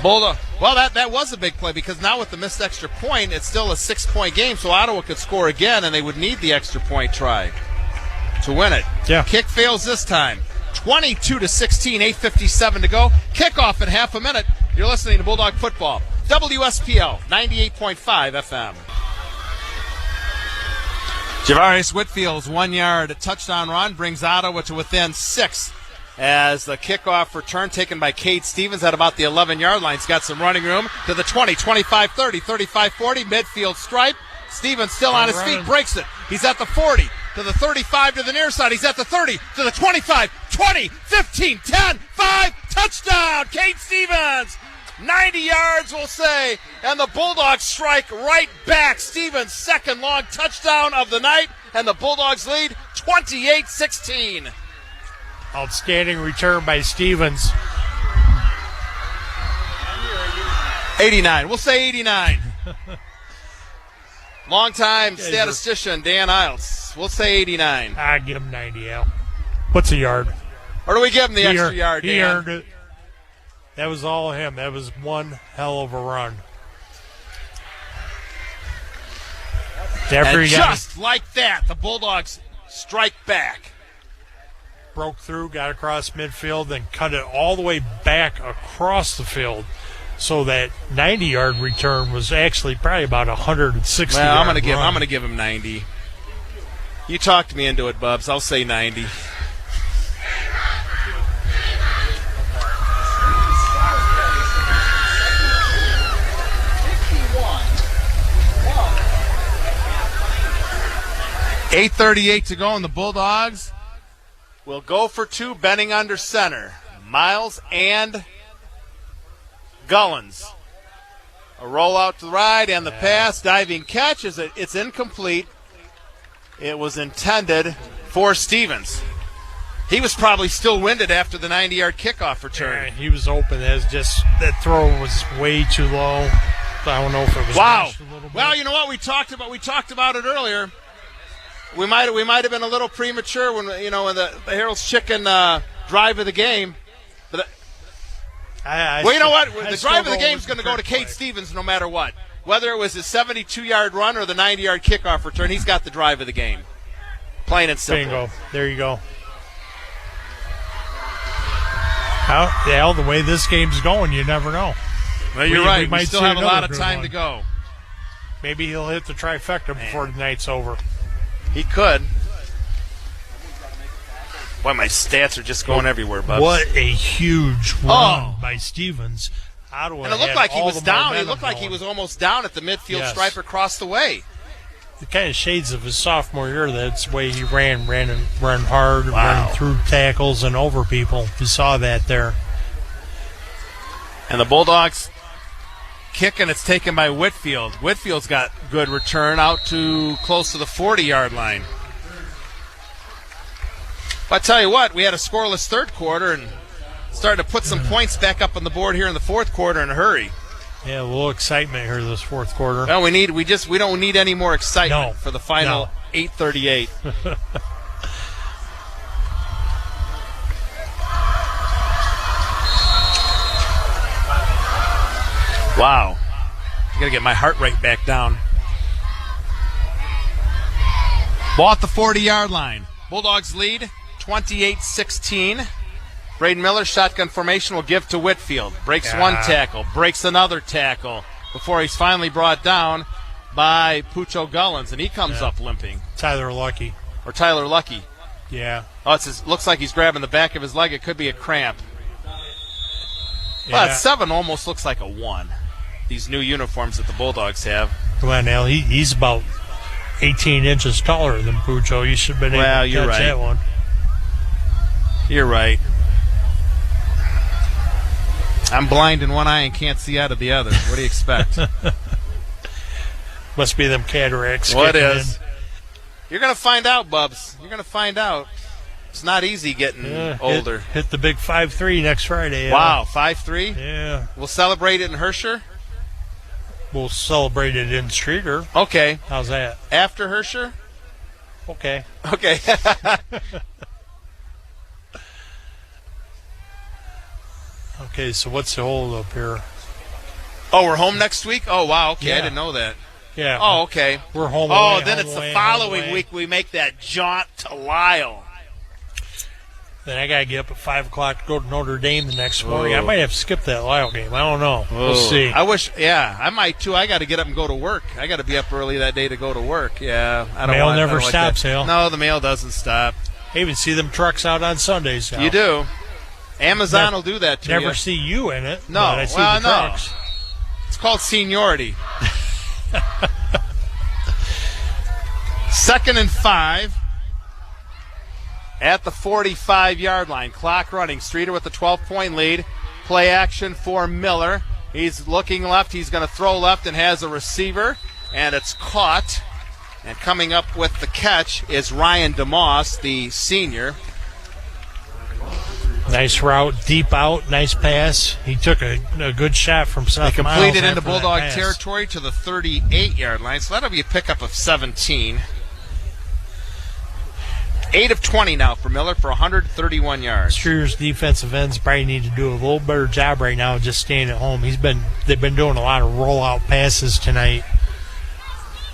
A: Bulldog. Well, that was a big play because now with the missed extra point, it's still a 6-point game, so Ottawa could score again, and they would need the extra point try to win it.
B: Yeah. Kick
A: fails this time. 22-16, 8:57 to go. Kickoff in half a minute. You're listening to Bulldog Football. WSPL 98.5 FM. Javarius Whitfield's 1-yard touchdown run brings Ottawa to within 6 as the kickoff return taken by Cade Stevens at about the 11-yard line. He's got some running room to the 20, 25, 30, 35, 40, midfield stripe. Stevens still on his feet, breaks it. He's at the 40, to the 35, to the near side. He's at the 30, to the 25, 20, 15, 10, 5, touchdown, Cade Stevens. 90 yards, we'll say, and the Bulldogs strike right back. Stevens' second long touchdown of the night, and the Bulldogs lead 28-16.
B: Outstanding return by Stevens.
A: 89. We'll say 89. Longtime statistician Dan Iles. We'll say 89.
B: I give him 90, Al. What's a yard?
A: Or do we give him the extra yard, Dan?
B: He earned it. That was all him. That was one hell of a run.
A: And just like that, the Bulldogs strike back.
B: Broke through, got across midfield, then cut it all the way back across the field. So that 90-yard return was actually probably about 160.
A: Well, I'm going to give him 90. You talked me into it, Bubs. I'll say 90. .838 to go, and the Bulldogs will go for 2, bending under center. Miles and Gullens. A rollout to the right, and the pass, diving catch, it's incomplete. It was intended for Stevens. He was probably still winded after the 90-yard kickoff return.
B: Yeah, he was open. That throw was way too low. I don't know if it was.
A: Wow.
B: A little bit.
A: Well, you know what we talked about it earlier. We might have been a little premature when the Harold's Chicken drive of the game. But you know what? The drive of the game is going to go to Cade Stevens no matter what. Whether it was his 72-yard run or the 90-yard kickoff return, he's got the drive of the game. Plain and simple.
B: Bingo. There you go. The way this game's going, you never know.
A: Well, you're right. We still have a lot of time to go.
B: Maybe he'll hit the trifecta before the night's over.
A: He could. Boy, my stats are just going everywhere, Bubs.
B: What a huge run by Stevens. Ottawa,
A: and it looked like he was down. It looked like he was almost down at the midfield stripe across the way.
B: The kind of shades of his sophomore year. That's the way he ran hard, ran through tackles and over people. You saw that there.
A: And the Bulldogs kick, and it's taken by Whitfield. Whitfield's got good return out to close to the 40-yard line. But I tell you what, we had a scoreless third quarter and starting to put some points back up on the board here in the fourth quarter in a hurry.
B: Yeah, a little excitement here this fourth quarter.
A: Well, we don't need any more excitement for the final 8:38. Wow. I got to get my heart rate back down. Ball at the 40-yard line. Bulldogs lead 28-16. Braden Miller, shotgun formation, will give to Whitfield. Breaks one tackle, breaks another tackle before he's finally brought down by Pucho Gullins, and he comes up limping.
B: Tyler Lucky.
A: Yeah. Oh, looks like he's grabbing the back of his leg. It could be a cramp.
B: Yeah.
A: Well, 7 almost looks like a 1. These new uniforms that the Bulldogs have.
B: Come on now, he's about 18 inches taller than Pucho. You should have been able to catch that one.
A: You're right. I'm blind in one eye and can't see out of the other. What do you expect?
B: Must be them cataracts.
A: What is? You're going to find out, Bubs. You're going to find out. It's not easy getting older.
B: Hit the big 5-3 next Friday.
A: Wow, 5-3?
B: Yeah.
A: We'll celebrate it in Haeussler?
B: We'll celebrate it in Streator.
A: Okay.
B: How's that?
A: After Haeussler?
B: Okay.
A: Okay.
B: Okay, so what's the hold up here?
A: Oh, we're home next week? Oh, wow. Okay,
B: Yeah.
A: I didn't know that.
B: Yeah.
A: Oh, okay.
B: We're home
A: Oh,
B: away,
A: then
B: home
A: it's
B: away,
A: the
B: home
A: following
B: away.
A: week we make that jaunt to Lyle.
B: Then I got to get up at 5 o'clock to go to Notre Dame the next morning.
A: Oh.
B: I might have to skip that Lyle game. I don't know. We'll see.
A: I wish, I might too. I got to get up and go to work. I got to be up early that day to go to work. Yeah, I don't
B: Mail
A: want,
B: never
A: I don't
B: stops,
A: like that.
B: Hale.
A: No, the mail doesn't stop.
B: I even see them trucks out on Sundays now.
A: You do. Amazon will do that to you.
B: Never see you in it.
A: No,
B: but I see
A: well,
B: the
A: no.
B: trucks.
A: It's called seniority. 2nd and 5 at the 45-yard line. Clock running. Streator with the 12-point lead. Play action for Miller. He's looking left. He's going to throw left and has a receiver, and it's caught. And coming up with the catch is Ryan DeMoss, the senior.
B: Nice route, deep out, nice pass. He took a good shot from Seth
A: They
B: Miles
A: completed into
B: after that
A: Bulldog
B: pass.
A: territory to the 38-yard line, so that'll be a pickup of 17. 8 of 20 now for Miller for 131 yards.
B: Streator's defensive ends probably need to do a little better job right now just staying at home. They've been doing a lot of rollout passes tonight,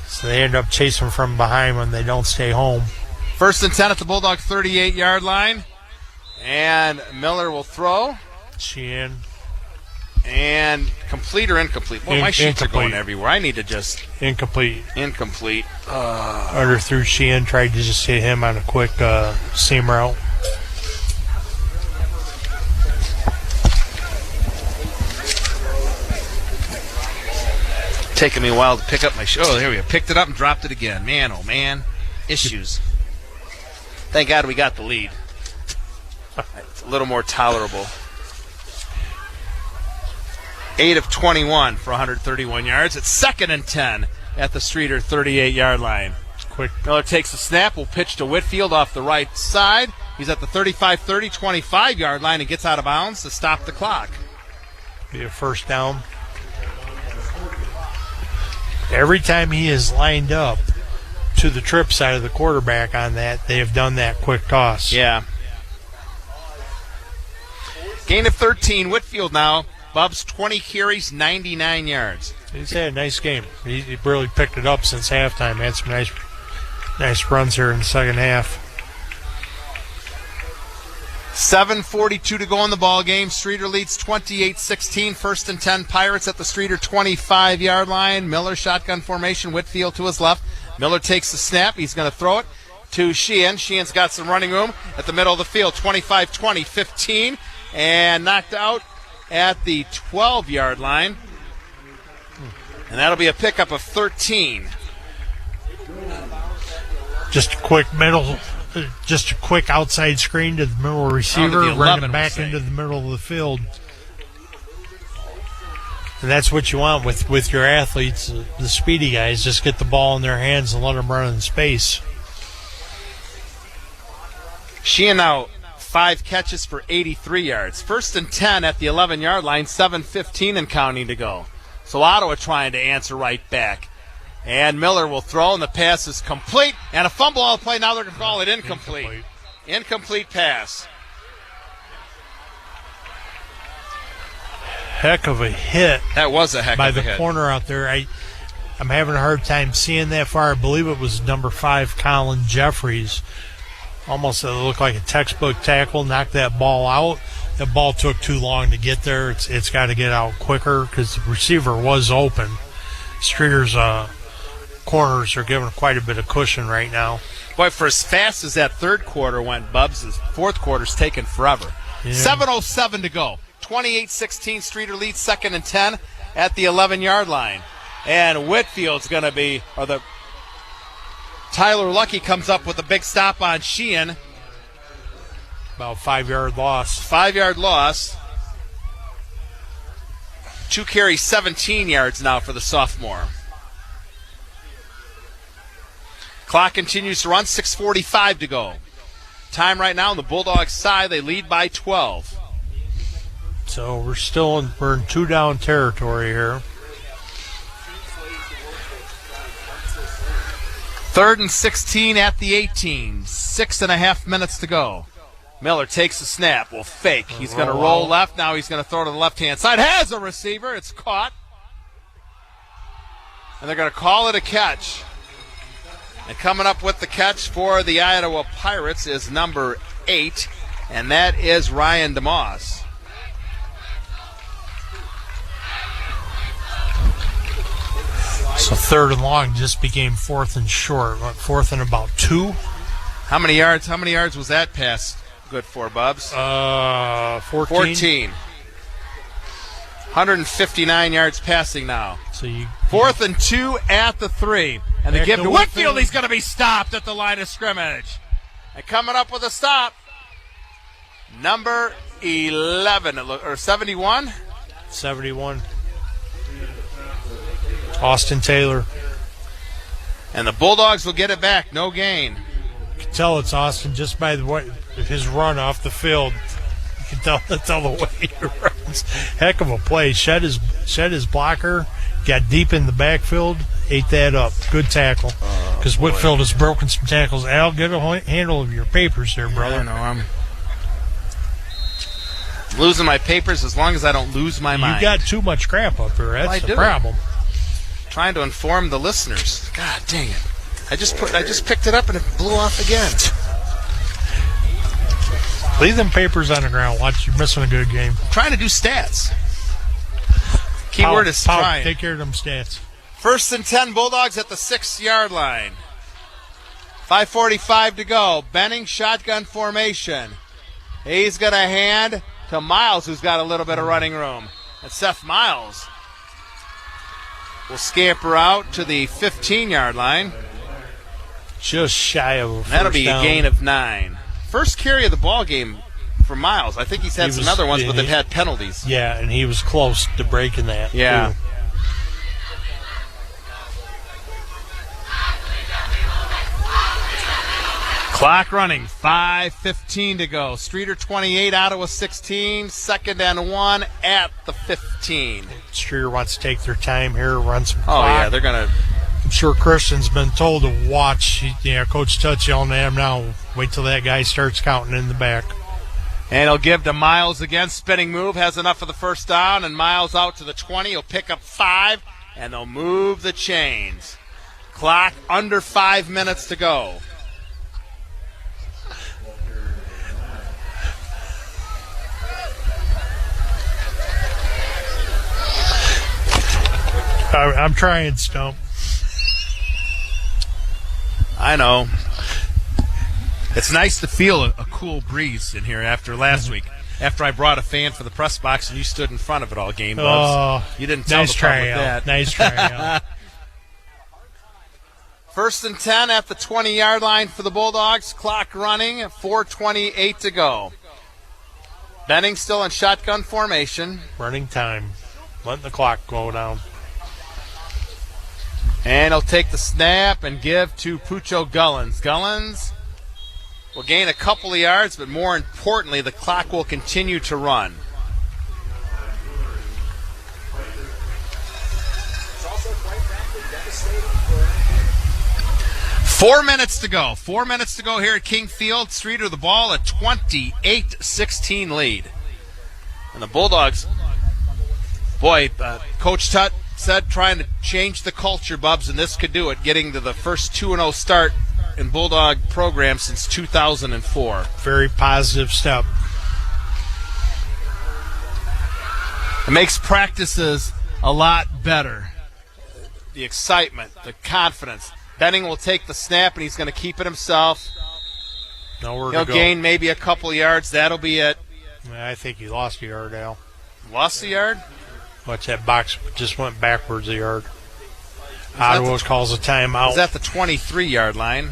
B: so they end up chasing from behind when they don't stay home.
A: 1st and 10 at the Bulldog 38-yard line. And Miller will throw.
B: Sheehan.
A: And complete or incomplete? Boy, my sheets are going
B: Incomplete.
A: everywhere. I need to just...
B: Incomplete.
A: Underthrew
B: Sheehan, tried to just hit him on a quick seam route.
A: Taking me a while to pick up my... Oh, here we go. Picked it up and dropped it again. Man, oh man. Issues. Thank God we got the lead. It's a little more tolerable. 8 of 21 for 131 yards. It's 2nd and 10 at the Streator 38-yard line.
B: Quick.
A: Miller takes the snap, will pitch to Whitfield off the right side. He's at the 35-30, 25-yard line and gets out of bounds to stop the clock.
B: Be a first down. Every time he is lined up to the trip side of the quarterback on that, they have done that quick toss.
A: Yeah. Gain of 13. Whitfield now. Bubs 20 carries, 99 yards.
B: He's had a nice game. He really picked it up since halftime. Had some nice runs here in the second half.
A: 7:42 to go in the ball game. Streator leads 28-16. 1st and 10 Pirates at the Streator 25-yard line. Miller shotgun formation. Whitfield to his left. Miller takes the snap. He's going to throw it to Sheehan. Sheehan's got some running room at the middle of the field. 25-20, 15. And knocked out at the 12-yard line. And that'll be a pickup of 13.
B: Just a quick outside screen to the middle receiver, running back into the middle of the field. And that's what you want with your athletes, the speedy guys. Just get the ball in their hands and let them run in space.
A: Sheehan now 5 catches for 83 yards. 1st and 10 at the 11-yard line, 7:15 and counting to go. So Ottawa trying to answer right back. And Miller will throw, and the pass is complete. And a fumble on the play. Now they're going to call it incomplete. Incomplete pass.
B: Heck of a hit.
A: That was a heck
B: by
A: of a
B: the
A: hit.
B: corner out there. I'm having a hard time seeing that far. I believe it was number 5, Colin Jeffries. Almost it looked like a textbook tackle, knocked that ball out. The ball took too long to get there. It's got to get out quicker because the receiver was open. Streator's corners are giving quite a bit of cushion right now.
A: Boy, for as fast as that third quarter went, Bubs, the fourth quarter's taken forever.
B: Yeah.
A: 7:07 to go. 28-16, Streator leads 2nd and 10 at the 11-yard line. And Whitfield's going to be, Tyler Lucky comes up with a big stop on Sheehan.
B: About 5-yard loss.
A: 5-yard loss. 2 carries, 17 yards now for the sophomore. Clock continues to run, 6:45 to go. Time right now on the Bulldogs' side, they lead by 12.
B: So we're in 2-down territory here.
A: 3rd and 16 at the 18. 6.5 minutes to go. Miller takes the snap, will fake. He's going to roll left. Now he's going to throw to the left-hand side. Has a receiver. It's caught. And they're going to call it a catch. And coming up with the catch for the Ottawa Pirates is number 8, and that is Ryan DeMoss.
B: So 3rd and long just became 4th and short. 4th and about 2.
A: How many yards was that pass good for, Bubs?
B: 14.
A: 159 yards passing now.
B: So
A: 4th and 2 at the 3. And they
B: Back
A: give
B: to
A: to Whitfield.
B: Whitfield.
A: He's going to be stopped at the line of scrimmage. And coming up with a stop, number 11, or 71?
B: 71. Austin Taylor.
A: And the Bulldogs will get it back. No gain.
B: You can tell it's Austin just by the way his run off the field. You can tell the way he runs. Heck of a play. Shed his blocker, got deep in the backfield, ate that up. Good tackle. Because Whitfield has broken some tackles. Al, get a handle of your papers there, brother.
A: I know. I'm losing my papers as long as I don't lose my mind.
B: You got too much crap up here. That's the
A: do.
B: problem.
A: Trying to inform the listeners. God dang it. I just picked it up and it blew off again.
B: Leave them papers on the ground. Watch, you're missing a good game.
A: I'm trying to do stats. Keyword is trying.
B: Take care of them stats.
A: 1st and 10, Bulldogs at the 6-yard line. 5:45 to go. Benning shotgun formation. He's going to hand to Miles, who's got a little bit of running room. And Seth Miles will scamper out to the 15-yard line.
B: Just shy of a first
A: That'll be
B: down.
A: a gain of 9. First carry of the ball game for Miles. I think he's had some other ones, but they've had penalties.
B: Yeah, and he was close to breaking that.
A: Yeah.
B: Too.
A: Clock running, 5:15 to go. Streator 28, Ottawa 16, 2nd and 1 at the 15.
B: Streator wants to take their time here, run some
A: Oh,
B: clock.
A: yeah, they're going to.
B: I'm sure Christian's been told to watch. Coach Tut's yelling at him now. Wait till that guy starts counting in the back.
A: And he'll give to Miles again. Spinning move, has enough for the first down, and Miles out to the 20. He'll pick up 5, and they'll move the chains. Clock under 5 minutes to go.
B: I'm trying, Stump.
A: I know. It's nice to feel a cool breeze in here after last week. After I brought a fan for the press box and you stood in front of it all game, Bubs. You didn't tell
B: nice
A: the
B: try,
A: public
B: Al.
A: that.
B: Nice try, Al.
A: 1st and 10 at the 20-yard line for the Bulldogs. Clock running, 4:28 to go. Benning still in shotgun formation.
B: Running time. Letting the clock go down.
A: And he'll take the snap and give to Pucho Gullins. Gullins will gain a couple of yards, but more importantly, the clock will continue to run.
E: It's also quite frankly devastating for
A: 4 minutes to go. 4 minutes to go here at King Field. Streator the ball, a 28-16 lead. And the Bulldogs, boy, Coach Tut said, trying to change the culture, Bubs, and this could do it, getting to the first 2-0 start in Bulldog program since 2004.
B: Very positive step.
A: It makes practices a lot better. The excitement, the confidence. Benning will take the snap, and he's going to keep it himself.
B: Nowhere
A: He'll
B: to go.
A: gain maybe a couple yards. That'll be it.
B: I think he lost a yard, Al.
A: Lost the yard?
B: Watch, that box just went backwards a yard. Ottawa calls a timeout.
A: Was that the 23-yard line?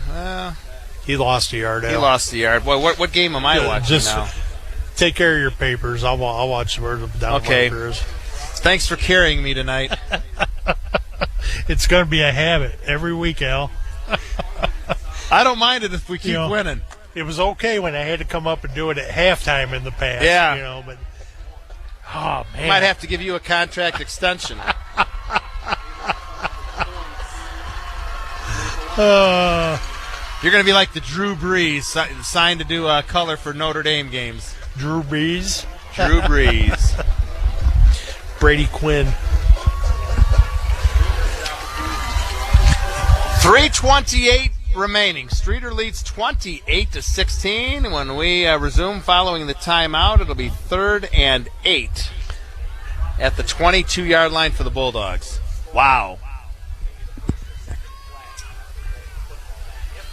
B: He lost a yard, Al.
A: He lost the yard. Boy, what game am I watching
B: just
A: now?
B: Take care of your papers. I'll watch where the down marker is.
A: Thanks for carrying me tonight.
B: It's going to be a habit every week, Al.
A: I don't mind it if we keep winning.
B: It was okay when I had to come up and do it at halftime in the past.
A: Yeah.
B: But oh man,
A: Might have to give you a contract extension. You're going to be like the Drew Brees, signed to do color for Notre Dame games.
B: Drew Brees.
A: Drew Brees.
B: Brady Quinn.
A: 3:28 remaining. Streator leads 28-16. When we resume following the timeout, it'll be 3rd and 8 at the 22-yard line for the Bulldogs. Wow.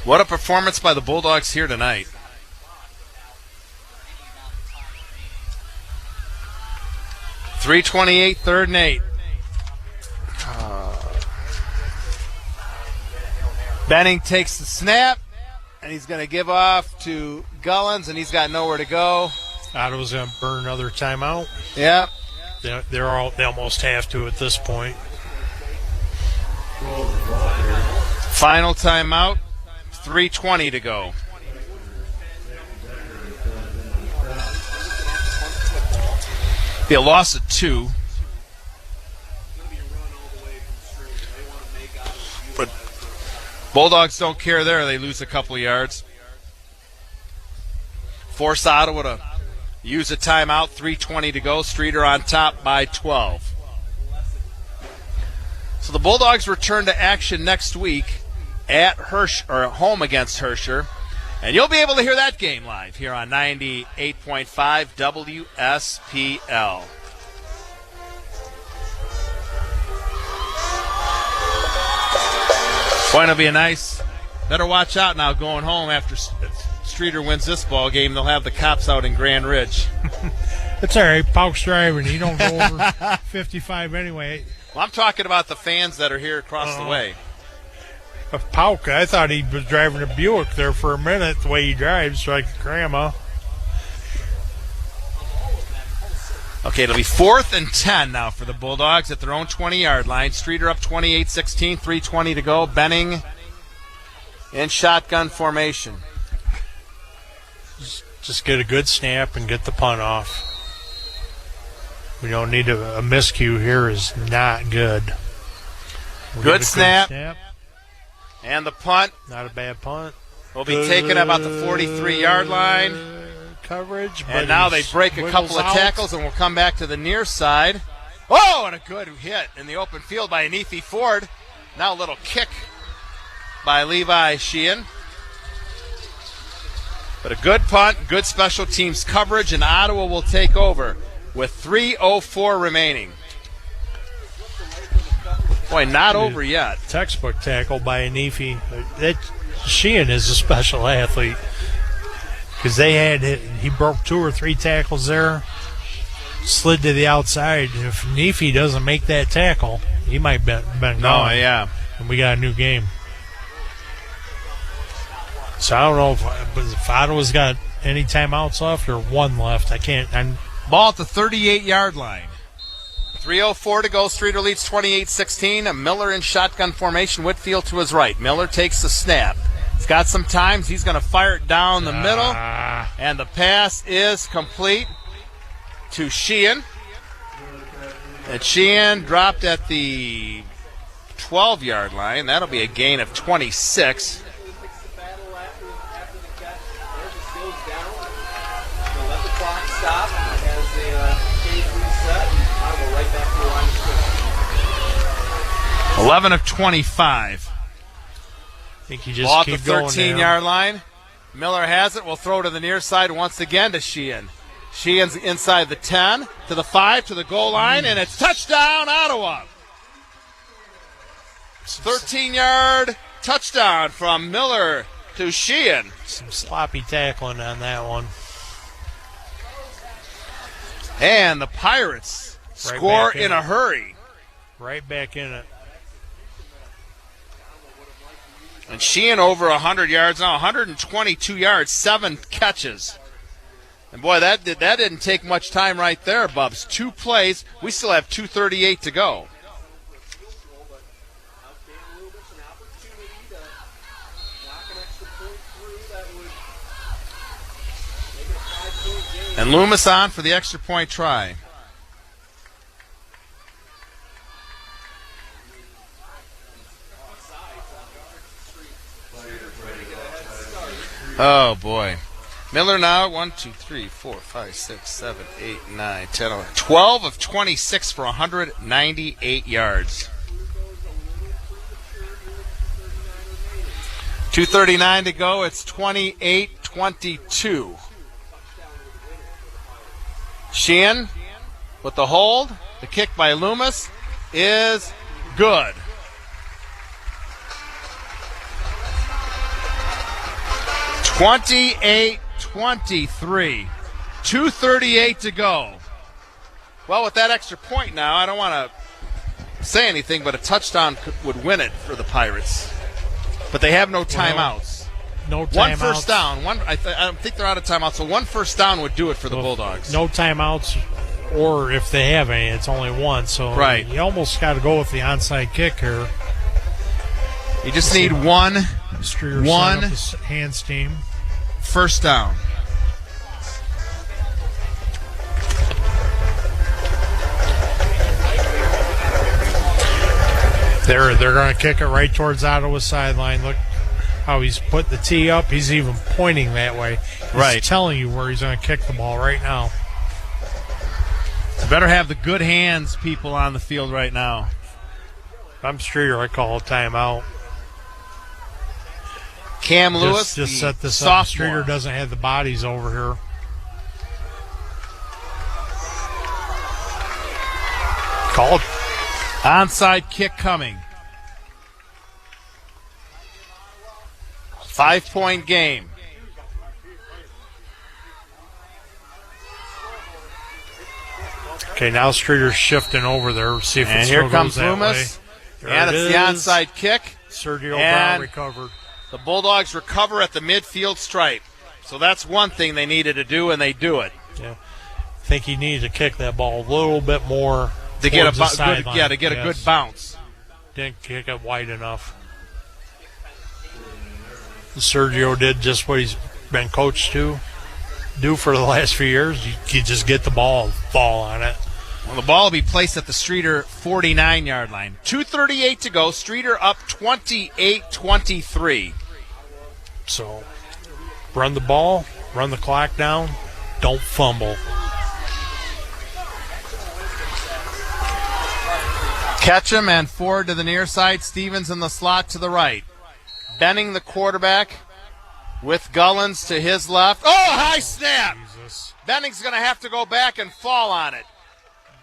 A: What a performance by the Bulldogs here tonight. .328, 3rd and 8. Benning takes the snap, and he's going to give off to Gullens, and he's got nowhere to go.
B: Ottawa's going to burn another timeout.
A: Yeah.
B: They almost have to at this point.
A: Final timeout, 3:20 to go. Be a loss of 2. But Bulldogs don't care there. They lose a couple of yards. Force Ottawa to use a timeout, 3:20 to go. Streator on top by 12. So the Bulldogs return to action next week at home against Haeussler. And you'll be able to hear that game live here on 98.5 WSPL. Boy, it'll be a nice, better watch out now going home after Streator wins this ball game. They'll have the cops out in Grand Ridge.
B: It's all right. Pauk's driving. He don't go over 55 anyway.
A: Well, I'm talking about the fans that are here across the way.
B: Pauk, I thought he was driving a Buick there for a minute, the way he drives, like grandma.
A: Okay, it'll be 4th and 10 now for the Bulldogs at their own 20-yard line. Streator up 28-16, 3:20 to go. Benning in shotgun formation.
B: Just get a good snap and get the punt off. We don't need a miscue here is not good.
A: Good snap. And the punt.
B: Not a bad punt.
A: Will be taken about the 43-yard line.
B: Coverage.
A: And now they break a couple of tackles and we'll come back to the near side. Oh, and a good hit in the open field by Anefi Ford. Now a little kick by Levi Sheehan. But a good punt, good special teams coverage, and Ottawa will take over with 3:04 remaining. Boy, not over yet.
B: Textbook tackle by Anefi. Sheehan is a special athlete because he broke 2 or 3 tackles there, slid to the outside. If Anefi doesn't make that tackle, he might been gone.
A: No, yeah.
B: And we got a new game. So I don't know if Ottawa's got any timeouts left or 1 left. I can't.
A: Ball at the 38-yard line. 3:04 to go. Streator leads 28-16. Miller in shotgun formation. Whitfield to his right. Miller takes the snap. He's got some time. He's going to fire it down the middle. And the pass is complete to Sheehan. And Sheehan dropped at the 12-yard line. That'll be a gain of 26. 11 of 25.
B: I think you just
A: Ball at
B: keep
A: the
B: going
A: 13-yard line. Miller has it. Will throw to the near side once again to Sheehan. Sheehan's inside the 10, to the 5, to the goal line, and it's touchdown, Ottawa. 13-yard touchdown from Miller to Sheehan.
B: Some sloppy tackling on that one.
A: And the Pirates score in a hurry.
B: Right back in it.
A: And Sheehan over 100 yards now, 122 yards, 7 catches. And boy, that didn't take much time right there, Bubs. 2 plays. We still have 2:38 to go. And Loomis on for the extra point try. Oh, boy. Miller now, 1, 2, 3, 4, 5, 6, 7, 8, 9, 10, 11, 12 of 26 for 198 yards. 2:39 to go. It's 28-22. Sheehan with the hold. The kick by Loomis is good. (28-23). 2:38 to go. Well, with that extra point now, I don't want to say anything, but a touchdown would win it for the Pirates. But they have no timeouts.
B: No timeouts.
A: One first down. I don't think they're out of timeouts, so one first down would do it for the Bulldogs.
B: No timeouts, or if they have any, it's only one. So
A: right.
B: You almost got to go with the onside kick here.
A: You just need one
B: hands team.
A: First down.
B: They're going to kick it right towards Ottawa's sideline. Look how he's put the tee up. He's even pointing that way. He's telling you where he's going to kick the ball right now.
A: Better have the good hands people on the field right now.
B: If I'm Streator, I call a timeout.
A: Cam Lewis,
B: just set this
A: sophomore.
B: up. Streator doesn't have the bodies over here. Called.
A: Onside kick coming. 5-point game.
B: Okay, now Streeter's shifting over there. See if
A: and
B: it
A: here
B: still
A: comes
B: goes that
A: Loomis.
B: way.
A: And it's the onside kick.
B: Sergio Brown recovered.
A: The Bulldogs recover at the midfield stripe. So that's one thing they needed to do, and they do it.
B: Yeah, I think he needed to kick that ball a little bit more
A: to get a good bounce.
B: Didn't kick it wide enough. Sergio did just what he's been coached to do for the last few years. You just get the ball and fall on it.
A: Well, the ball will be placed at the Streator 49-yard line. 2:38 to go. Streator up 28-23.
B: So run the ball, run the clock down, don't fumble.
A: Ketchum and Ford to the near side. Stevens in the slot to the right. Benning, the quarterback, with Gullins to his left. Oh, high snap!
B: Jesus.
A: Benning's going to have to go back and fall on it.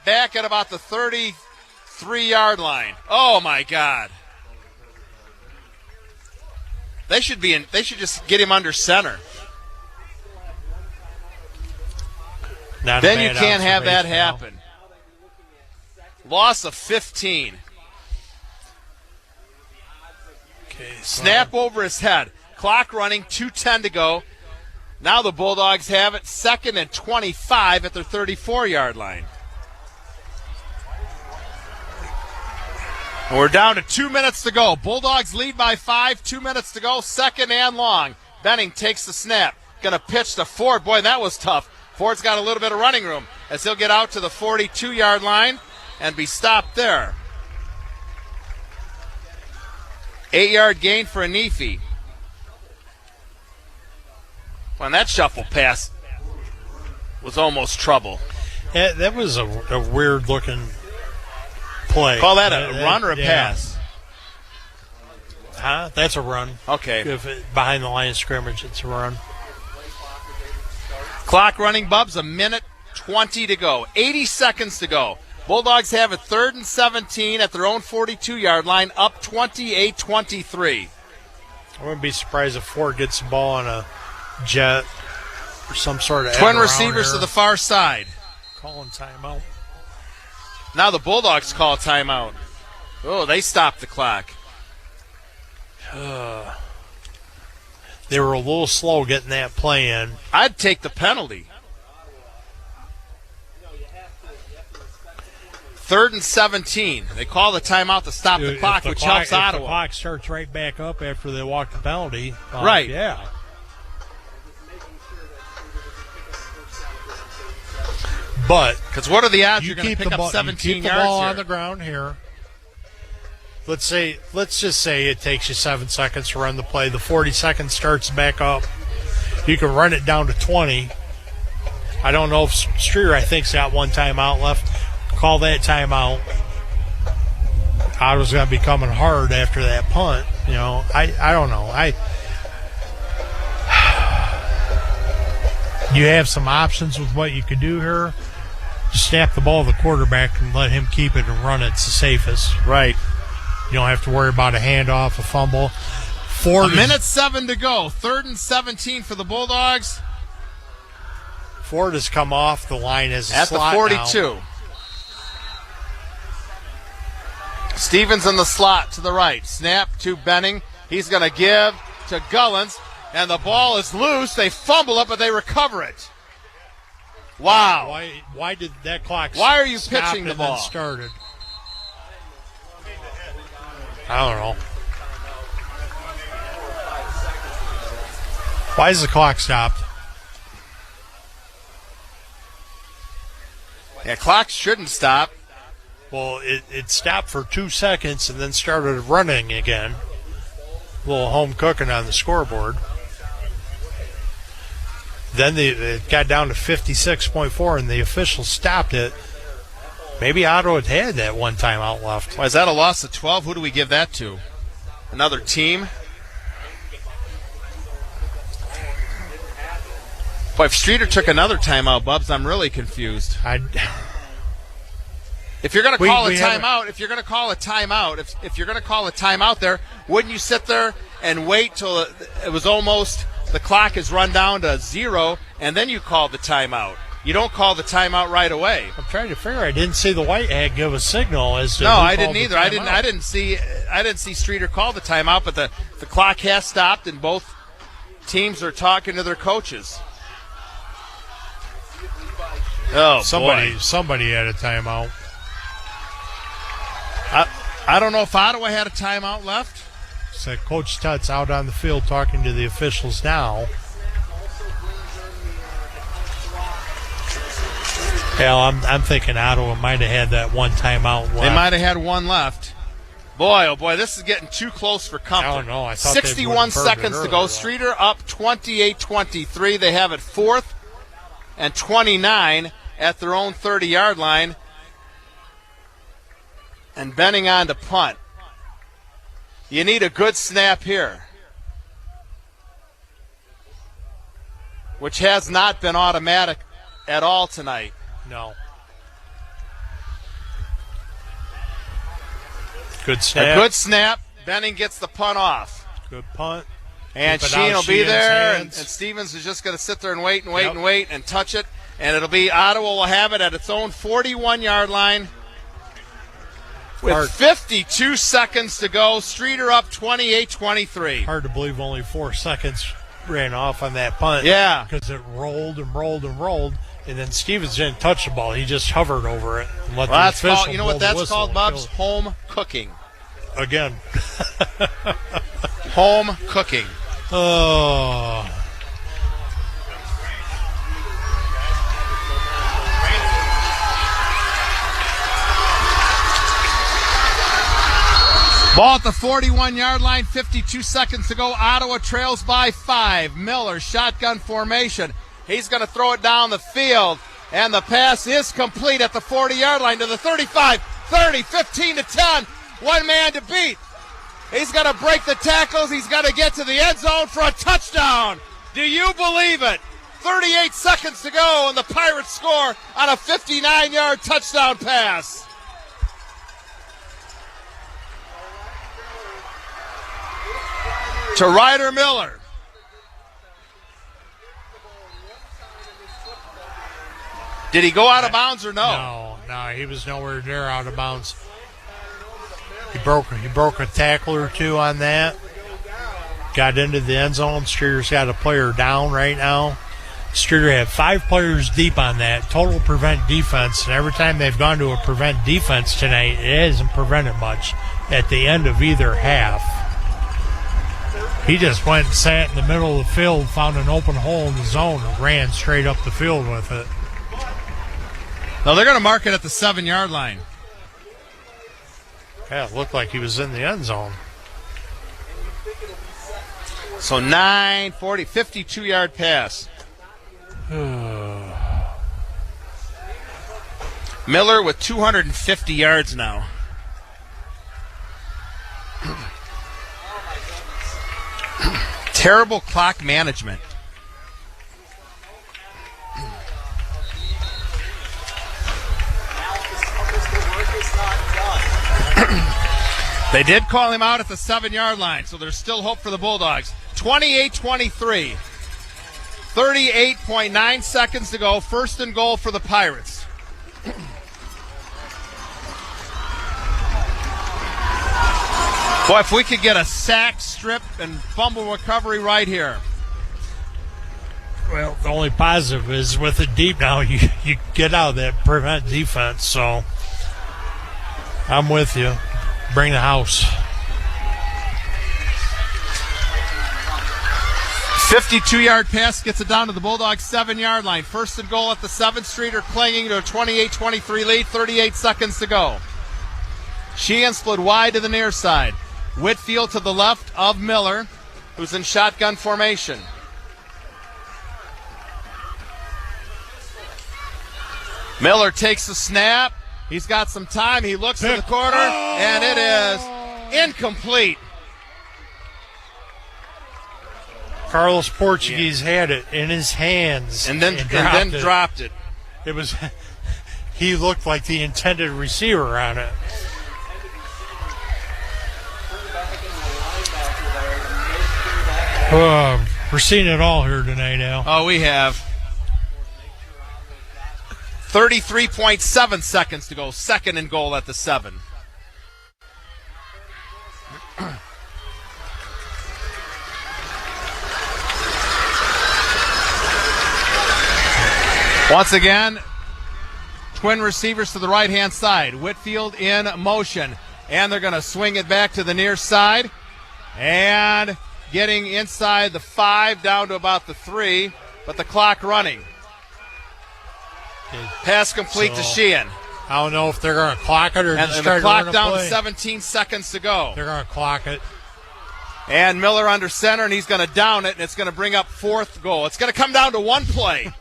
A: Back at about the 33-yard line. Oh, my God. They should just get him under center. Then you can't have that happen. Loss of 15.
B: Okay,
A: snap over his head. Clock running, 2:10 to go. Now the Bulldogs have it, 2nd and 25 at their 34-yard line. And we're down to 2 minutes to go. Bulldogs lead by 5, 2 minutes to go, 2nd and long. Benning takes the snap. Going to pitch to Ford. Boy, that was tough. Ford's got a little bit of running room as he'll get out to the 42-yard line and be stopped there. 8-yard gain for Anifi. When that shuffle pass was almost trouble.
B: Yeah, that was a weird-looking play.
A: Call that a run or a pass?
B: That's a run.
A: Okay.
B: Behind the line of scrimmage, it's a run.
A: Clock running, Bubs, 1:20 to go. 80 seconds to go. Bulldogs have it 3rd and 17 at their own 42-yard line, up 28-23.
B: I wouldn't be surprised if Ford gets the ball on a jet or some sort of
A: twin receivers to the far side.
B: Calling timeout.
A: Now the Bulldogs call timeout. Oh, they stopped the clock.
B: They were a little slow getting that play in.
A: I'd take the penalty. 3rd and 17. They call the timeout to stop the clock, which helps Ottawa.
B: The clock starts right back up after they walk the penalty.
A: Right.
B: Yeah. But
A: because what are the odds you're going to
B: keep
A: pick up 17
B: yards? Keep the ball on the ground here. Let's just say it takes you 7 seconds to run the play. The 40 seconds starts back up. You can run it down to 20. I don't know if Streator, I think, has got one timeout left. Call that timeout. Ottawa's going to be coming hard after that punt. You know, I don't know. You have some options with what you could do here. Just snap the ball to the quarterback and let him keep it and run it. It's the safest.
A: Right.
B: You don't have to worry about a handoff, a fumble.
A: 7 to go. 3rd and 17 for the Bulldogs.
B: Ford has come off the line as a
A: at
B: slot
A: the 42.
B: now.
A: Stevens in the slot to the right. Snap to Benning. He's going to give to Gullins. And the ball is loose. They fumble it, but they recover it. Wow.
B: Why did that clock
A: Why are you
B: stop
A: pitching the
B: and
A: ball?
B: Then started? I don't know. Why is the clock stopped?
A: Yeah, clocks shouldn't stop.
B: Well, it stopped for 2 seconds and then started running again. A little home cooking on the scoreboard. Then it got down to 56.4 and the officials stopped it. Maybe Ottawa had that one timeout left.
A: Why, is that a loss of 12? Who do we give that to? Another team? Boy, if Streator took another timeout, Bubs, I'm really confused. If you're going to call a timeout, if you're going to call a timeout there, wouldn't you sit there and wait till it was almost the clock is run down to 0, and then you call the timeout? You don't call the timeout right away.
B: I'm trying to figure. I didn't see the white hat give a signal as to.
A: No,
B: who
A: I
B: called
A: didn't
B: the
A: either.
B: timeout.
A: I didn't see Streator call the timeout, but the clock has stopped, and both teams are talking to their coaches. Oh,
B: somebody had a timeout.
A: I don't know if Ottawa had a timeout left.
B: So Coach Tutt's out on the field talking to the officials now. Hell, I'm thinking Ottawa might have had that one timeout left.
A: They might have had one left. Boy, oh boy, this is getting too close for comfort.
B: I don't know. I thought
A: 61 seconds to go. Streator up 28-23. They have it 4th and 29 at their own 30-yard line. And Benning on to punt. You need a good snap here, which has not been automatic at all tonight.
B: No. Good snap.
A: A good snap. Benning gets the punt off.
B: Good punt.
A: And Sheen will be there, and Stevens is just going to sit there and wait and touch it. And it'll be Ottawa will have it at its own 41-yard line with 52 seconds to go. Streator up 28-23.
B: Hard to believe only 4 seconds ran off on that punt.
A: Yeah.
B: Because it rolled and rolled and rolled, and then Stevens didn't touch the ball. He just hovered over it. And let the official
A: you know what
B: blow the
A: that's called,
B: whistle.
A: Bubs? Home cooking.
B: Again.
A: Home cooking.
B: Oh.
A: Ball at the 41-yard line, 52 seconds to go. Ottawa trails by 5. Miller, shotgun formation. He's going to throw it down the field, and the pass is complete at the 40-yard line to the 35, 30, 15 to 10. One man to beat. He's going to break the tackles. He's going to get to the end zone for a touchdown. Do you believe it? 38 seconds to go, and the Pirates score on a 59-yard touchdown pass. To Ryder Miller. Did he go out of bounds or no?
B: No, he was nowhere near out of bounds. He broke a tackle or two on that. Got into the end zone. Streator's got a player down right now. Streator had 5 players deep on that, total prevent defense, and every time they've gone to a prevent defense tonight, it hasn't prevented much at the end of either half. He just went and sat in the middle of the field, found an open hole in the zone, and ran straight up the field with it.
A: No, they're going to mark it at the 7-yard line.
B: Yeah, it looked like he was in the end zone.
A: So 9:40, 52-yard pass. Miller with 250 yards now. Terrible clock management. They did call him out at the 7-yard line, so there's still hope for the Bulldogs. 28-23. 38.9 seconds to go. First and goal for the Pirates. Boy, if we could get a sack, strip, and fumble recovery right here.
B: Well, the only positive is with it deep now, you get out of that prevent defense, so I'm with you. Bring the house.
A: 52-yard pass gets it down to the Bulldogs' 7-yard line. First and goal at the 7th. Streator clinging to a 28-23 lead. 38 seconds to go. Sheehan split wide to the near side. Whitfield to the left of Miller, who's in shotgun formation. Miller takes the snap. He's got some time. He looks to the corner, and it is incomplete.
B: Carlos Portuguese had it in his hands
A: and then dropped it.
B: It was he looked like the intended receiver on it. We're seeing it all here tonight, Al.
A: Oh, we have. 33.7 seconds to go. Second and goal at the 7. Once again, twin receivers to the right-hand side. Whitfield in motion. And they're going to swing it back to the near side. And getting inside the 5 down to about the 3. But the clock running. Pass complete to Sheehan.
B: I don't know if they're going to clock it or just
A: and
B: try
A: the
B: to run
A: clock
B: a
A: down
B: play.
A: to 17 seconds to go.
B: They're going to clock it.
A: And Miller under center, and he's going to down it, and it's going to bring up 4th goal. It's going to come down to one play.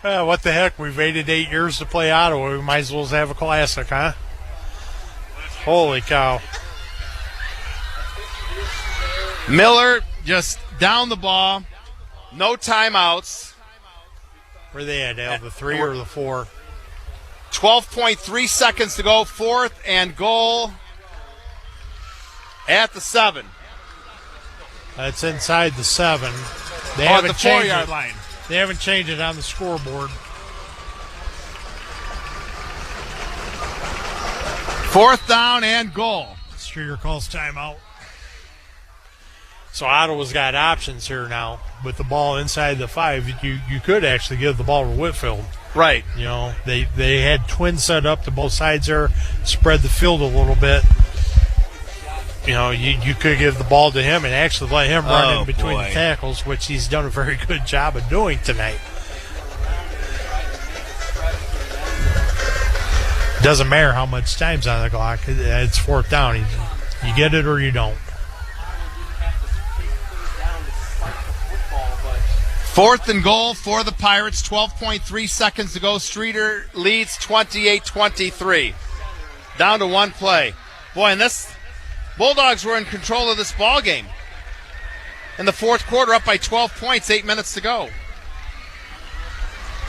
B: What the heck? We've waited 8 years to play Ottawa. We might as well have a classic, huh? Holy cow.
A: Miller just down the ball. No timeouts.
B: Where are they at, Al? The 3 or the 4?
A: 12.3 seconds to go. 4th and goal at the 7.
B: That's inside the 7. They
A: At
B: haven't
A: the
B: changed
A: 4-yard
B: it.
A: line.
B: They haven't changed it on the scoreboard.
A: 4th down and goal.
B: Streator calls timeout. So Ottawa's got options here now. With the ball inside the 5, you could actually give the ball to Whitfield.
A: Right.
B: You know, they had twins set up to both sides there, spread the field a little bit. You know, you could give the ball to him and actually let him run in between the tackles, which he's done a very good job of doing tonight. Doesn't matter how much time's on the clock. It's 4th down. You get it or you don't.
A: 4th and goal for the Pirates. 12.3 seconds to go. Streator leads 28-23. Down to one play. Boy, and this Bulldogs were in control of this ball game. In the fourth quarter, up by 12 points, 8 minutes to go.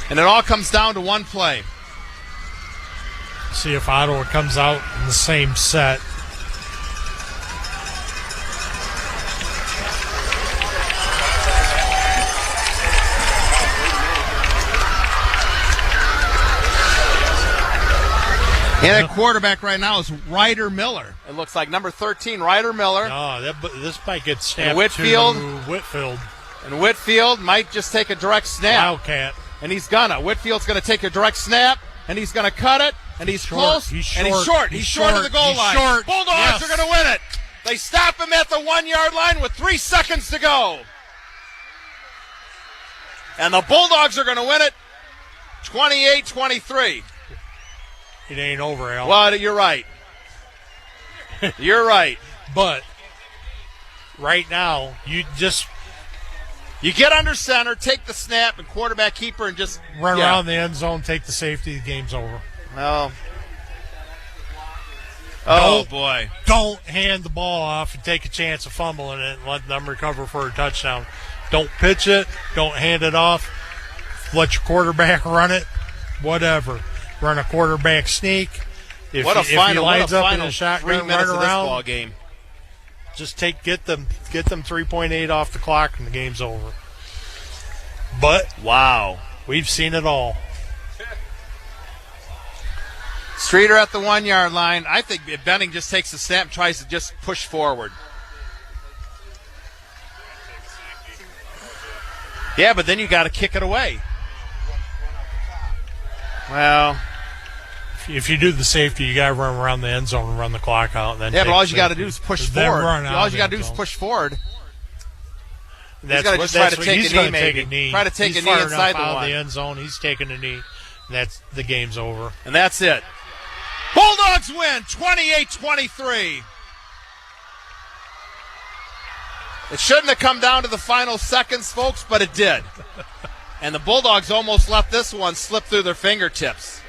A: And it all comes down to one play.
B: See if Ottawa comes out in the same set.
A: And at quarterback right now is Ryder Miller. It looks like number 13, Ryder Miller.
B: No, this might get snapped
A: Whitfield.
B: to Whitfield.
A: And Whitfield might just take a direct snap.
B: Wildcat.
A: And he's gonna. Whitfield's gonna take a direct snap, and he's gonna cut it, and he's close,
B: He's
A: and he's short. He's short of the goal line.
B: Short.
A: Bulldogs are gonna win it. They stop him at the 1-yard line with 3 seconds to go. And the Bulldogs are gonna win it 28-23.
B: It ain't over, Al.
A: Well, you're right. You're right.
B: But right now, you
A: get under center, take the snap, and quarterback keeper, and just
B: run around the end zone, take the safety, the game's over.
A: Well, oh boy.
B: Don't hand the ball off and take a chance of fumbling it and let them recover for a touchdown. Don't pitch it. Don't hand it off. Let your quarterback run it. Whatever. Run a quarterback sneak. If he lines up in a shotgun, run around.
A: Ball game.
B: Just get them 3.8 off the clock and the game's over. But
A: wow,
B: we've seen it all.
A: Streator at the 1-yard line. I think Benning just takes the snap and tries to just push forward. Yeah, but then you got to kick it away. Well,
B: if you do the safety, you got to run around the end zone and run the clock out. And then
A: yeah, but all you got to do is push forward. All you got to do is push forward. He's going to try to take a knee. Try to take a knee inside
B: the end zone. He's taking a knee. That's the game's over.
A: And that's it. Bulldogs win 28-23. It shouldn't have come down to the final seconds, folks, but it did. And the Bulldogs almost let this one slip through their fingertips.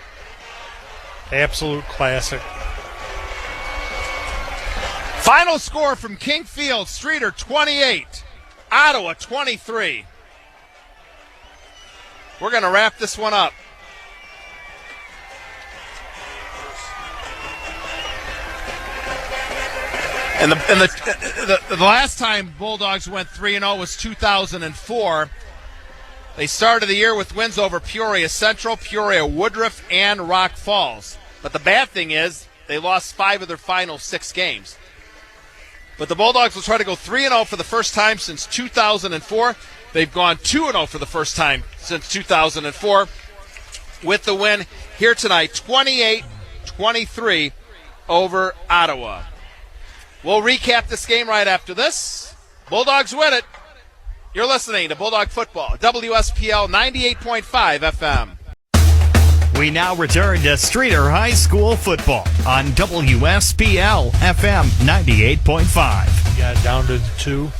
B: Absolute classic.
A: Final score from King Field, Streator 28, Ottawa 23. We're going to wrap this one up. And the last time Bulldogs went 3-0 was 2004. They started the year with wins over Peoria Central, Peoria Woodruff, and Rock Falls. But the bad thing is they lost 5 of their final 6 games. But the Bulldogs will try to go 3-0 for the first time since 2004. They've gone 2-0 for the first time since 2004 with the win here tonight, 28-23 over Ottawa. We'll recap this game right after this. Bulldogs win it. You're listening to Bulldog Football, WSPL 98.5 FM.
F: We now return to Streator High School football on WSPL FM 98.5.
B: You got it down to the 2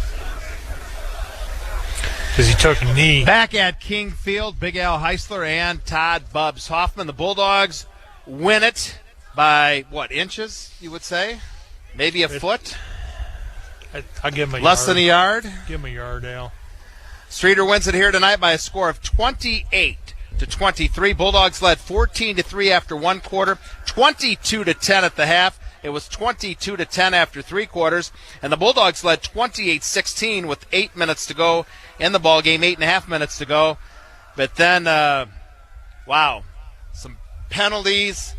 B: because he took a knee.
A: Back at King Field, Big Al Haeussler and Todd Bubs Hoffman. The Bulldogs win it by, inches, you would say? Maybe a foot?
B: I'll give him a
A: Less than a yard?
B: Give him a yard, Al.
A: Streator wins it here tonight by a score of 28-23. Bulldogs led 14-3 after 1 quarter, 22-10 at the half. It was 22-10 after 3 quarters, and the Bulldogs led 28-16 with 8 minutes to go in the ball game, 8.5 minutes to go. But then, some penalties,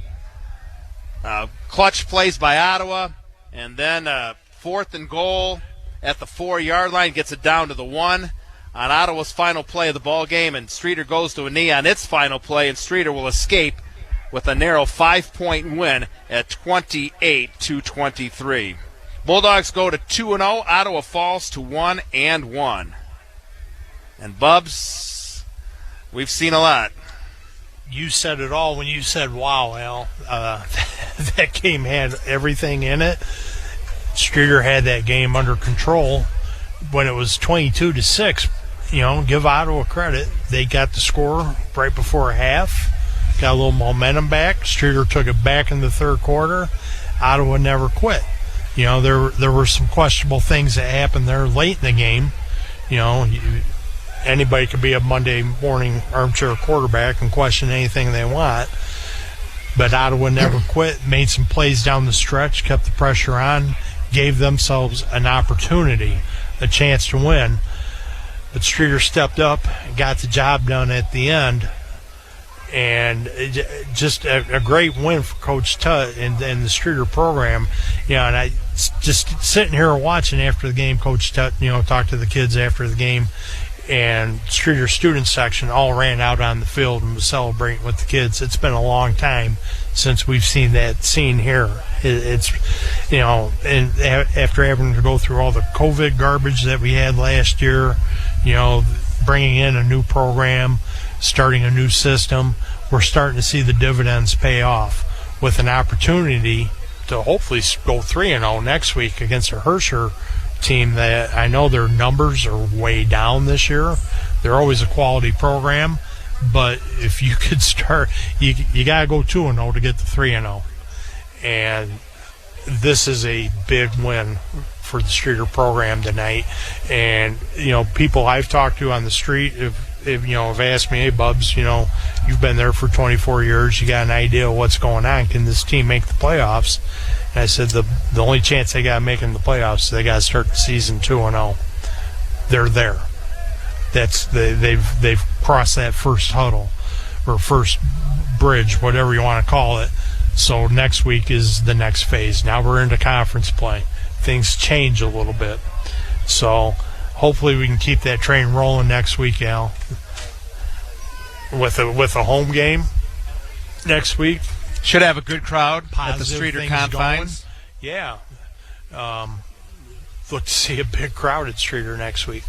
A: clutch plays by Ottawa, and then 4th and goal at the 4-yard line, gets it down to the 1 on Ottawa's final play of the ball game, and Streator goes to a knee on its final play, and Streator will escape with a narrow 5-point win at 28-23. Bulldogs go to 2-0. Ottawa falls to 1-1. And Bubs, we've seen a lot.
B: You said it all when you said, wow, Al. That game had everything in it. Streator had that game under control. When it was 22-6, give Ottawa credit. They got the score right before half, got a little momentum back. Streator took it back in the third quarter. Ottawa never quit. You know, there were some questionable things that happened there late in the game. You know, anybody could be a Monday morning armchair quarterback and question anything they want. But Ottawa never quit, made some plays down the stretch, kept the pressure on, gave themselves an opportunity, a chance to win. But Streator stepped up and got the job done at the end. And just a great win for Coach Tutt and the Streator program. You know, and I just sitting here watching after the game, Coach Tutt, you know, talked to the kids after the game, and Streator student section all ran out on the field and was celebrating with the kids. It's been a long time since we've seen that scene here. It's, you know, and after having to go through all the COVID garbage that we had last year, you know, bringing in a new program, starting a new system, we're starting to see the dividends pay off with an opportunity to hopefully go 3-0 next week against a Haeussler team that I know their numbers are way down this year. They're always a quality program, but if you could start, you got to go 2-0 to get to 3-0. And this is a big win for the Streator program tonight. And, you know, people I've talked to on the street have asked me, hey, Bubs, you know, you've been there for 24 years. You got an idea of what's going on. Can this team make the playoffs? And I said the only chance they got of making the playoffs is they got to start the season 2-0. They're there. They've crossed that first huddle or first bridge, whatever you want to call it. So next week is the next phase. Now we're into conference play. Things change a little bit. So hopefully we can keep that train rolling next week, Al. With a home game next week.
A: Should have a good crowd at the
B: Positive
A: Streator
B: things
A: confines.
B: Going. Yeah. Look to see a big crowd at Streator next week.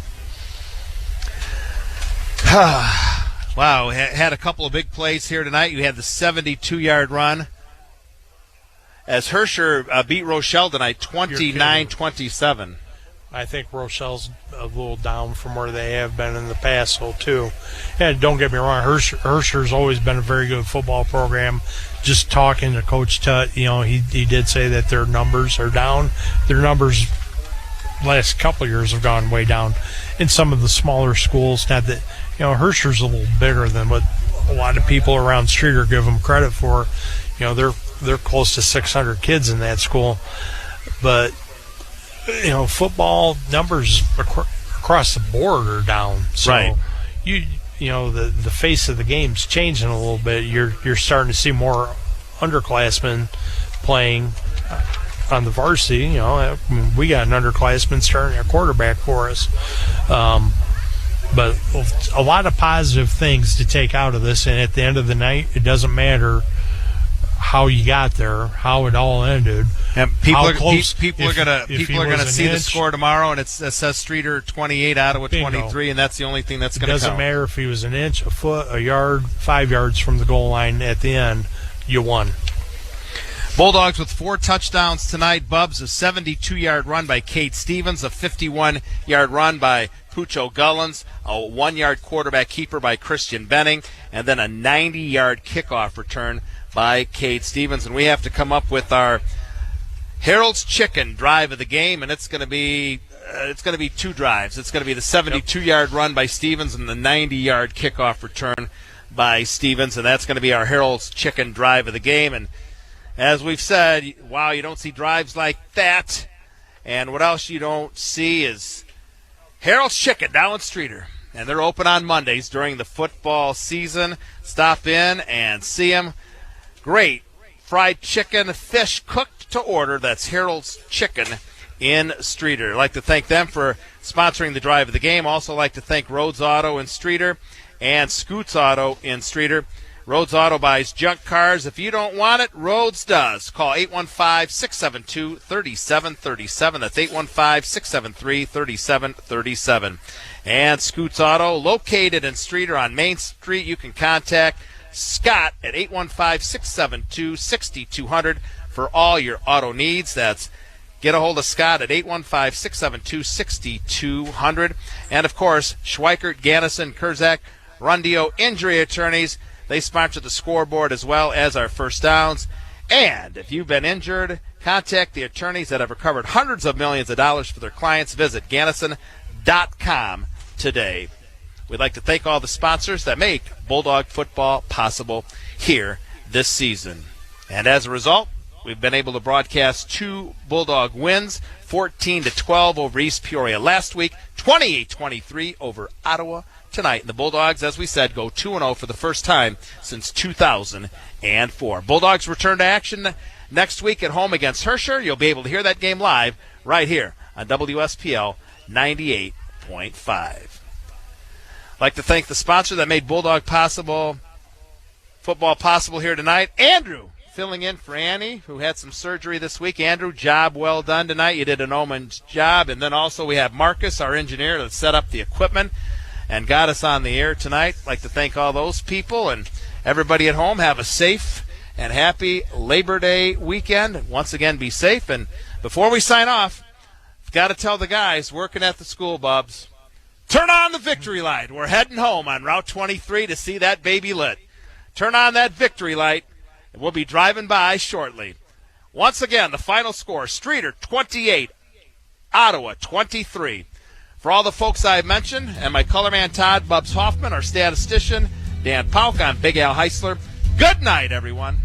A: Wow, had a couple of big plays here tonight. You had the 72-yard run as Haeussler beat Rochelle tonight 29-27.
B: I think Rochelle's a little down from where they have been in the past, though, too. And don't get me wrong, Haeussler's always been a very good football program. Just talking to Coach Tutt, you know, he did say that their numbers are down. Their numbers last couple of years have gone way down in some of the smaller schools. Not that, you know, Haeussler's a little bigger than what a lot of people around Streator give them credit for. You know, they're close to 600 kids in that school. But, you know, football numbers across the board are down. So
A: right.
B: You know, the face of the game's changing a little bit. You're starting to see more underclassmen playing on the varsity. You know, I mean, we got an underclassman starting at quarterback for us. But a lot of positive things to take out of this. And at the end of the night, it doesn't matter how you got there, how it all ended.
A: And people are going to see the
B: inch,
A: score tomorrow, and it says Streator 28, Ottawa 23, and that's the only thing that's going to count.
B: It doesn't matter if he was an inch, a foot, a yard, 5 yards from the goal line at the end, you won.
A: Bulldogs with 4 touchdowns tonight. Bubs, a 72-yard run by Kate Stevens, a 51-yard run by Pucho Gullens, a 1-yard quarterback keeper by Christian Benning, and then a 90-yard kickoff return by Kate Stevens. And we have to come up with our Harold's Chicken drive of the game, and it's going to be 2 drives. It's going to be the 72-yard run by Stevens and the 90-yard kickoff return by Stevens, and that's going to be our Harold's Chicken drive of the game. And as we've said, wow, you don't see drives like that. And what else you don't see is Harold's Chicken down in Streator. And they're open on Mondays during the football season. Stop in and see them. Great fried chicken, fish cooked to order. That's Harold's Chicken in Streator. I'd like to thank them for sponsoring the drive of the game. Also like to thank Rhodes Auto in Streator and Scoots Auto in Streator. Rhodes Auto buys junk cars. If you don't want it, Rhodes does. Call 815-672-3737. That's 815-673-3737. And Scoots Auto, located in Streator on Main Street. You can contact Scott at 815-672-6200 for all your auto needs. That's get a hold of Scott at 815-672-6200. And, of course, Schweikert, Gannison, Kurzak, Rundio Injury Attorneys. They sponsor the scoreboard as well as our first downs. And if you've been injured, Contact the attorneys that have recovered hundreds of millions of dollars for their clients. Visit Gannison.com today. We'd like to thank all the sponsors that make Bulldog football possible here this season. And as a result, we've been able to broadcast 2 Bulldog wins, 14-12 over East Peoria last week, 28-23 over Ottawa tonight. And the Bulldogs, as we said, go 2-0 for the first time since 2004. Bulldogs return to action next week at home against Haeussler. You'll be able to hear that game live right here on WSPL 98.5. I'd like to thank the sponsor that made Bulldog football possible here tonight, Andrew, filling in for Annie, who had some surgery this week. Andrew, job well done tonight. You did an omen's job. And then also we have Marcus, our engineer, that set up the equipment and got us on the air tonight. I'd like to thank all those people, and everybody at home, have a safe and happy Labor Day weekend. Once again, be safe. And before we sign off, I've got to tell the guys working at the school, Bubs, turn on the victory light. We're heading home on Route 23 to see that baby lit. Turn on that victory light, and we'll be driving by shortly. Once again, the final score, Streator 28, Ottawa 23. For all the folks I've mentioned, and my colorman Todd, Bubs Hoffman, our statistician Dan Pauk, I'm Big Al Haeussler. Good night, everyone.